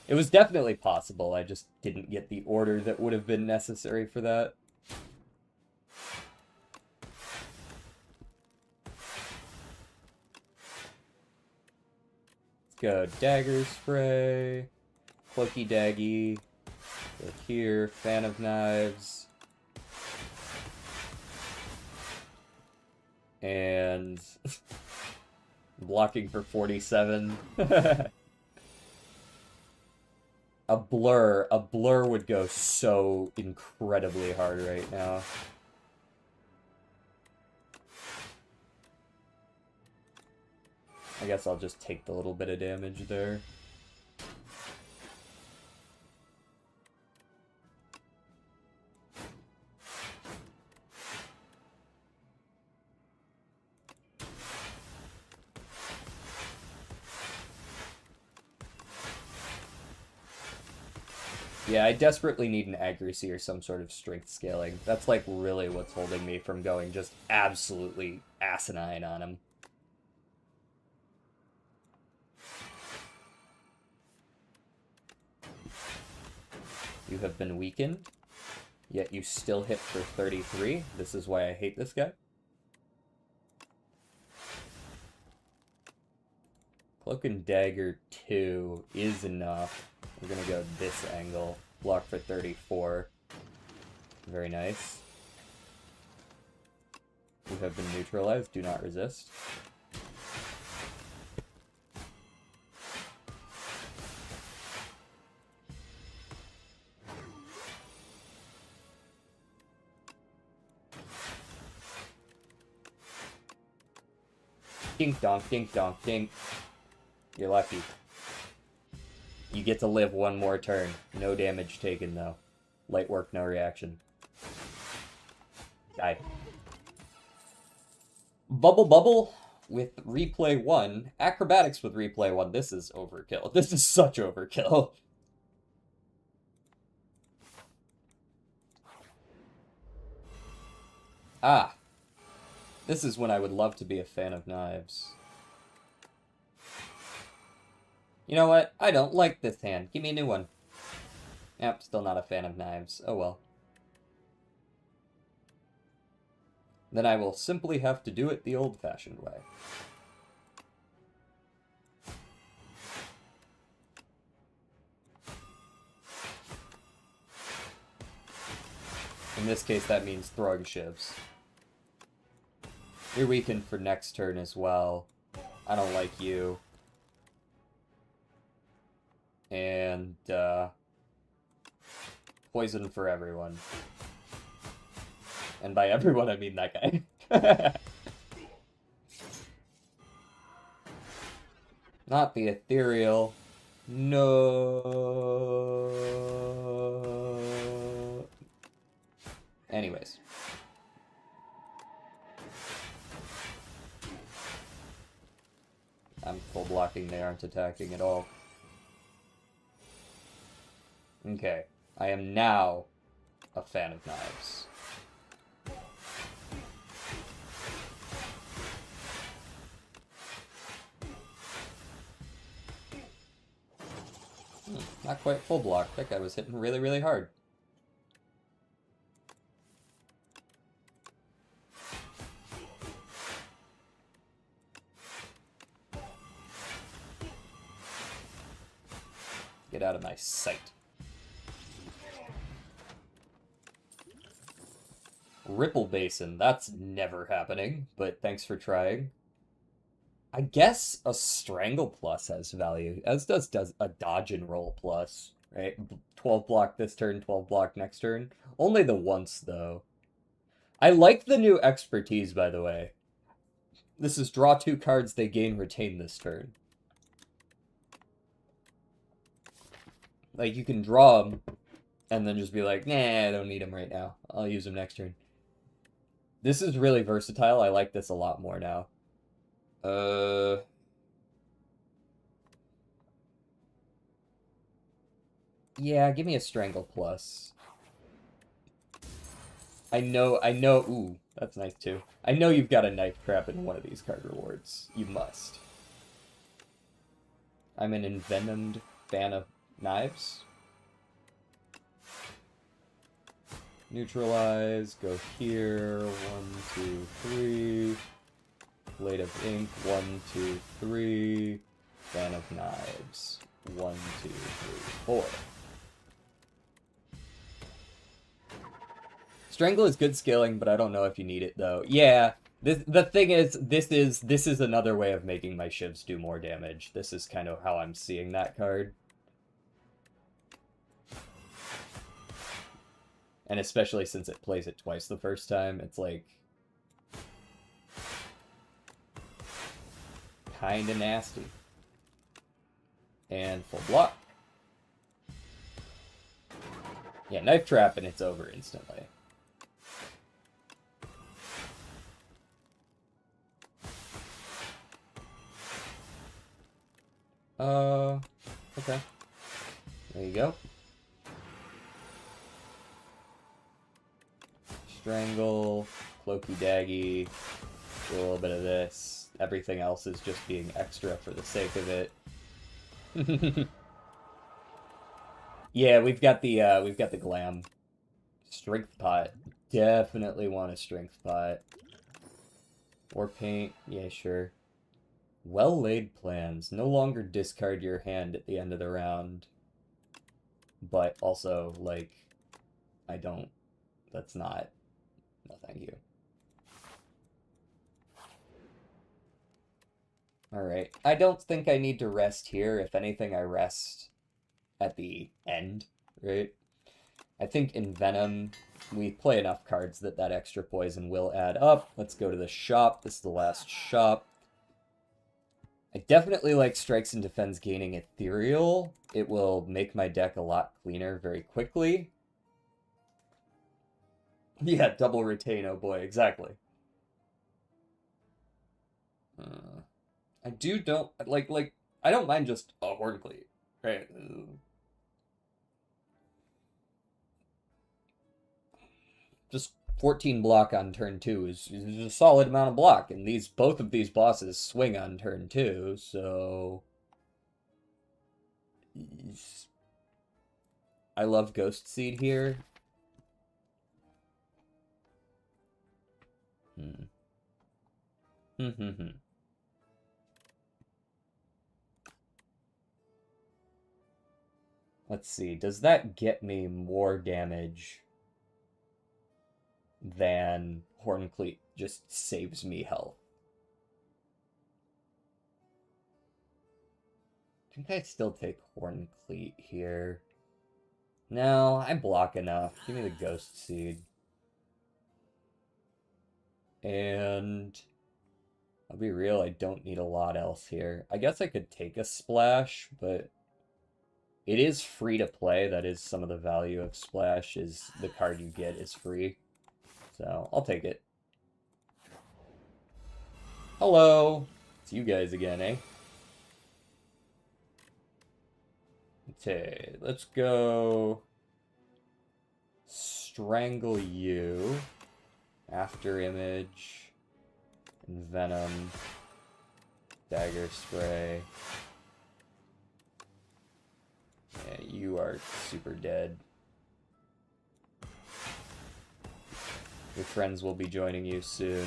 Speaker 1: It was definitely possible, I just didn't get the order that would have been necessary for that. Let's go Dagger Spray, Cloaky Daggy, go here, Fan of Knives, and blocking for 47. A blur would go so incredibly hard right now. I guess I'll just take the little bit of damage there. Yeah, I desperately need an accuracy or some sort of strength scaling. That's like really what's holding me from going just absolutely asinine on him. You have been weakened, yet you still hit for 33. This is why I hate this guy. Cloak and Dagger 2 is enough. We're gonna go this angle. Block for 34. Very nice. You have been neutralized. Do not resist. Dink donk, dink donk, dink. You're lucky. You get to live one more turn. No damage taken, though. Light work, no reaction. Die. Bubble Bubble with Replay 1. Acrobatics with Replay 1. This is overkill. This is such overkill. Ah. This is when I would love to be a fan of knives. You know what? I don't like this hand. Give me a new one. Yep, still not a fan of knives. Oh well. Then I will simply have to do it the old-fashioned way. In this case, that means throwing shivs. You're weakened for next turn as well. I don't like you. And, poison for everyone. And by everyone, I mean that guy. Not the ethereal. No. Anyways. I'm full blocking, they aren't attacking at all. Okay. I am now a fan of knives. Not quite full block. That guy was hitting really, really hard. Get out of my sight. Ripple Basin. That's never happening, but thanks for trying. I guess a Strangle Plus has value, as does a Dodge and Roll Plus, right? 12 block this turn, 12 block next turn. Only the once, though. I like the new expertise, by the way. This is draw 2 cards, they gain retain this turn. Like, you can draw them, and then just be like, nah, I don't need them right now. I'll use them next turn. This is really versatile. I like this a lot more now. Yeah, give me a Strangle Plus. I know, ooh, that's nice too. I know you've got a Knife Trap in one of these card rewards. You must. I'm an envenomed fan of knives. Neutralize, go here, 1, 2, 3. Blade of Ink, 1, 2, 3. Fan of Knives, 1, 2, 3, 4. Strangle is good scaling, but I don't know if you need it though. Yeah, the thing is, this is another way of making my shivs do more damage. This is kind of how I'm seeing that card. And especially since it plays it twice the first time, it's like kinda nasty. And full block. Yeah, Knife Trap and it's over instantly. Okay. There you go. Strangle, Cloaky Daggy, do a little bit of this. Everything else is just being extra for the sake of it. Yeah, we've got the glam. Strength pot. Definitely want a strength pot. Or paint. Yeah, sure. Well-laid plans. No longer discard your hand at the end of the round. But also, like, I don't... That's not... No, thank you. Alright. I don't think I need to rest here. If anything, I rest at the end, right? I think in Venom, we play enough cards that that extra poison will add up. Let's go to the shop. This is the last shop. I definitely like Strikes and Defends gaining Ethereal. It will make my deck a lot cleaner very quickly. Yeah, double retain, oh boy, exactly. I don't, I don't mind just a Horncleave, right? Just 14 block on turn 2 is a solid amount of block, and both of these bosses swing on turn 2, so... I love Ghost Seed here. Let's see, does that get me more damage than Horncleave just saves me health? I think I'd still take Horncleave here. No, I block enough. Give me the Ghost Seed. And I'll be real, I don't need a lot else here. I guess I could take a Splash, but it is free to play. That is some of the value of Splash, is the card you get is free. So, I'll take it. Hello! It's you guys again, eh? Okay, let's go strangle you. After image. Venom. Dagger spray. Yeah, you are super dead. Your friends will be joining you soon.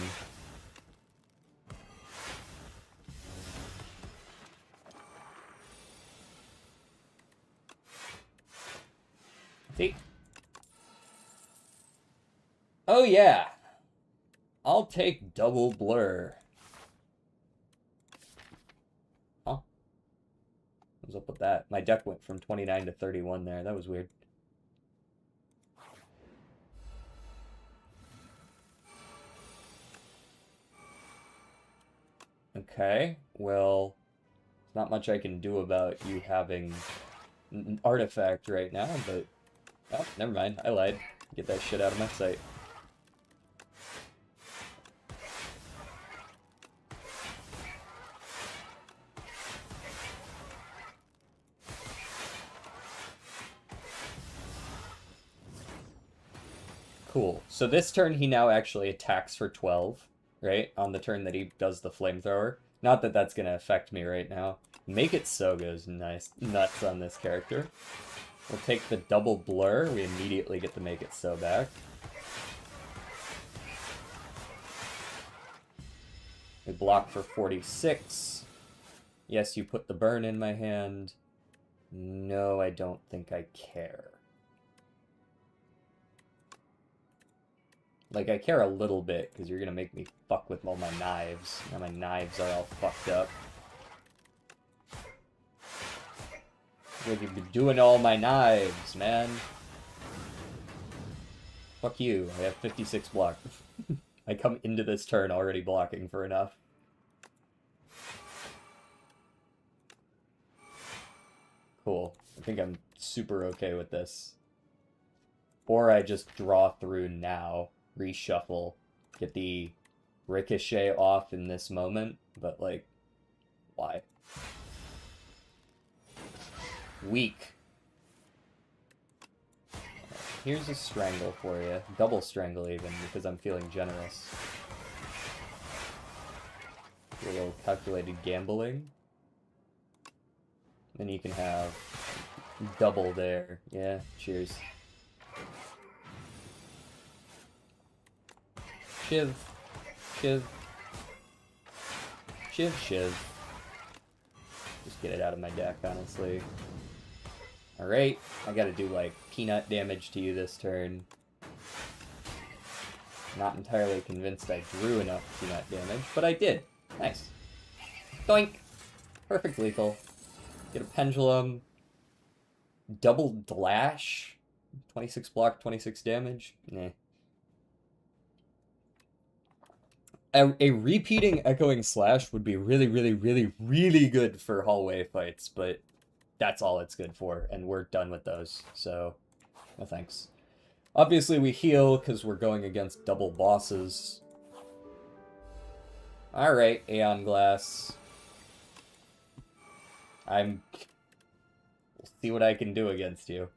Speaker 1: See? Oh yeah! I'll take double blur. Huh? What's up with that? My deck went from 29 to 31 there. That was weird. Okay, well, there's not much I can do about you having an artifact right now, but... Oh, never mind. I lied. Get that shit out of my sight. Cool. So this turn he now actually attacks for 12, right? On the turn that he does the flamethrower. Not that that's going to affect me right now. Make It So goes nice nuts on this character. We'll take the double blur. We immediately get the Make It So back. We block for 46. Yes, you put the burn in my hand. No, I don't think I care. Like, I care a little bit, because you're gonna make me fuck with all my knives. Now my knives are all fucked up. Like, you've been doing all my knives, man. Fuck you, I have 56 block. I come into this turn already blocking for enough. Cool. I think I'm super okay with this. Or I just draw through now, reshuffle, get the ricochet off in this moment, but like, why? Weak. Here's a strangle for you. Double strangle even, because I'm feeling generous. A little calculated gambling. Then you can have double there. Yeah, cheers. Shiv. Shiv. Shiv, shiv. Just get it out of my deck, honestly. Alright, I gotta do, like, peanut damage to you this turn. Not entirely convinced I drew enough peanut damage, but I did. Nice. Doink! Perfect lethal. Get a pendulum. Double Dlash. 26 block, 26 damage. Nah. A repeating Echoing Slash would be really, really, really, really good for hallway fights, but that's all it's good for, and we're done with those, so no thanks. Obviously we heal, because we're going against double bosses. Alright, Aeon Glass. We'll see what I can do against you.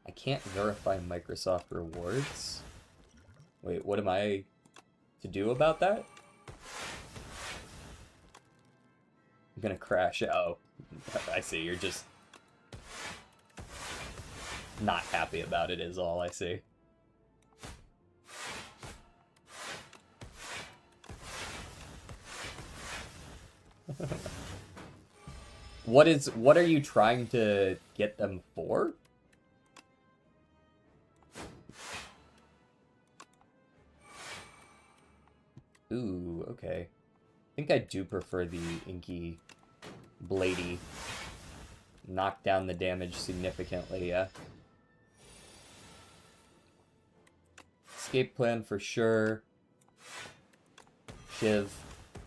Speaker 1: I can't verify Microsoft rewards. Wait, what am I to do about that? I'm gonna crash. Oh, I see. You're just not happy about it is all I see. What are you trying to get them for? Ooh, okay. I think I do prefer the inky bladey. Knock down the damage significantly, yeah. Escape plan for sure. Shiv.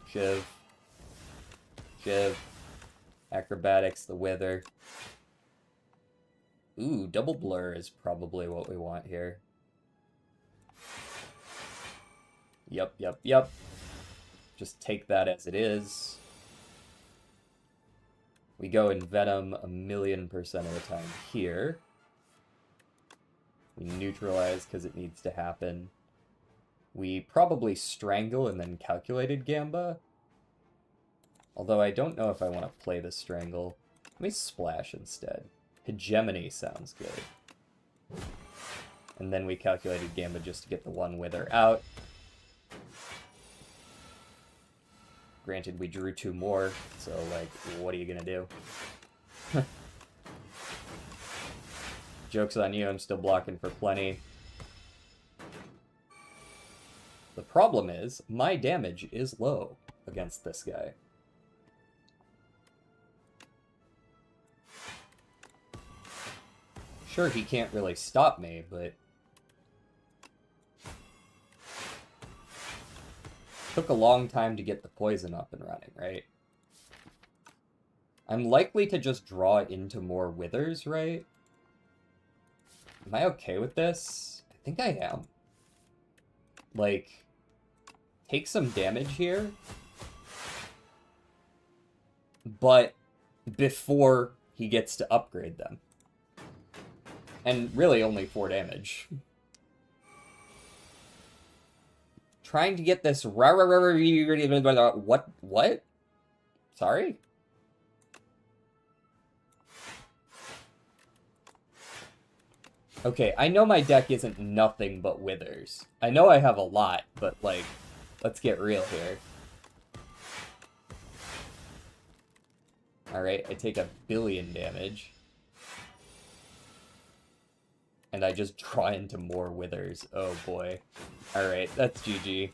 Speaker 1: Shiv. Shiv. Acrobatics, the Wither. Ooh, double blur is probably what we want here. Yep, yep, yep. Just take that as it is. We go in Venom 1,000,000% of the time here. We neutralize because it needs to happen. We probably Strangle and then Calculated Gamba. Although I don't know if I want to play the Strangle. Let me Splash instead. Hegemony sounds good. And then we Calculated Gamba just to get the one Wither out. Granted, we drew 2 more, so, like, what are you gonna do? Joke's on you, I'm still blocking for plenty. The problem is, my damage is low against this guy. Sure, he can't really stop me, but... Took a long time to get the poison up and running, right? I'm likely to just draw into more withers, right? Am I okay with this? I think I am. Like, take some damage here. But before he gets to upgrade them. And really only 4 damage. Trying to get this what? Sorry? Okay, I know my deck isn't nothing but withers. I know I have a lot, but like, let's get real here. Alright, I take 1,000,000,000 damage. And I just draw into more withers. Oh boy. Alright, that's GG.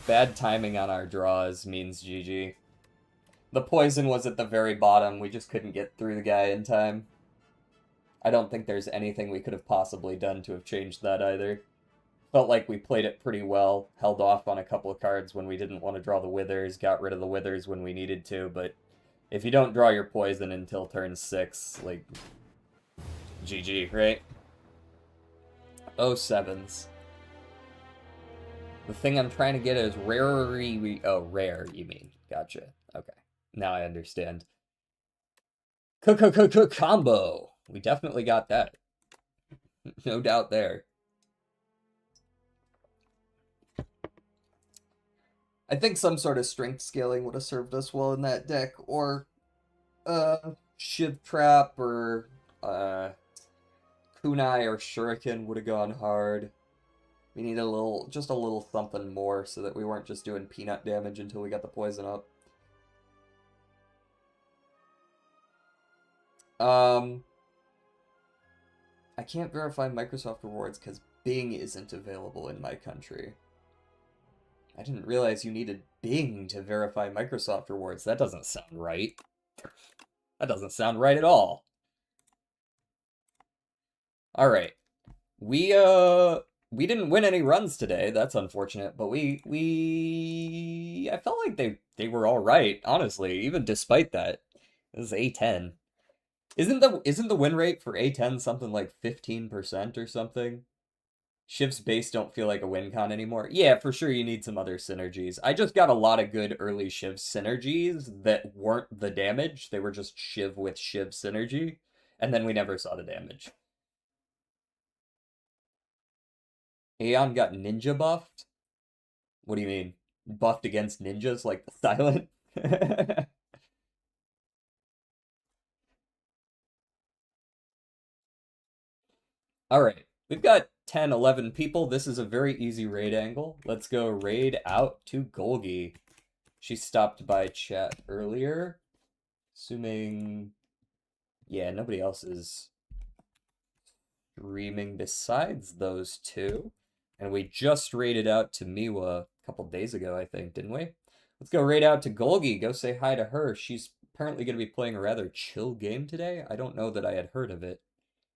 Speaker 1: Bad timing on our draws means GG. The poison was at the very bottom, we just couldn't get through the guy in time. I don't think there's anything we could have possibly done to have changed that either. Felt like we played it pretty well, held off on a couple of cards when we didn't want to draw the withers, got rid of the withers when we needed to, but if you don't draw your poison until turn 6, like, GG, right? A10s. The thing I'm trying to get is rare, you mean. Gotcha. Okay. Now I understand. Combo! We definitely got that. No doubt there. I think some sort of strength scaling would have served us well in that deck, or Shiv Trap, or Kunai or Shuriken would have gone hard. We need just a little something more so that we weren't just doing peanut damage until we got the poison up. I can't verify Microsoft rewards because Bing isn't available in my country. I didn't realize you needed Bing to verify Microsoft rewards. That doesn't sound right. That doesn't sound right at all. Alright. We didn't win any runs today. That's unfortunate, but I felt like they were all right, honestly, even despite that. This is A10. Isn't the win rate for A10 something like 15% or something? Shiv's base don't feel like a win con anymore. Yeah, for sure you need some other synergies. I just got a lot of good early Shiv synergies that weren't the damage. They were just Shiv with Shiv synergy. And then we never saw the damage. Aeon got ninja buffed? What do you mean? Buffed against ninjas like the silent? Alright, we've got 10, 11 people. This is a very easy raid angle. Let's go raid out to Golgi. She stopped by chat earlier. Assuming... Yeah, nobody else is streaming besides those two. And we just raided out to Miwa a couple days ago, I think, didn't we? Let's go raid out to Golgi. Go say hi to her. She's apparently going to be playing a rather chill game today. I don't know that I had heard of it.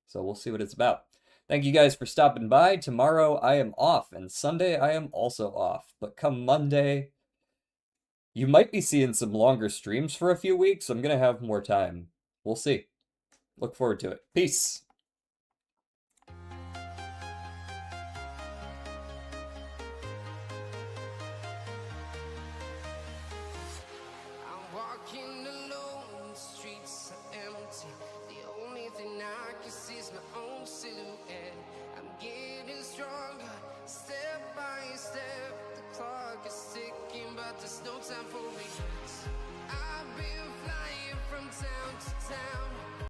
Speaker 1: So we'll see what it's about. Thank you guys for stopping by. Tomorrow I am off, and Sunday I am also off. But come Monday, you might be seeing some longer streams for a few weeks. I'm going to have more time. we'll see. Look forward to it. Peace.
Speaker 4: I'm walking alone, the streets are empty. The only thing I can see is my own silhouette. I'm getting stronger, step by step. The clock is ticking, but there's no time for me.